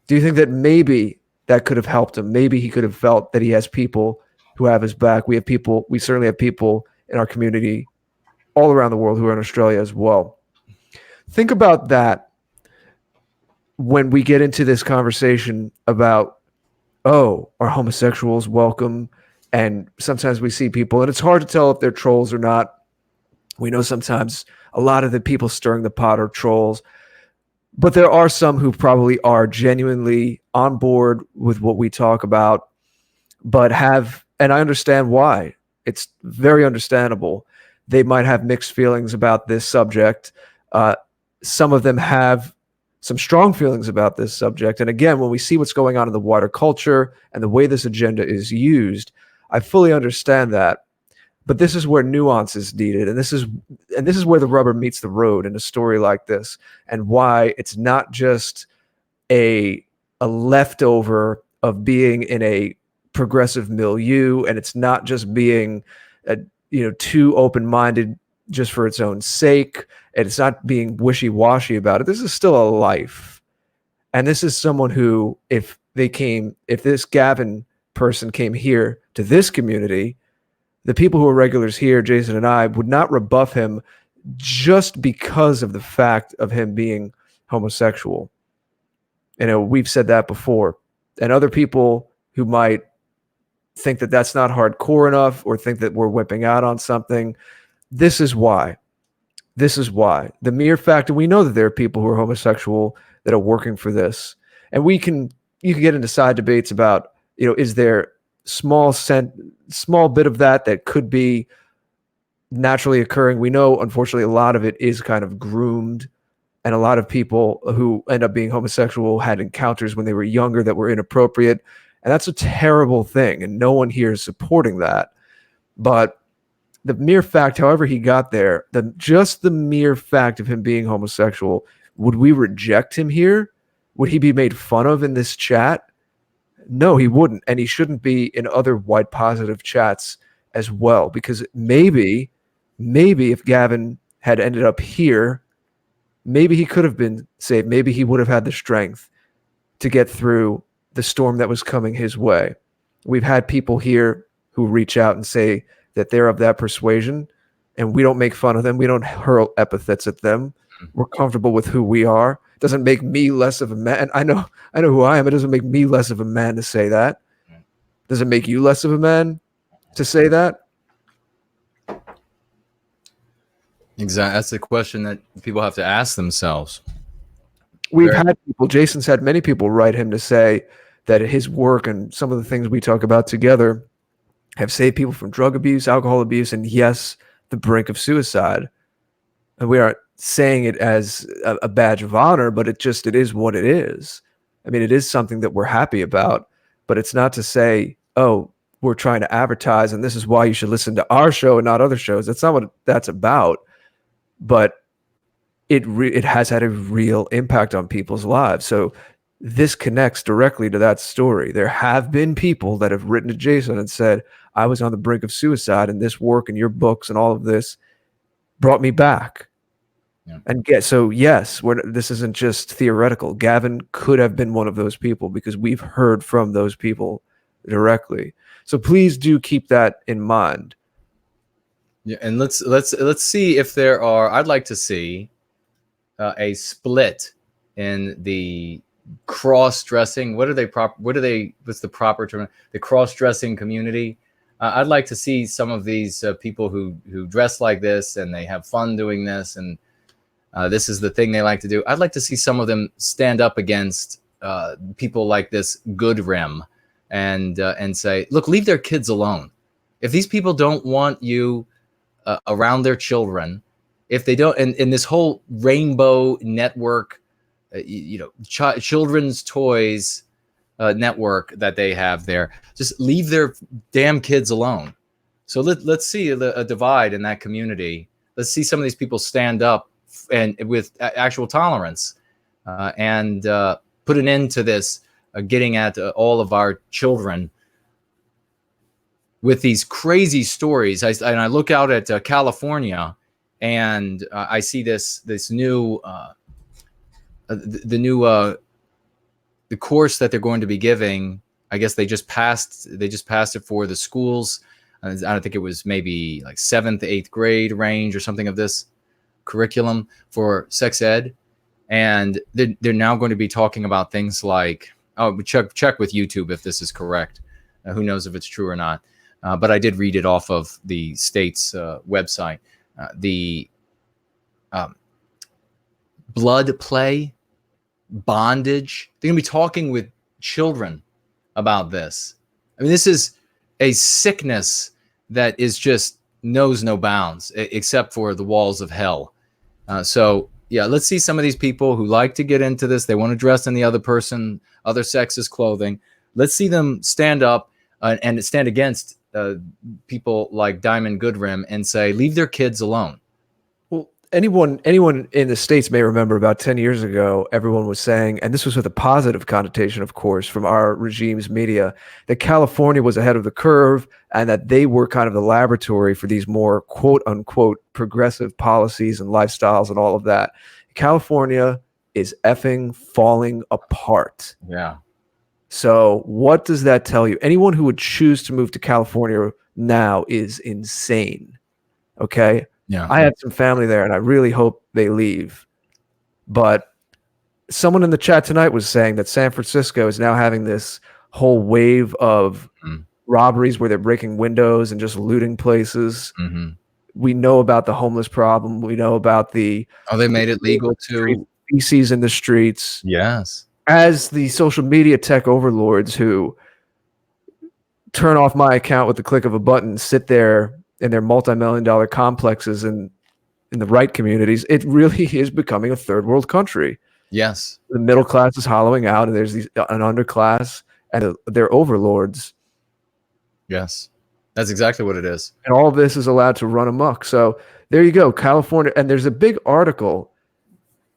Do you think that maybe that could have helped him? Maybe he could have felt that he has people who have his back. We certainly have people in our community all around the world who are in Australia as well. Think about that. when we get into this conversation about, oh, are homosexuals welcome? And sometimes we see people, and it's hard to tell if they're trolls or not. We know sometimes a lot of the people stirring the pot are trolls, but there are some who probably are genuinely on board with what we talk about, but have, and I understand why. It's very understandable. They might have mixed feelings about this subject. Uh, some of them have some strong feelings about this subject. And again, when we see what's going on in the wider culture and the way this agenda is used, I fully understand that. But this is where nuance is needed, and this is where the rubber meets the road in a story like this, and why it's not just a leftover of being in a progressive milieu, and it's not just being too open-minded just for its own sake, and it's not being wishy-washy about it. This is still a life, and this is someone who, if this Gavin person came here to this community, the people who are regulars here, Jason and I, would not rebuff him just because of the fact of him being homosexual. We've said that before. And other people who might think that that's not hardcore enough or think that we're whipping out on something, this is why. This is why. The mere fact, and we know that there are people who are homosexual that are working for this. And you can get into side debates about, is there small bit of that could be naturally occurring. We know, unfortunately, a lot of it is kind of groomed, and a lot of people who end up being homosexual had encounters when they were younger that were inappropriate, and that's a terrible thing, and no one here is supporting that. But the mere fact, however he got there, just the mere fact of him being homosexual, would we reject him here? Would he be made fun of in this chat? No, he wouldn't, and he shouldn't be in other white positive chats as well, because maybe if Gavin had ended up here, maybe he could have been saved. Maybe he would have had the strength to get through the storm that was coming his way. We've had people here who reach out and say that they're of that persuasion, and we don't make fun of them. We don't hurl epithets at them. We're comfortable with who we are. It doesn't make me less of a man. I know who I am. It doesn't make me less of a man to say that. Does it make you less of a man to say that? Exactly. That's the question that people have to ask themselves. We've had people, Jason's had many people write him to say that his work and some of the things we talk about together have saved people from drug abuse, alcohol abuse, and yes, the brink of suicide. And we aren't saying it as a badge of honor, but it is what it is. I mean, it is something that we're happy about, but it's not to say, oh, we're trying to advertise and this is why you should listen to our show and not other shows. That's not what that's about. But it has had a real impact on people's lives. So this connects directly to that story. There have been people that have written to Jason and said, I was on the brink of suicide, and this work and your books and all of this brought me back. Yeah. And so yes, this isn't just theoretical. Gavin could have been one of those people because we've heard from those people directly. So please do keep that in mind. Yeah, and let's see if there are. I'd like to see a split in the cross-dressing. What's the proper term? The cross-dressing community. I'd like to see some of these people who dress like this and they have fun doing this, and this is the thing they like to do. I'd like to see some of them stand up against people like this good Rem and say, look, leave their kids alone. If these people don't want you around their children, if they don't, and this whole rainbow network, children's toys network that they have there, just leave their damn kids alone. So let's see a divide in that community. Let's see some of these people stand up and with actual tolerance and put an end to this getting at all of our children with these crazy stories. I look out at California, and I see this new the course that they're going to be giving. I guess they just passed it for the schools. I don't think it was maybe like 7th, 8th grade range or something of this curriculum for sex ed. And they're now going to be talking about things like, oh, check with YouTube if this is correct. Who knows if it's true or not. But I did read it off of the state's website. The blood play, bondage. They're going to be talking with children about this. I mean, this is a sickness that is just knows no bounds except for the walls of hell. So yeah, let's see some of these people who like to get into this. They want to dress in the other sex's clothing. Let's see them stand up and stand against people like Diamond Goodrim and say, leave their kids alone. Well, anyone in the States may remember about 10 years ago, everyone was saying, and this was with a positive connotation, of course, from our regime's media, that California was ahead of the curve and that they were kind of the laboratory for these more quote unquote progressive policies and lifestyles and all of that. California is effing falling apart. Yeah. So what does that tell you? Anyone who would choose to move to California now is insane. Okay. Yeah. I have some family there and I really hope they leave. But someone in the chat tonight was saying that San Francisco is now having this whole wave of robberies where they're breaking windows and just looting places. Mm-hmm. We know about the homeless problem. We know about they made it legal to feces in the streets. Yes. As the social media tech overlords who turn off my account with the click of a button, sit there in their multi-million-dollar complexes in the right communities, it really is becoming a third world country. Yes. The middle class is hollowing out, and there's an underclass, and they're overlords. Yes. That's exactly what it is. And all of this is allowed to run amok. So there you go, California. And there's a big article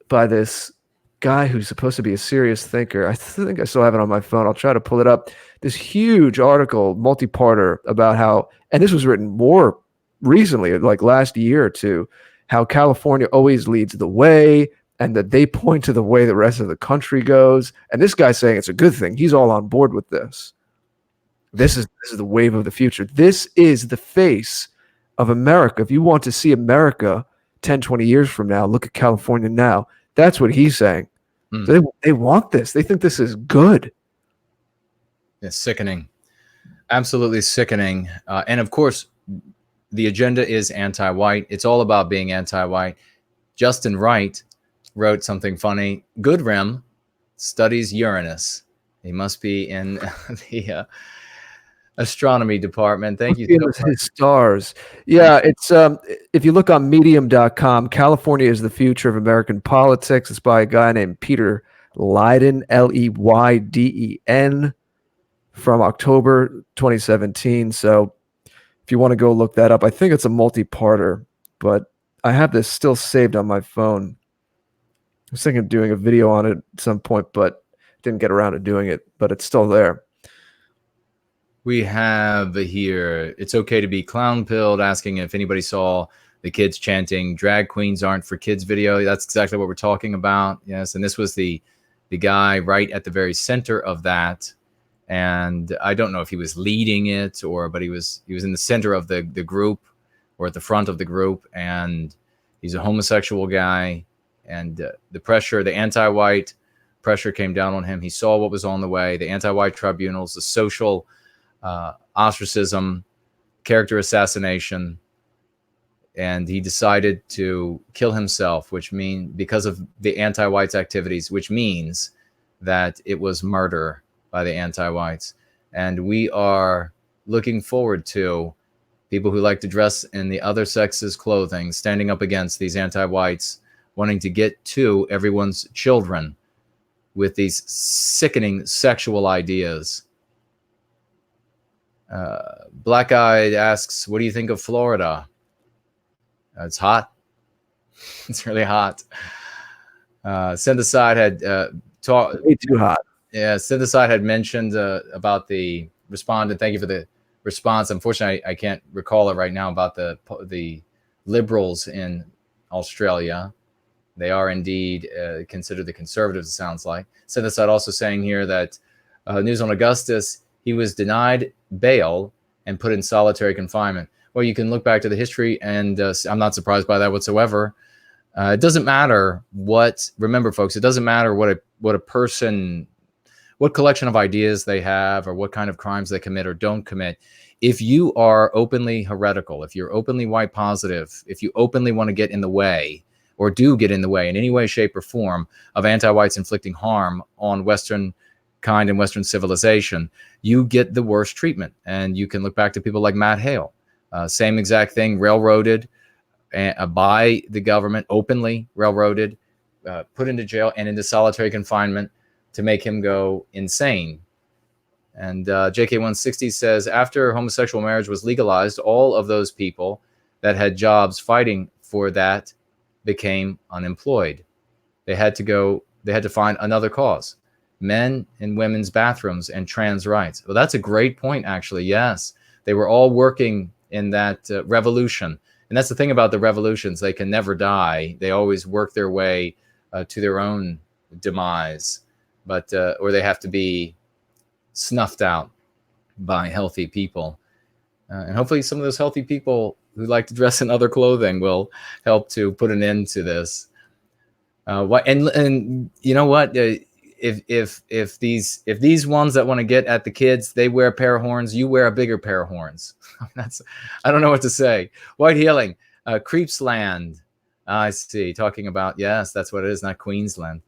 by this guy who's supposed to be a serious thinker. I think I still have it on my phone. I'll try to pull it up. This huge article, multi-parter, about how, and this was written more recently, like last year or two, how California always leads the way and that they point to the way the rest of the country goes. And this guy's saying it's a good thing. He's all on board with this. This is the wave of the future. This is the face of America. If you want to see America 10, 20 years from now, look at California now. That's what he's saying. So they want this. They think this is good. It's sickening. Absolutely sickening. And of course, the agenda is anti-white. It's all about being anti-white. Justin Wright wrote something funny. Goodrim studies Uranus. He must be in the astronomy department. Thank you so much. His stars. Yeah, it's if you look on medium.com, California is the future of American politics. It's by a guy named Peter Leyden, Leyden, from October 2017. So if you want to go look that up, I think it's a multi-parter, but I have this still saved on my phone. I was thinking of doing a video on it at some point, but didn't get around to doing it, but it's still there. We have here, it's okay to be clown pilled, asking if anybody saw the kids chanting drag queens aren't for kids video. That's exactly what we're talking about. Yes. And this was the guy right at the very center of that. And I don't know if he was leading it but he was in the center of the group or at the front of the group. And he's a homosexual guy. And the anti-white pressure came down on him. He saw what was on the way, the anti-white tribunals, the social ostracism, character assassination, and he decided to kill himself, because of the anti-whites activities, which means that it was murder by the anti-whites. And we are looking forward to people who like to dress in the other sex's clothing, standing up against these anti-whites, wanting to get to everyone's children with these sickening sexual ideas. Black Eyed asks, what do you think of Florida? It's hot. It's really hot. Syntheside had talked. Way too hot. Yeah, Syntheside had mentioned about the respondent. Thank you for the response. Unfortunately, I can't recall it right now about the liberals in Australia. They are indeed considered the conservatives, it sounds like. Syntheside also saying here that news on Augustus, he was denied bail and put in solitary confinement. Well, you can look back to the history, and I'm not surprised by that whatsoever. It doesn't matter remember folks, it doesn't matter what a person, what collection of ideas they have or what kind of crimes they commit or don't commit. If you are openly heretical, if you're openly white positive, if you openly want to get in the way or do get in the way in any way, shape, or form of anti-whites inflicting harm on Western kind and Western civilization, you get the worst treatment. And you can look back to people like Matt Hale, same exact thing, railroaded by the government, openly railroaded, put into jail and into solitary confinement to make him go insane. And JK160 says, after homosexual marriage was legalized, all of those people that had jobs fighting for that became unemployed. They had to find another cause. Men in women's bathrooms and trans rights. Well, that's a great point, actually. Yes, they were all working in that revolution. And that's the thing about the revolutions. They can never die. They always work their way to their own demise, or they have to be snuffed out by healthy people. And hopefully some of those healthy people who like to dress in other clothing will help to put an end to this. And you know what? If these ones that want to get at the kids, they wear a pair of horns, you wear a bigger pair of horns. I don't know what to say. White Healing, Creepsland. I see. Talking about, yes, that's what it is, not Queensland.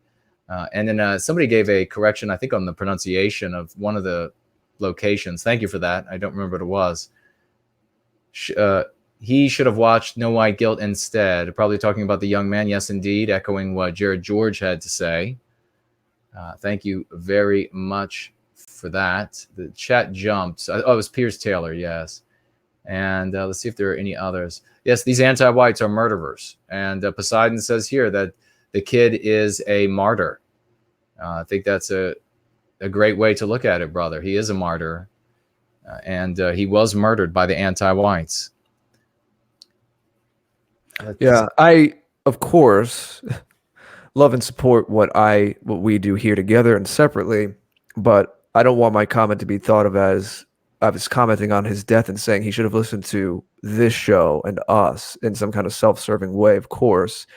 And then somebody gave a correction, I think, on the pronunciation of one of the locations. Thank you for that. I don't remember what it was. He should have watched No White Guilt instead. Probably talking about the young man. Yes, indeed. Echoing what Jared George had to say. Thank you very much for that. The chat jumped. Oh, it was Piers Taylor. Yes. And let's see if there are any others. Yes, these anti-whites are murderers. And Poseidon says here that the kid is a martyr. I think that's a great way to look at it, brother. He is a martyr. And he was murdered by the anti-whites. Yeah, I, of course, love and support what we do here together and separately, but I don't want my comment to be thought of as I was commenting on his death and saying he should have listened to this show and us in some kind of self-serving way. Of course,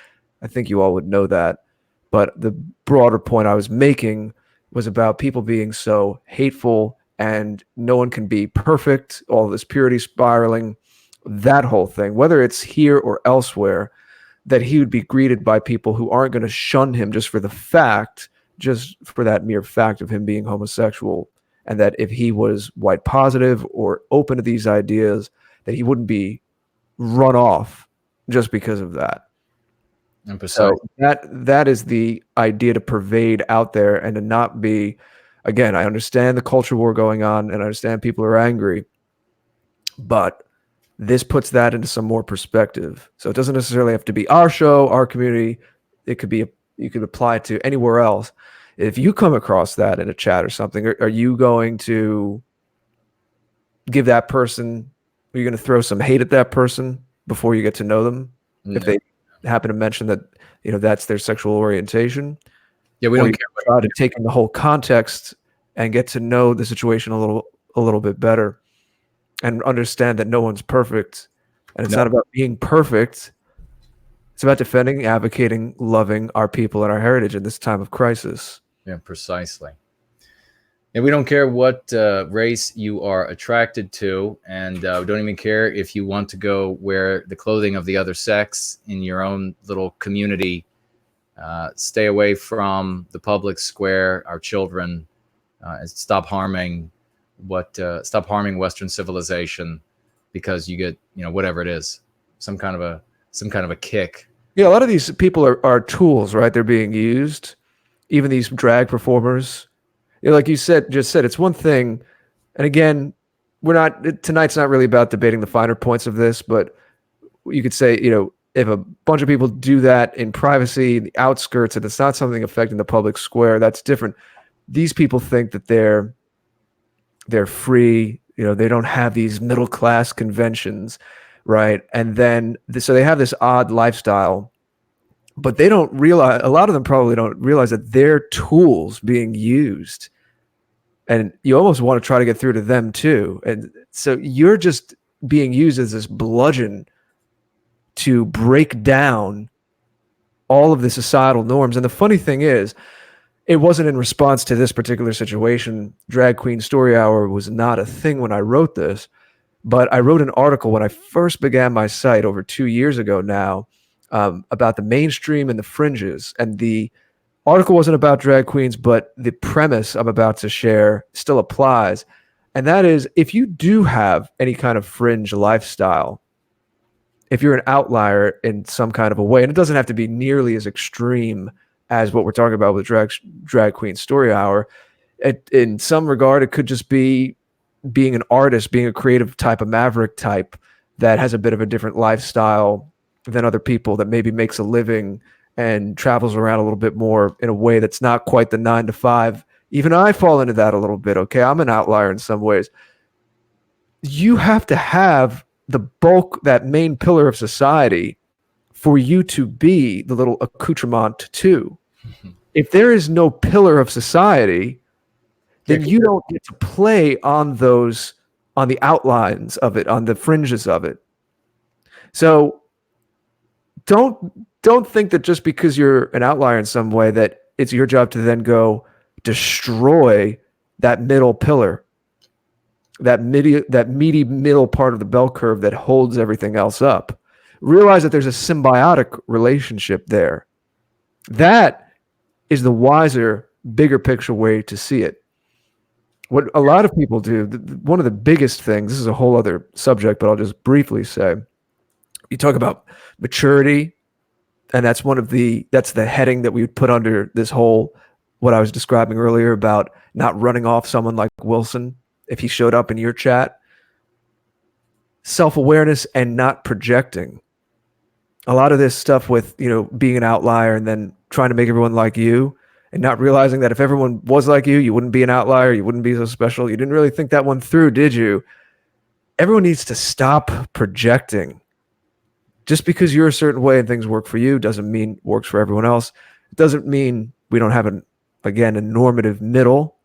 I think you all would know that. But the broader point I was making was about people being so hateful and no one can be perfect, all this purity spiraling, that whole thing, whether it's here or elsewhere, that he would be greeted by people who aren't going to shun him just for that mere fact of him being homosexual. And that if he was white positive or open to these ideas, that he wouldn't be run off just because of that. So that is the idea to pervade out there and to not be, again, I understand the culture war going on and I understand people are angry, but this puts that into some more perspective. So it doesn't necessarily have to be our show, our community. It could be, you could apply it to anywhere else. If you come across that in a chat or something, are you going to give that person, are you going to throw some hate at that person before you get to know them? No. If they happen to mention that, that's their sexual orientation. Yeah, we don't care. Try to take in the whole context and get to know the situation a little bit better and understand that no one's perfect. And it's not about being perfect. It's about defending, advocating, loving our people and our heritage in this time of crisis. Yeah, precisely. And we don't care what race you are attracted to, and we don't even care if you want to go wear the clothing of the other sex in your own little community. Stay away from the public square, our children, and stop harming Western civilization because you get, whatever it is, some kind of a kick. Yeah, a lot of these people are tools, right? They're being used. Even these drag performers, like you said, it's one thing. And again, tonight's not really about debating the finer points of this, but you could say, if a bunch of people do that in privacy, the outskirts, and it's not something affecting the public square, that's different. These people think that they're free, they don't have these middle class conventions, right? And then so they have this odd lifestyle, but they don't realize, a lot of them probably don't realize that they're tools being used. And you almost want to try to get through to them too. And so you're just being used as this bludgeon to break down all of the societal norms. And the funny thing is, it wasn't in response to this particular situation. Drag Queen Story Hour was not a thing when I wrote this, but I wrote an article when I first began my site over 2 years ago now, about the mainstream and the fringes. And the article wasn't about drag queens, but the premise I'm about to share still applies. And that is, if you do have any kind of fringe lifestyle, if you're an outlier in some kind of a way, and it doesn't have to be nearly as extreme as what we're talking about with drag Queen Story Hour, in some regard, it could just be being an artist, being a creative type, a maverick type that has a bit of a different lifestyle than other people, that maybe makes a living and travels around a little bit more in a way that's not quite the 9 to 5. Even I fall into that a little bit. Okay. I'm an outlier in some ways. You have to have the bulk, that main pillar of society, for you to be the little accoutrement too. If there is no pillar of society, then you don't get to play on those, on the outlines of it, on the fringes of it. So don't think that just because you're an outlier in some way that it's your job to then go destroy that middle pillar, that meaty middle part of the bell curve that holds everything else up. Realize that there's a symbiotic relationship there. That is the wiser, bigger picture way to see it. What a lot of people do, one of the biggest things, this is a whole other subject, but I'll just briefly say, you talk about maturity, and that's the heading that we would put under this whole, what I was describing earlier about not running off someone like Wilson if he showed up in your chat. Self-awareness and not projecting. A lot of this stuff with, being an outlier and then trying to make everyone like you, and not realizing that if everyone was like you wouldn't be an outlier, you wouldn't be so special. You didn't really think that one through, did you? Everyone needs to stop projecting. Just because you're a certain way and things work for you doesn't mean it works for everyone else. It doesn't mean we don't have a normative middle,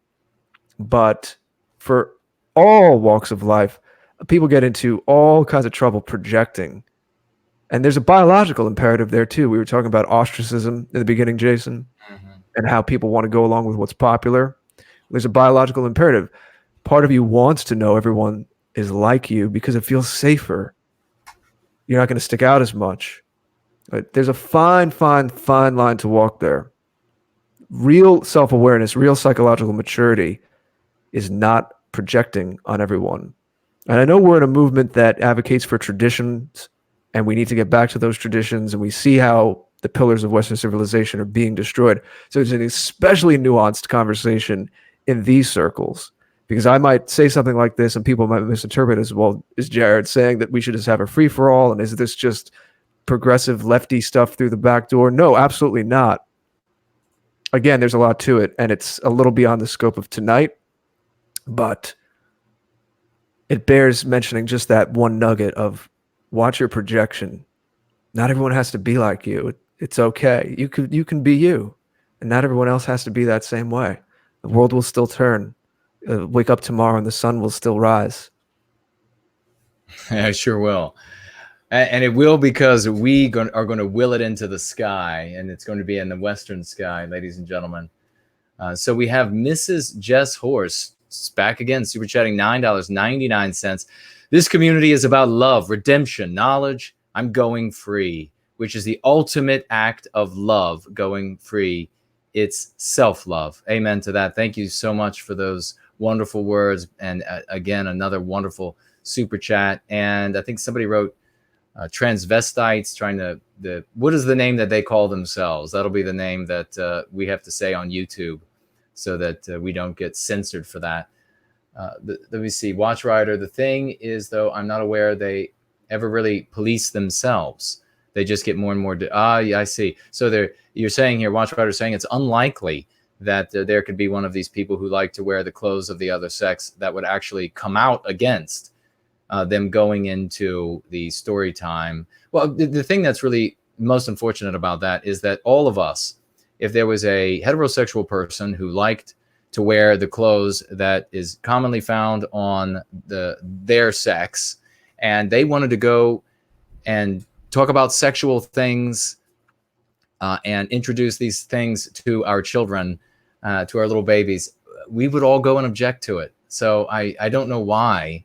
but for all walks of life, people get into all kinds of trouble projecting. And there's a biological imperative there too. We were talking about ostracism in the beginning, Jason, and how people want to go along with what's popular. There's a biological imperative. Part of you wants to know everyone is like you because it feels safer. You're not going to stick out as much. But there's a fine line to walk there. Real self-awareness, real psychological maturity is not projecting on everyone. And I know we're in a movement that advocates for traditions, and we need to get back to those traditions, and we see how the pillars of Western civilization are being destroyed. So it's an especially nuanced conversation in these circles, because I might say something like this and people might misinterpret as, well, is Jared saying that we should just have a free-for-all, and is this just progressive lefty stuff through the back door? No, absolutely not. Again, there's a lot to it, and it's a little beyond the scope of tonight, but it bears mentioning just that one nugget of watch your projection. Not everyone has to be like you. It's okay. You can be you, and not everyone else has to be that same way. The world will still turn. Wake up tomorrow and the sun will still rise. I sure will. And it will, because we are going to will it into the sky, and it's going to be in the western sky, ladies and gentlemen. So we have Mrs. Jess Horse back again, super chatting $9.99. This community is about love, redemption, knowledge. I'm going free, which is the ultimate act of love, going free. It's self-love. Amen to that. Thank you so much for those wonderful words. And again, another wonderful super chat. And I think somebody wrote transvestites, trying to, what is the name that they call themselves? That'll be the name that we have to say on YouTube so that we don't get censored for that. Let me see. Watch Rider. The thing is, though, I'm not aware they ever really police themselves. They just get more and more. Yeah, I see. So you're saying here, Watch Rider saying it's unlikely that there could be one of these people who like to wear the clothes of the other sex that would actually come out against them going into the story time. Well, the thing that's really most unfortunate about that is that all of us, if there was a heterosexual person who liked to wear the clothes that is commonly found on their sex, and they wanted to go and talk about sexual things and introduce these things to our children, to our little babies, we would all go and object to it. So I don't know why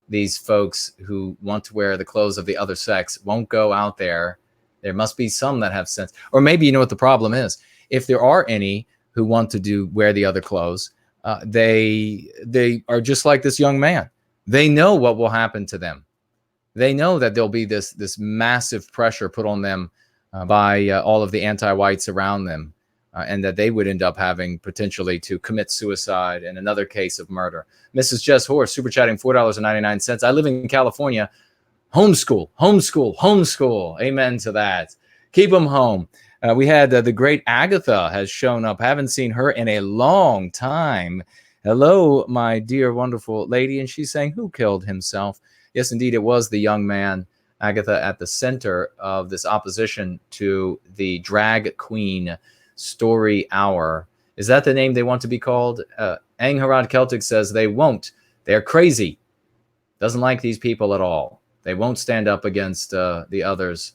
these folks who want to wear the clothes of the other sex won't go out there. There must be some that have sense. Or maybe you know what the problem is. If there are any who want to wear the other clothes, they are just like this young man. They know what will happen to them. They know that there'll be this massive pressure put on them by all of the anti-whites around them, and that they would end up having potentially to commit suicide in another case of murder. Mrs. Jess Horse, super chatting $4.99. I live in California. Homeschool, homeschool, homeschool. Amen to that. Keep them home. We had the great Agatha has shown up. Haven't seen her in a long time. Hello, my dear, wonderful lady. And she's saying, who killed himself? Yes, indeed, it was the young man, Agatha, at the center of this opposition to the drag queen story hour. Is that the name they want to be called? Angharad Celtic says they won't. They're crazy. Doesn't like these people at all. They won't stand up against the others.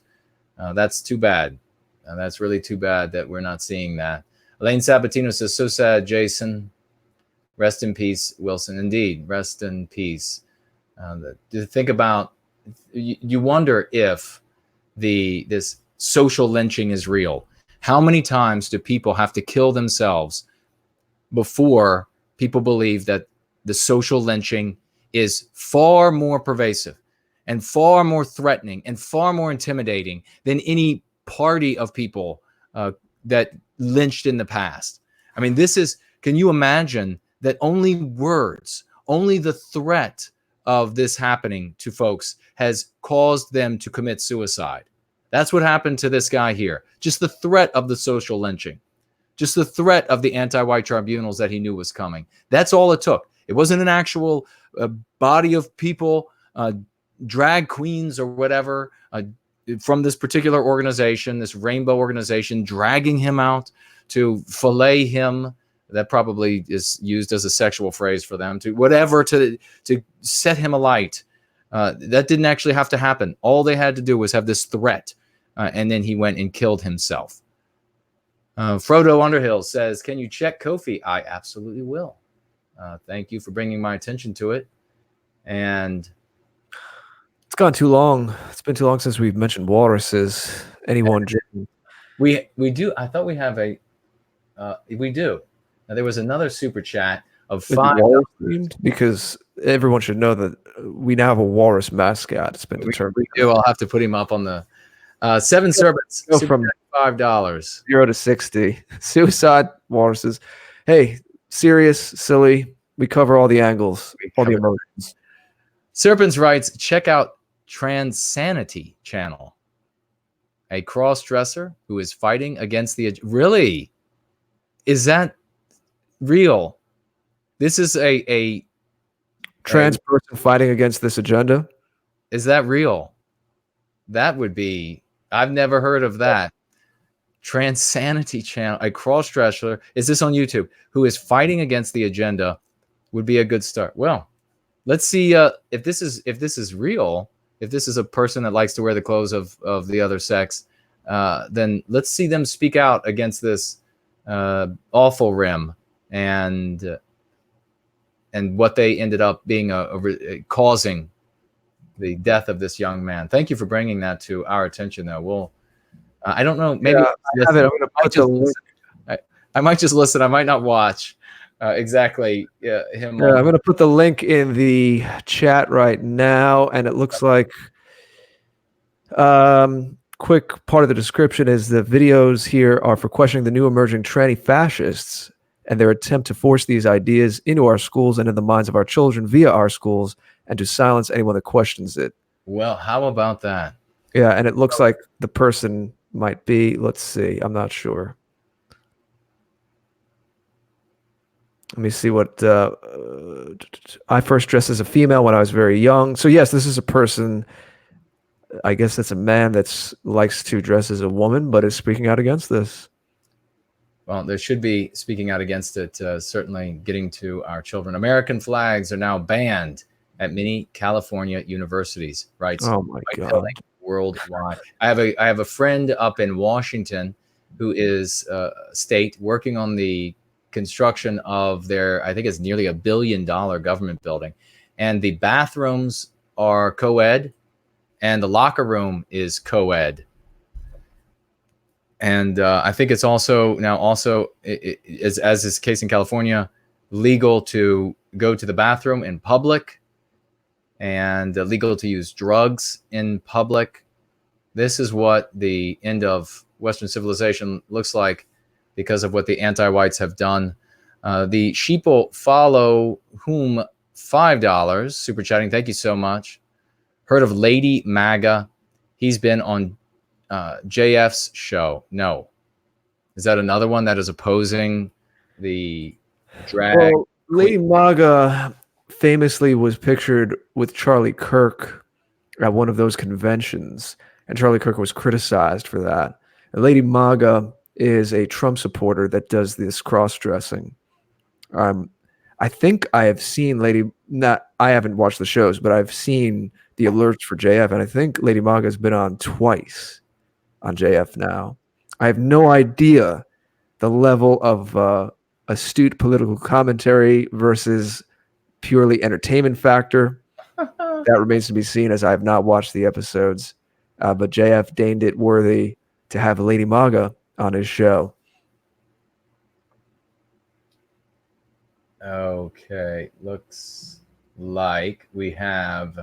That's too bad. That's really too bad that we're not seeing that. Elaine Sabatino says, so sad, Jason. Rest in peace, Wilson. Indeed, rest in peace. To think about, you wonder if this social lynching is real. How many times do people have to kill themselves before people believe that the social lynching is far more pervasive and far more threatening and far more intimidating than any party of people that lynched in the past? I mean, can you imagine that only words, only the threat of this happening to folks has caused them to commit suicide? That's what happened to this guy here. Just the threat of the social lynching, just the threat of the anti-white tribunals that he knew was coming. That's all it took. It wasn't an actual body of people, drag queens or whatever, from this particular organization, this rainbow organization, dragging him out to fillet him. That probably is used as a sexual phrase for them, to whatever, to set him alight. That didn't actually have to happen. All they had to do was have this threat, and then he went and killed himself. Frodo Underhill says, can you check Kofi? I absolutely will. Thank you for bringing my attention to it. And it's gone too long. It's been too long since we've mentioned walruses. Anyone? We do. I thought we have we do. Now, there was another super chat of $5. Because everyone should know that we now have a walrus mascot. It's been determined. We do. I'll have to put him up on the 7 servants. From $5. 0 to 60. Suicide, walruses. Hey, serious, silly. We cover all the angles, all the emotions. Serpents writes, check out Transanity channel. A cross-dresser who is fighting against the... Really? Is that real? This is a trans person fighting against this agenda? Is that real? That would be... I've never heard of that. Transanity channel, a cross-dresser. Is this on YouTube? Who is fighting against the agenda would be a good start. Well, let's see if this is real. If this is a person that likes to wear the clothes of the other sex, then let's see them speak out against this awful rim and what they ended up being causing the death of this young man. Thank you for bringing that to our attention, though. We'll I don't know. Maybe I might just listen. I might not watch exactly him. I'm going to put the link in the chat right now, and it looks like quick part of the description is the videos here are for questioning the new emerging tranny fascists and their attempt to force these ideas into our schools and in the minds of our children via our schools and to silence anyone that questions it. Well, how about that? Yeah, and it looks like the person might be, let's see, I'm not sure. Let me see what, I first dressed as a female when I was very young. So yes, this is a person, I guess that's a man that likes to dress as a woman, but is speaking out against this. Well, there should be speaking out against it, certainly getting to our children. American flags are now banned at many California universities, right? Oh my God. Worldwide. I have a friend up in Washington who is state working on the construction of their, I think it's nearly $1 billion government building. And the bathrooms are co-ed and the locker room is co-ed. And I think it's also now also, as is the case in California, legal to go to the bathroom in public and legal to use drugs in public. This is what the end of Western civilization looks like because of what the anti-whites have done. The sheeple follow whom $5 super chatting. Thank you so much. Heard of Lady MAGA? He's been on JF's show. No. Is that another one that is opposing the drag? Well, Lady MAGA famously was pictured with Charlie Kirk at one of those conventions, and Charlie Kirk was criticized for that. And Lady MAGA is a Trump supporter that does this cross-dressing. I think I have seen I haven't watched the shows, but I've seen the alerts for JF, and I think Lady MAGA has been on twice on JF now. I have no idea the level of astute political commentary versus purely entertainment factor. That remains to be seen, as I have not watched the episodes. But JF deemed it worthy to have Lady MAGA on his show. Okay, looks like we have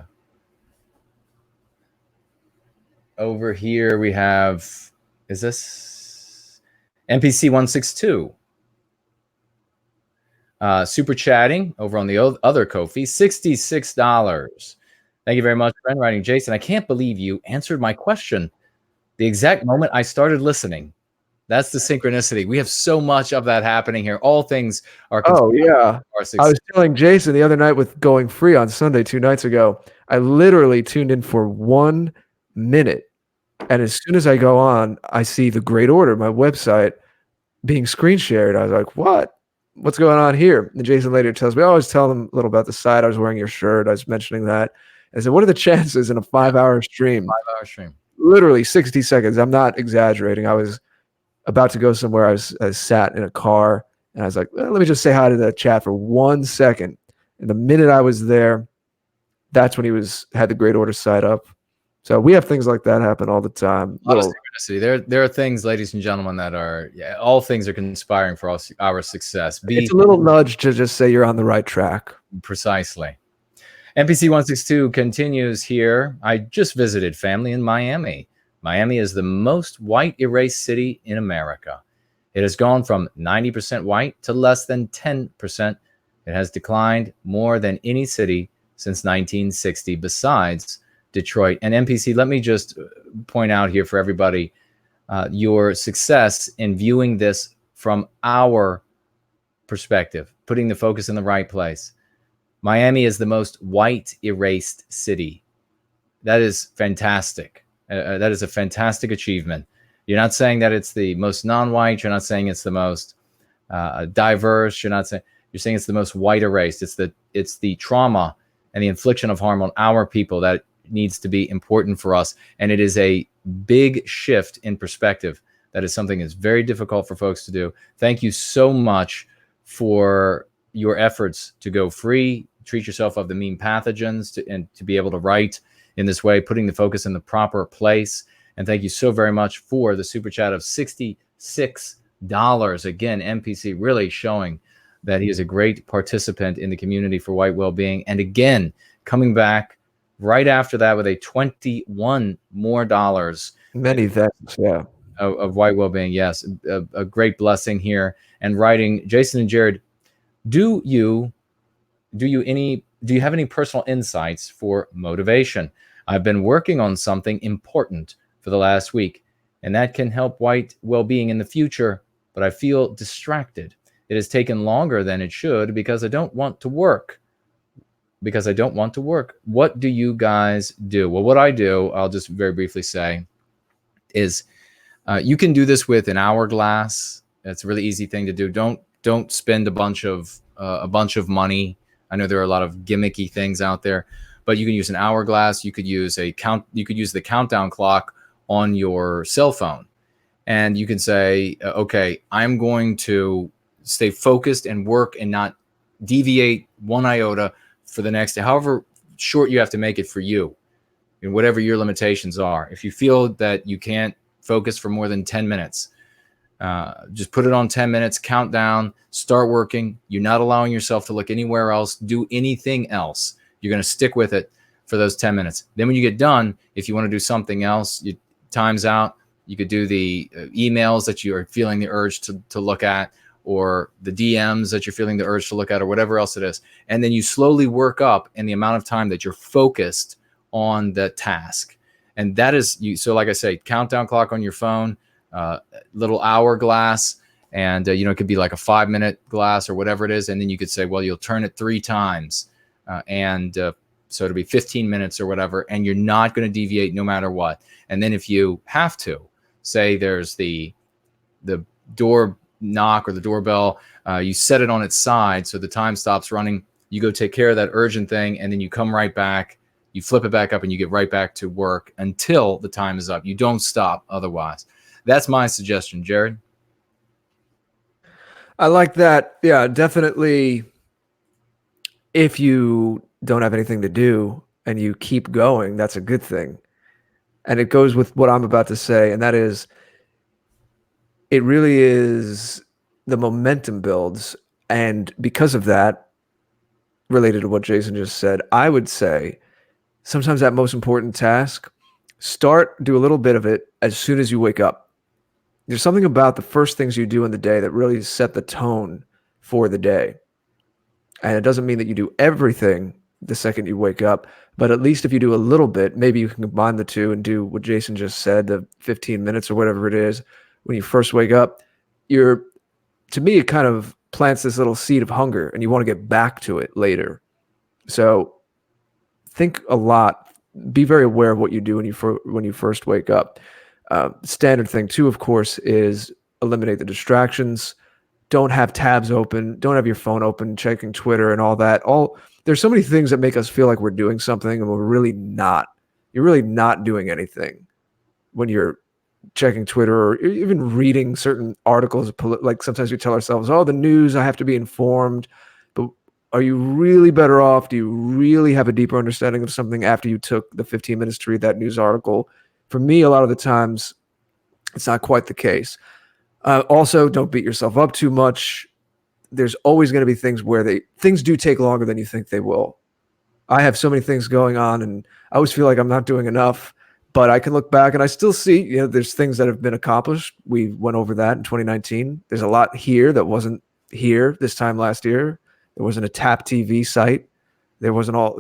over here, we have, is this NPC 162? Super chatting over on the other Ko-fi, $66. Thank you very much, friend. Writing, Jason, I can't believe you answered my question the exact moment I started listening. That's the synchronicity. We have so much of that happening here. All things are. Oh, yeah. I was telling Jason the other night with going free on Sunday 2 nights ago, I literally tuned in for 1 minute. And as soon as I go on, I see the Great Order, my website, being screen shared. I was like, what? What's going on here? And Jason later tells me, I always tell them a little about the site. I was wearing your shirt. I was mentioning that. I said, what are the chances in a 5-hour stream? 5-hour stream. Literally 60 seconds. I'm not exaggerating. I was about to go somewhere. I sat in a car and I was like, let me just say hi to the chat for 1 second. And the minute I was there, that's when he had the Great Order site up. So we have things like that happen all the time. There are things, ladies and gentlemen, that are, all things are conspiring for our success. It's a little nudge to just say you're on the right track. Precisely. NPC 162 continues here. I just visited family in Miami. Miami is the most white erased city in America. It has gone from 90% white to less than 10%. It has declined more than any city since 1960 besides Detroit. And NPC, let me just point out here for everybody, your success in viewing this from our perspective, putting the focus in the right place. Miami is the most white erased city. That is fantastic. That is a fantastic achievement. You're not saying that it's the most non-white. You're not saying it's the most diverse. You're saying it's the most white erased. It's the trauma and the infliction of harm on our people that needs to be important for us. And it is a big shift in perspective. That is something that's very difficult for folks to do. Thank you so much for your efforts to go free, treat yourself of the mean pathogens, and to be able to write in this way, putting the focus in the proper place. And thank you so very much for the super chat of $66. Again, NPC really showing that he is a great participant in the community for White Wellbeing. And again, coming back right after that with a $21 more. Many thanks, yeah. Of White Wellbeing, yes. A great blessing here. And writing, Jason and Jared, do you have any personal insights for motivation? I've been working on something important for the last week, and that can help White Wellbeing in the future, but I feel distracted. It has taken longer than it should because I don't want to work. What do you guys do? Well, what I do, I'll just very briefly say, is you can do this with an hourglass. It's a really easy thing to do. Don't spend a bunch of money. I know there are a lot of gimmicky things out there, but you can use an hourglass. You could use the countdown clock on your cell phone, And you can say, okay, I'm going to stay focused and work and not deviate one iota for the next, however short you have to make it for you, and whatever your limitations are. If you feel that you can't focus for more than 10 minutes, just put it on 10 minutes, count down, start working. You're not allowing yourself to look anywhere else, do anything else. You're going to stick with it for those 10 minutes. Then when you get done, if you want to do something else, you time's out. You could do the emails that you are feeling the urge to look at, or the DMs that you're feeling the urge to look at, or whatever else it is. And then you slowly work up in the amount of time that you're focused on the task. And that is you. So like I say, countdown clock on your phone, little hourglass, and it could be like a 5-minute glass or whatever it is. And then you could say, well, you'll turn it 3 times. So it'll be 15 minutes or whatever, and you're not going to deviate no matter what. And then if you have to, say there's the door knock or the doorbell, you set it on its side so the time stops running. You go take care of that urgent thing, and then you come right back, you flip it back up, and you get right back to work until the time is up. You don't stop otherwise. That's my suggestion, Jared. I like that. Yeah, definitely. If you don't have anything to do and you keep going, that's a good thing. And it goes with what I'm about to say, and that is, it really is, the momentum builds. And because of that, related to what Jason just said, I would say sometimes that most important task, do a little bit of it as soon as you wake up. There's something about the first things you do in the day that really set the tone for the day. And it doesn't mean that you do everything the second you wake up, but at least if you do a little bit, maybe you can combine the two and do what Jason just said, the 15 minutes or whatever it is. When you first wake up, to me, it kind of plants this little seed of hunger, and you want to get back to it later. So think a lot. Be very aware of what you do when you first wake up. Standard thing too, of course, is eliminate the distractions. Don't have tabs open. Don't have your phone open, checking Twitter and all that. There's so many things that make us feel like we're doing something, and we're really not. You're really not doing anything when you're checking Twitter or even reading certain articles. Like sometimes we tell ourselves, oh, the news, I have to be informed. But are you really better off? Do you really have a deeper understanding of something after you took the 15 minutes to read that news article? For me, a lot of the times, it's not quite the case. Also, don't beat yourself up too much. There's always going to be things where things do take longer than you think they will. I have so many things going on, and I always feel like I'm not doing enough, but I can look back and I still see, there's things that have been accomplished. We went over that in 2019. There's a lot here that wasn't here this time last year. There wasn't a TAP TV site. There wasn't all,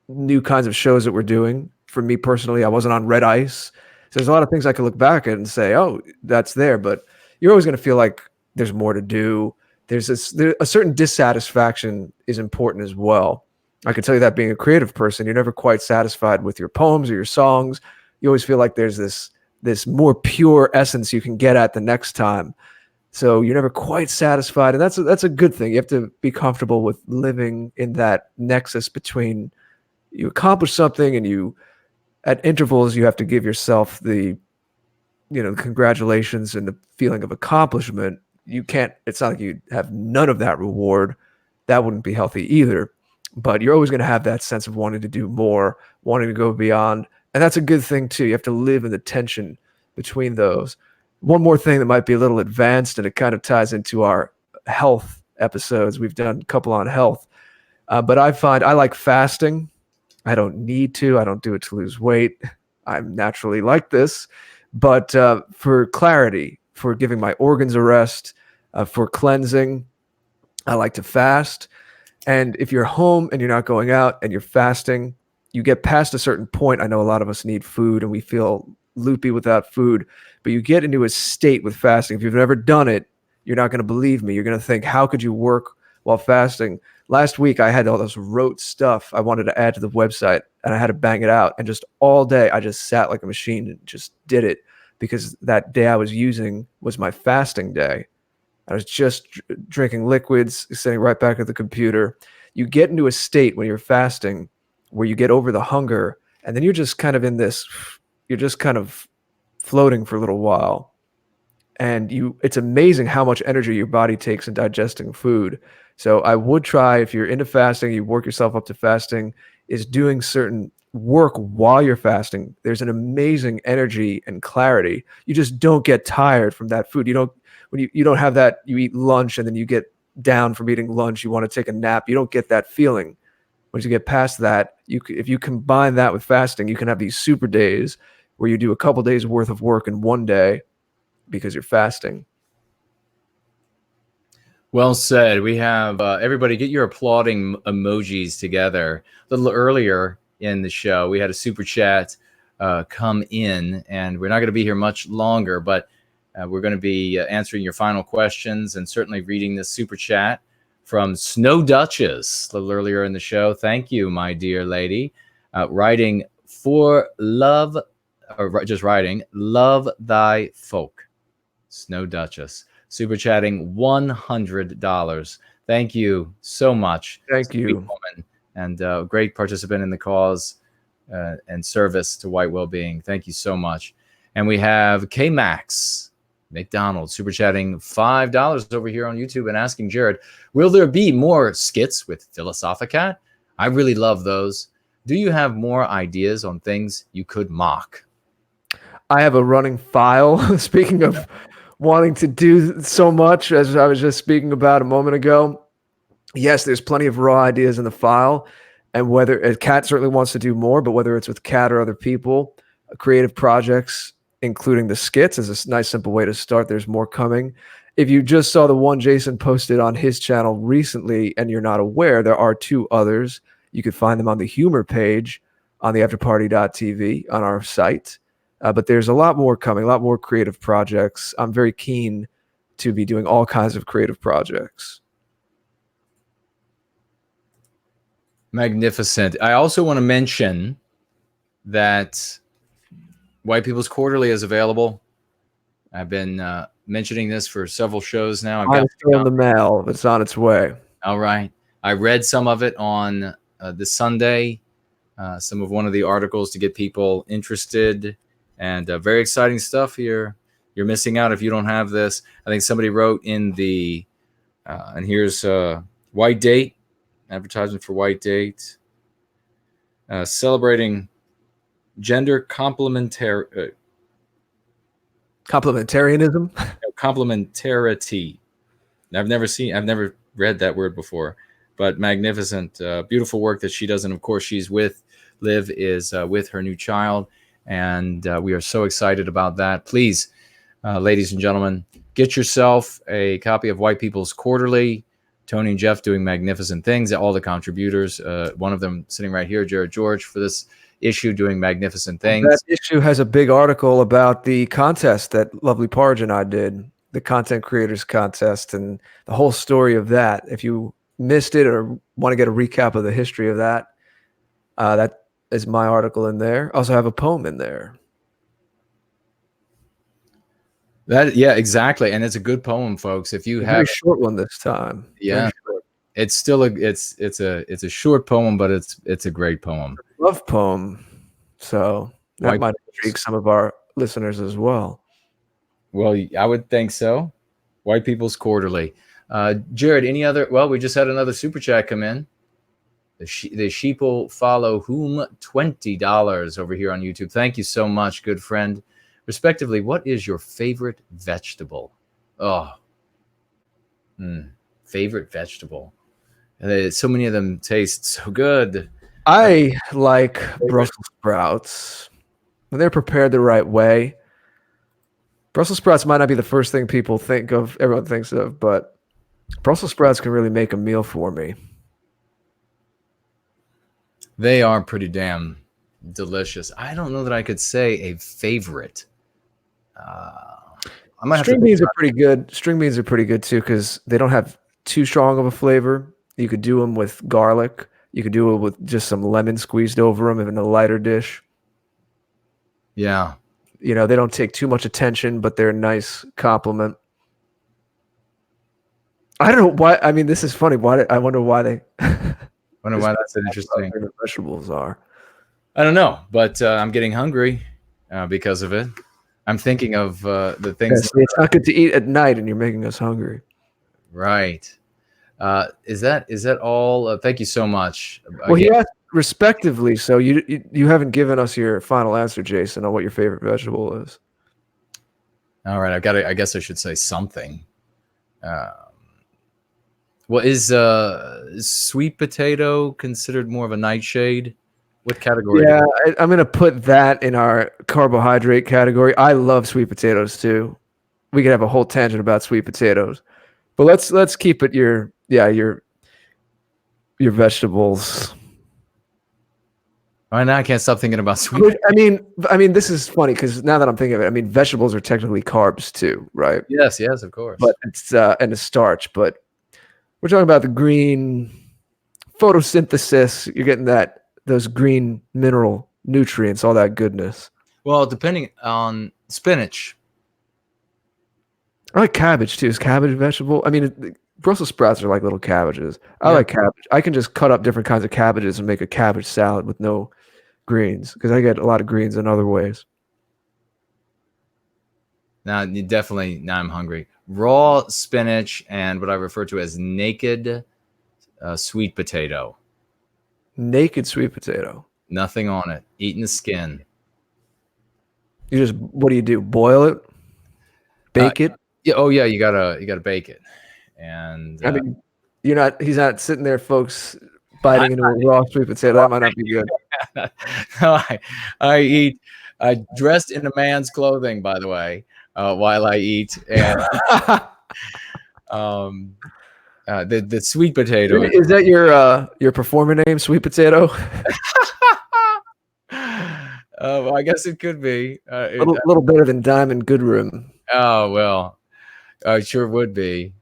new kinds of shows that we're doing. For me personally, I wasn't on Red Ice. So there's a lot of things I could look back at and say, oh, that's there. But you're always going to feel like there's more to do. There's a certain dissatisfaction is important as well. I can tell you that being a creative person, you're never quite satisfied with your poems or your songs. You always feel like there's this more pure essence you can get at the next time. So you're never quite satisfied. And that's a good thing. You have to be comfortable with living in that nexus between you accomplish something and at intervals, you have to give yourself the congratulations and the feeling of accomplishment. It's not like you have none of that reward. That wouldn't be healthy either. But you're always going to have that sense of wanting to do more, wanting to go beyond. And that's a good thing too. You have to live in the tension between those. One more thing that might be a little advanced, and it kind of ties into our health episodes. We've done a couple on health. But I find I like fasting. I don't need to. I don't do it to lose weight. I'm naturally like this. But for clarity, for giving my organs a rest, for cleansing, I like to fast. And if you're home and you're not going out and you're fasting, you get past a certain point. I know a lot of us need food and we feel loopy without food, but you get into a state with fasting. If you've never done it, you're not going to believe me. You're going to think, how could you work while fasting? Last week, I had all this rote stuff I wanted to add to the website, and I had to bang it out. And just all day, I just sat like a machine and just did it, because that day I was using was my fasting day. I was just drinking liquids, sitting right back at the computer. You get into a state when you're fasting where you get over the hunger, and then you're just kind of in this, you're just kind of floating for a little while. And it's amazing how much energy your body takes in digesting food. So I would try, if you're into fasting, you work yourself up to fasting, is doing certain work while you're fasting. There's an amazing energy and clarity. You just don't get tired from that food. You don't, when you don't have that, you eat lunch and then you get down from eating lunch, you want to take a nap. You don't get that feeling. Once you get past that, if you combine that with fasting, you can have these super days where you do a couple days worth of work in one day because you're fasting. Well said. We have everybody get your applauding emojis together. A little earlier in the show, we had a super chat come in, and we're not going to be here much longer, but we're going to be answering your final questions and certainly reading this super chat from Snow Duchess a little earlier in the show. Thank you, my dear lady. Writing for love, or just writing, love thy folk. Snow Duchess. Super chatting $100. Thank you so much. Thank you. Woman, and great participant in the cause and service to White Wellbeing. Thank you so much. And we have K-Max McDonald super chatting $5 over here on YouTube and asking Jared, will there be more skits with Philosophicat? I really love those. Do you have more ideas on things you could mock? I have a running file. Speaking of wanting to do so much, as I was just speaking about a moment ago, yes, there's plenty of raw ideas in the file. And whether Kat certainly wants to do more, but whether it's with Kat or other people, creative projects, including the skits, is a nice, simple way to start. There's more coming. If you just saw the one Jason posted on his channel recently and you're not aware, there are 2 others. You could find them on the humor page on the afterparty.tv on our site. But there's a lot more coming, a lot more creative projects. I'm very keen to be doing all kinds of creative projects. Magnificent. I also want to mention that White People's Quarterly is available. I've been mentioning this for several shows now. I've got it in the mail. It's on its way. All right. I read some of it on this Sunday, some of one of the articles to get people interested, and very exciting stuff here. You're missing out if you don't have this. I think somebody wrote in the, and here's White Date, advertisement for White Date, celebrating gender complementarianism. Complementarity. I've never read that word before, but magnificent, beautiful work that she does. And of course, she's with Liv is with her new child. And we are so excited about that. Please, ladies and gentlemen, get yourself a copy of White People's Quarterly. Tony and Jeff doing magnificent things. All the contributors, one of them sitting right here, Jared George, for this issue doing magnificent things. That issue has a big article about the contest that Lovely Parge and I did, the Content Creators Contest, and the whole story of that. If you missed it or want to get a recap of the history of that, that is my article in there. I also have a poem in there. Yeah, exactly, and it's a good poem, folks. If you have a very short one this time, yeah, it's still it's a short poem, but it's a great poem. Love poem, so that might intrigue some of our listeners as well. Well, I would think so. White People's Quarterly. Jared, any other? Well, we just had another super chat come in. The sheeple follow whom $20 over here on YouTube. Thank you so much, good friend. Respectively, what is your favorite vegetable? Oh, favorite vegetable. So many of them taste so good. I like Brussels sprouts when they're prepared the right way. Brussels sprouts might not be the first thing people think of, everyone thinks of, but Brussels sprouts can really make a meal for me. They are pretty damn delicious. I don't know that I could say a favorite. String beans are pretty good. String beans are pretty good too because they don't have too strong of a flavor. You could do them with garlic. You could do it with just some lemon squeezed over them in a lighter dish. Yeah. You know, they don't take too much attention, but they're a nice compliment. I don't know why. I mean, this is funny. I wonder why they. Wonder why that's interesting. Vegetables are. I don't know, but I'm getting hungry because of it. I'm thinking of the things. Yes, it's not good to eat at night, and you're making us hungry. Right. Is that all? Thank you so much. Well, Again, he asked respectively, so you haven't given us your final answer, Jason, on what your favorite vegetable is. all right. I guess I should say something. Well, is sweet potato considered more of a nightshade? What category? Yeah, I'm going to put that in our carbohydrate category. I love sweet potatoes too. We could have a whole tangent about sweet potatoes, but let's keep it your vegetables. Right now, I can't stop thinking about sweet. I mean, this is funny because now that I'm thinking of it, I mean, vegetables are technically carbs too, right? Yes, yes, of course. But it's and a starch. But we're talking about the green photosynthesis. You're getting those green mineral nutrients, all that goodness. Well, depending on spinach. I like cabbage too. Is cabbage a vegetable? I mean, Brussels sprouts are like little cabbages. I like cabbage. I can just cut up different kinds of cabbages and make a cabbage salad with no greens because I get a lot of greens in other ways. Now, now I'm hungry. Raw spinach and what I refer to as naked sweet potato. Naked sweet potato. Nothing on it. Eating the skin. What do? Boil it? Bake it? Yeah. Oh yeah. You gotta bake it. And I mean, he's not sitting there, folks, biting into a raw sweet potato. That might not be good. No, I dressed in a man's clothing, by the way, while I eat. And the sweet potato. Is that your performer name, Sweet Potato? Well, I guess it could be a little better than Diamond Goodrum. Oh well, it sure would be.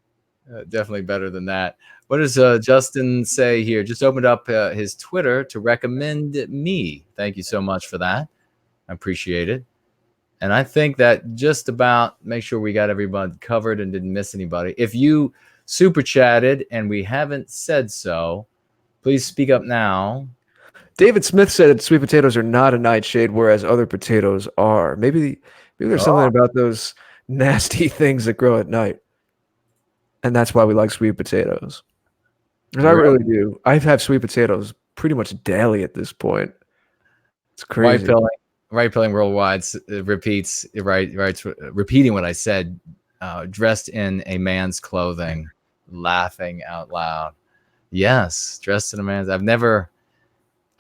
Definitely better than that. What does Justin say here? Just opened up his Twitter to recommend me. Thank you so much for that. I appreciate it. And I think that just about make sure we got everybody covered and didn't miss anybody. If you super chatted and we haven't said so, please speak up now. David Smith said sweet potatoes are not a nightshade, whereas other potatoes are. Maybe there's something about those nasty things that grow at night. And that's why we like sweet potatoes. Because I really do. I have sweet potatoes pretty much daily at this point. It's crazy. Right Pilling Worldwide repeats repeating what I said, dressed in a man's clothing, laughing out loud. Yes, dressed in a man's.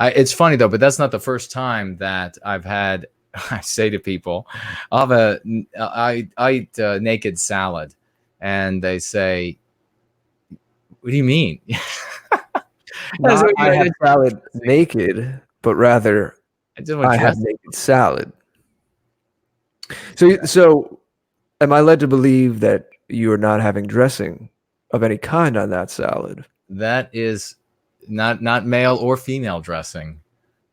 It's funny though, but that's not the first time that I've had. I say to people, I eat naked salad. And they say, "What do you mean?" I have salad naked, but rather I have naked salad. So, am I led to believe that you are not having dressing of any kind on that salad? That is not male or female dressing.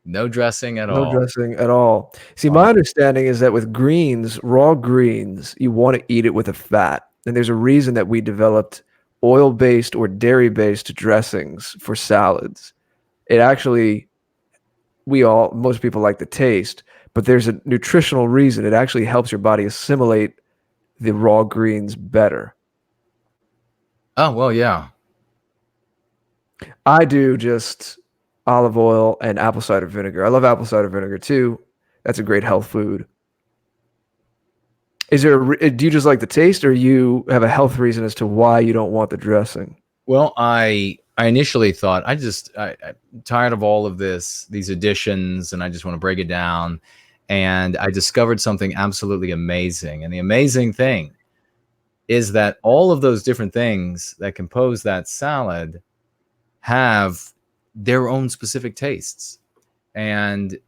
No dressing at all. No dressing at all. See, my understanding is that with greens, raw greens, you want to eat it with a fat. And there's a reason that we developed oil-based or dairy-based dressings for salads. It actually, most people like the taste, but there's a nutritional reason. It actually helps your body assimilate the raw greens better. Oh, well, yeah. I do just olive oil and apple cider vinegar. I love apple cider vinegar too. That's a great health food. Do you just like the taste, or you have a health reason as to why you don't want the dressing? Well, I initially thought I'm tired of all of these additions, and I just want to break it down. And I discovered something absolutely amazing. And the amazing thing is that all of those different things that compose that salad have their own specific tastes. And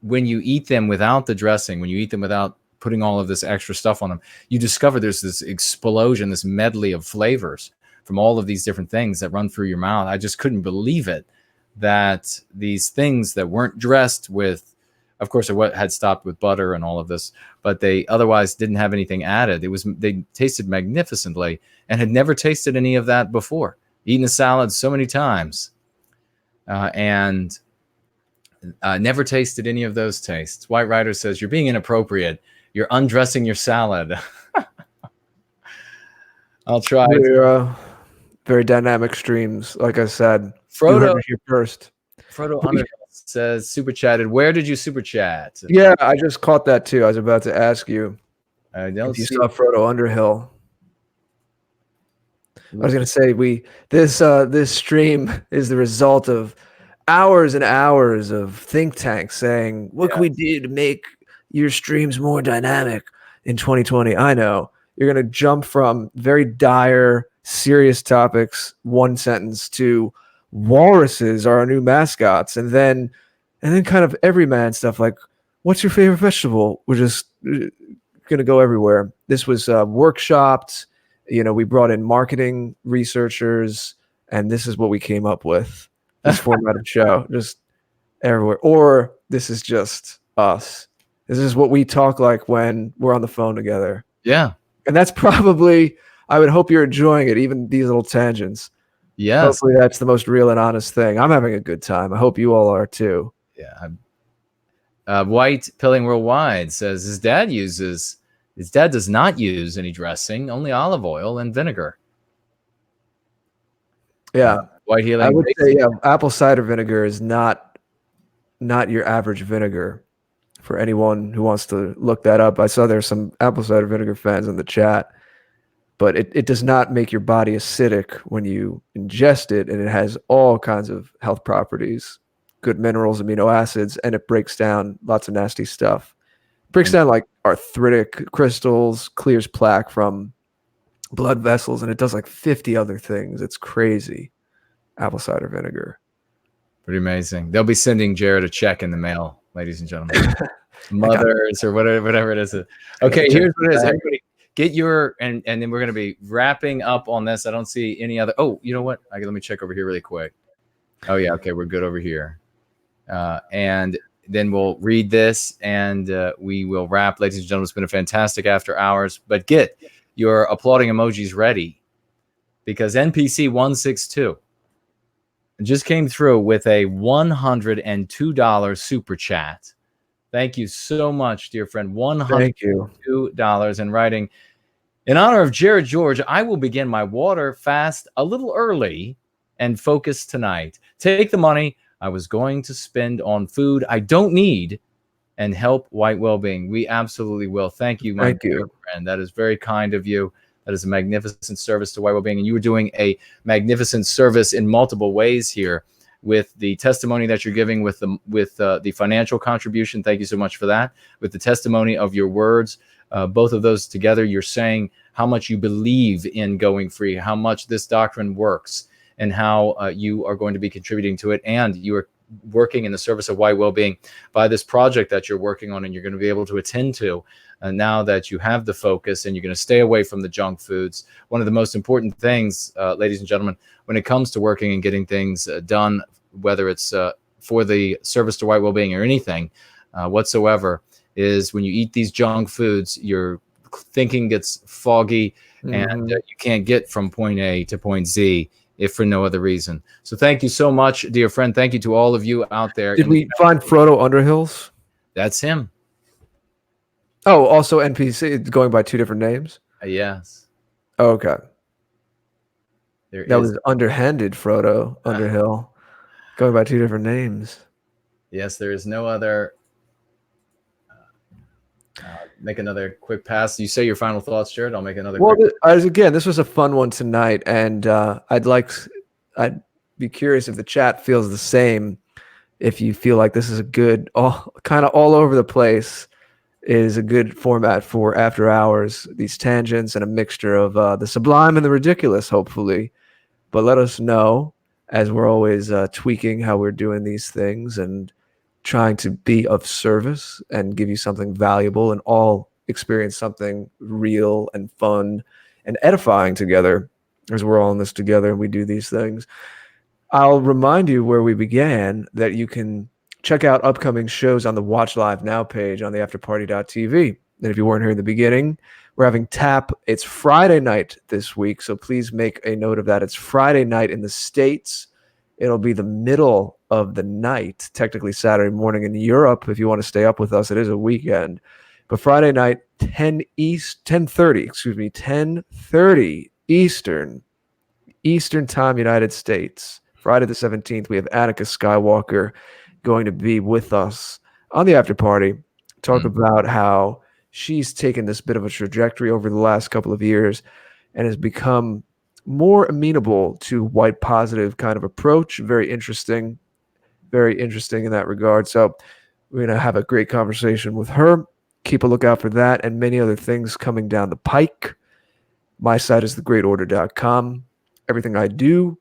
when you eat them without the dressing, when you eat them without putting all of this extra stuff on them, you discover there's this explosion, this medley of flavors from all of these different things that run through your mouth. I just couldn't believe it, that these things that weren't dressed with, of course, what had stopped with butter and all of this, but they otherwise didn't have anything added. They tasted magnificently and had never tasted any of that before. Eaten a salad so many times and never tasted any of those tastes. White Rider says, "You're being inappropriate. You're undressing your salad. I'll try. We're very dynamic streams. Like I said, you heard Frodo it here first. Underhill says super chatted. Where did you super chat? Yeah, I just caught that too. I was about to ask you I don't if you see. saw Frodo Underhill. I was gonna say this stream is the result of hours and hours of think tanks saying, what can we do to make your streams more dynamic in 2020? I know you're gonna jump from very dire, serious topics, one sentence, to walruses are our new mascots, and then kind of everyman stuff like, what's your favorite vegetable? We're just gonna go everywhere. This was workshopped. We brought in marketing researchers, and this is what we came up with. This format of show, just everywhere. Or this is just us. This is what we talk like when we're on the phone together. Yeah. And that's probably, I would hope you're enjoying it, even these little tangents. Yes. Hopefully that's the most real and honest thing. I'm having a good time. I hope you all are too. Yeah. White Pilling Worldwide says his dad does not use any dressing, only olive oil and vinegar. Yeah. White Healing. I would say, apple cider vinegar is not your average vinegar. For anyone who wants to look that up, I saw there's some apple cider vinegar fans in the chat, but it does not make your body acidic when you ingest it, and it has all kinds of health properties, good minerals, amino acids, and it breaks down lots of nasty stuff. Breaks down like arthritic crystals, clears plaque from blood vessels, and it does like 50 other things. It's crazy. Apple cider vinegar. Pretty amazing. They'll be sending Jared a check in the mail, ladies and gentlemen. Mothers or whatever it is. Okay, here's what it is. Everybody get your, and then we're going to be wrapping up on this. I don't see any other. Oh, you know what? Let me check over here really quick. Oh, yeah. Okay, we're good over here. And then we'll read this and we will wrap. Ladies and gentlemen, it's been a fantastic after hours. But get your applauding emojis ready, because NPC 162 just came through with a $102 super chat. Thank you so much, dear friend. $102 and writing, in honor of Jared George, I will begin my water fast a little early and focus tonight. Take the money I was going to spend on food I don't need and help White Wellbeing. We absolutely will. Thank you, my dear friend. That is very kind of you. That is a magnificent service to White Wellbeing, and you are doing a magnificent service in multiple ways here with the testimony that you're giving, with the financial contribution. Thank you so much for that. With the testimony of your words, both of those together, you're saying how much you believe in going free, how much this doctrine works, and how you are going to be contributing to it, and you are working in the service of White Wellbeing by this project that you're working on, and you're going to be able to attend to now that you have the focus, and you're going to stay away from the junk foods. One of the most important things, ladies and gentlemen, when it comes to working and getting things done, whether it's for the service to White Wellbeing or anything whatsoever, is when you eat these junk foods, your thinking gets foggy, and you can't get from point A to point Z, if for no other reason. So thank you so much, dear friend. Thank you to all of you out there. Did we find Frodo Underhills? That's him. Oh, also NPC, going by two different names? Yes. Oh, okay. That was underhanded Frodo Underhill, going by two different names. Yes, there is no other. Make another quick pass. You say your final thoughts, Jared. I'll make another. Well, this was a fun one tonight, and I'd be curious if the chat feels the same. If you feel like this is a good, kind of all over the place, is a good format for after hours. These tangents and a mixture of the sublime and the ridiculous, hopefully. But let us know, as we're always tweaking how we're doing these things and trying to be of service and give you something valuable, and all experience something real and fun and edifying together, as we're all in this together and we do these things. I'll remind you where we began, that you can check out upcoming shows on the Watch Live Now page on the afterparty.tv. And if you weren't here in the beginning, we're having TAP. It's Friday night this week, so please make a note of that. It's Friday night in the States. It'll be the middle of the night, technically Saturday morning in Europe. If you want to stay up with us, it is a weekend. But Friday night, 10:30 Eastern time, United States. Friday the 17th, we have Annika Skywalker going to be with us on the after party. Talk about how she's taken this bit of a trajectory over the last couple of years and has become more amenable to white positive kind of approach. Very interesting in that regard. So we're going to have a great conversation with her. Keep a lookout for that and many other things coming down the pike. My site is thegreatorder.com. Everything I do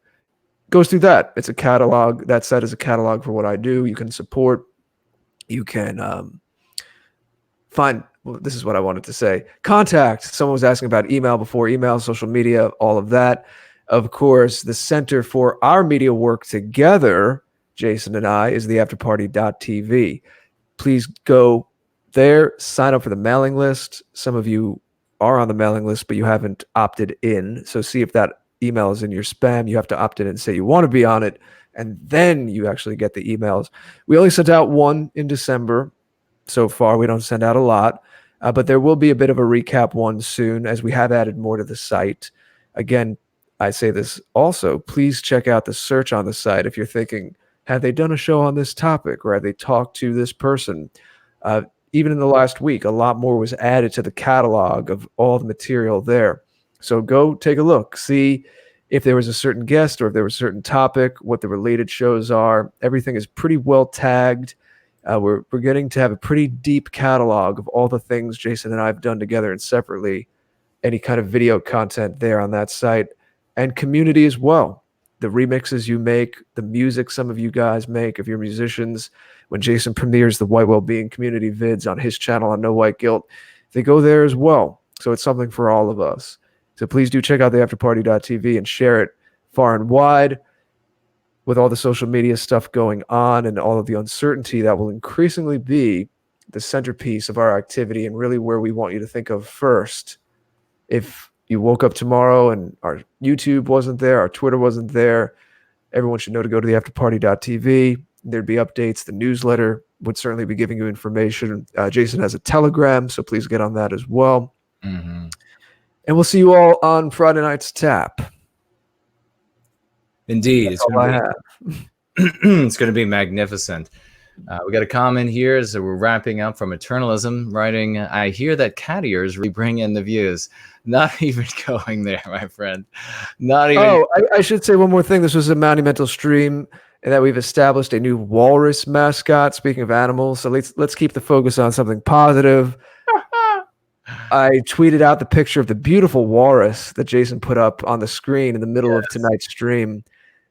goes through that. It's a catalog. That site is a catalog for what I do. You can support. You can find. Well, this is what I wanted to say. Contact. Someone was asking about email before. Email, social media, all of that. Of course, the center for our media work together, Jason and I, is the afterparty.tv. Please go there, sign up for the mailing list. Some of you are on the mailing list, but you haven't opted in. So see if that email is in your spam. You have to opt in and say you want to be on it, and then you actually get the emails. We only sent out one in December so far. We don't send out a lot, but there will be a bit of a recap one soon as we have added more to the site. Again, I say this also, please check out the search on the site if you're thinking, have they done a show on this topic or have they talked to this person? Even in the last week, a lot more was added to the catalog of all the material there. So go take a look, see if there was a certain guest or if there was a certain topic, what the related shows are. Everything is pretty well tagged. We're getting to have a pretty deep catalog of all the things Jason and I have done together and separately, any kind of video content there on that site, and community as well. The remixes you make, the music some of you guys make, if you're musicians, when Jason premieres the White Wellbeing community vids on his channel on No White Guilt, they go there as well. So it's something for all of us. So please do check out the afterparty.tv and share it far and wide. With all the social media stuff going on and all of the uncertainty, that will increasingly be the centerpiece of our activity and really where we want you to think of first. If you woke up tomorrow and our YouTube wasn't there, our Twitter wasn't there, everyone should know to go to the afterparty.tv. There'd be updates. The newsletter would certainly be giving you information. Jason has a Telegram, so please get on that as well. Mm-hmm. And we'll see you all on Friday night's tap. Indeed. It's going to be magnificent. We got a comment here as we're wrapping up from Eternalism writing, I hear that cat ears really bring in the views. Not even going there, my friend. Not even. Oh, I should say one more thing. This was a monumental stream and that we've established a new walrus mascot. Speaking of animals, so let's keep the focus on something positive. I tweeted out the picture of the beautiful walrus that Jason put up on the screen in the middle of tonight's stream.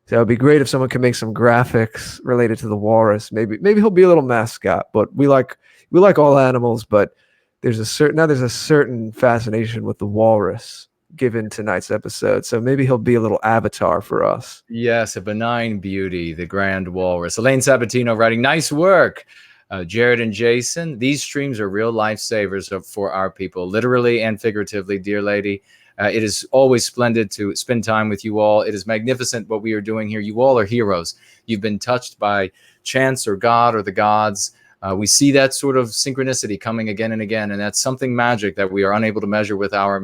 So it'd be great if someone could make some graphics related to the walrus. Maybe he'll be a little mascot. But we like all animals, but there's a certain fascination with the walrus given tonight's episode. So maybe he'll be a little avatar for us. Yes, a benign beauty, the grand walrus. Elaine Sabatino writing, nice work. Jared and Jason, these streams are real lifesavers for our people, literally and figuratively, dear lady. It is always splendid to spend time with you all. It is magnificent what we are doing here. You all are heroes. You've been touched by chance or God or the gods. We see that sort of synchronicity coming again and again, and that's something magic that we are unable to measure with our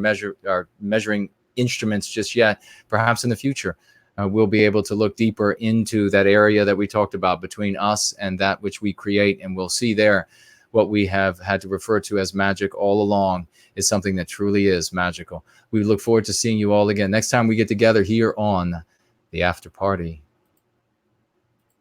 measuring instruments just yet. Perhaps in the future, we'll be able to look deeper into that area that we talked about between us and that which we create, and we'll see there what we have had to refer to as magic all along is something that truly is magical. We look forward to seeing you all again next time we get together here on the After Party.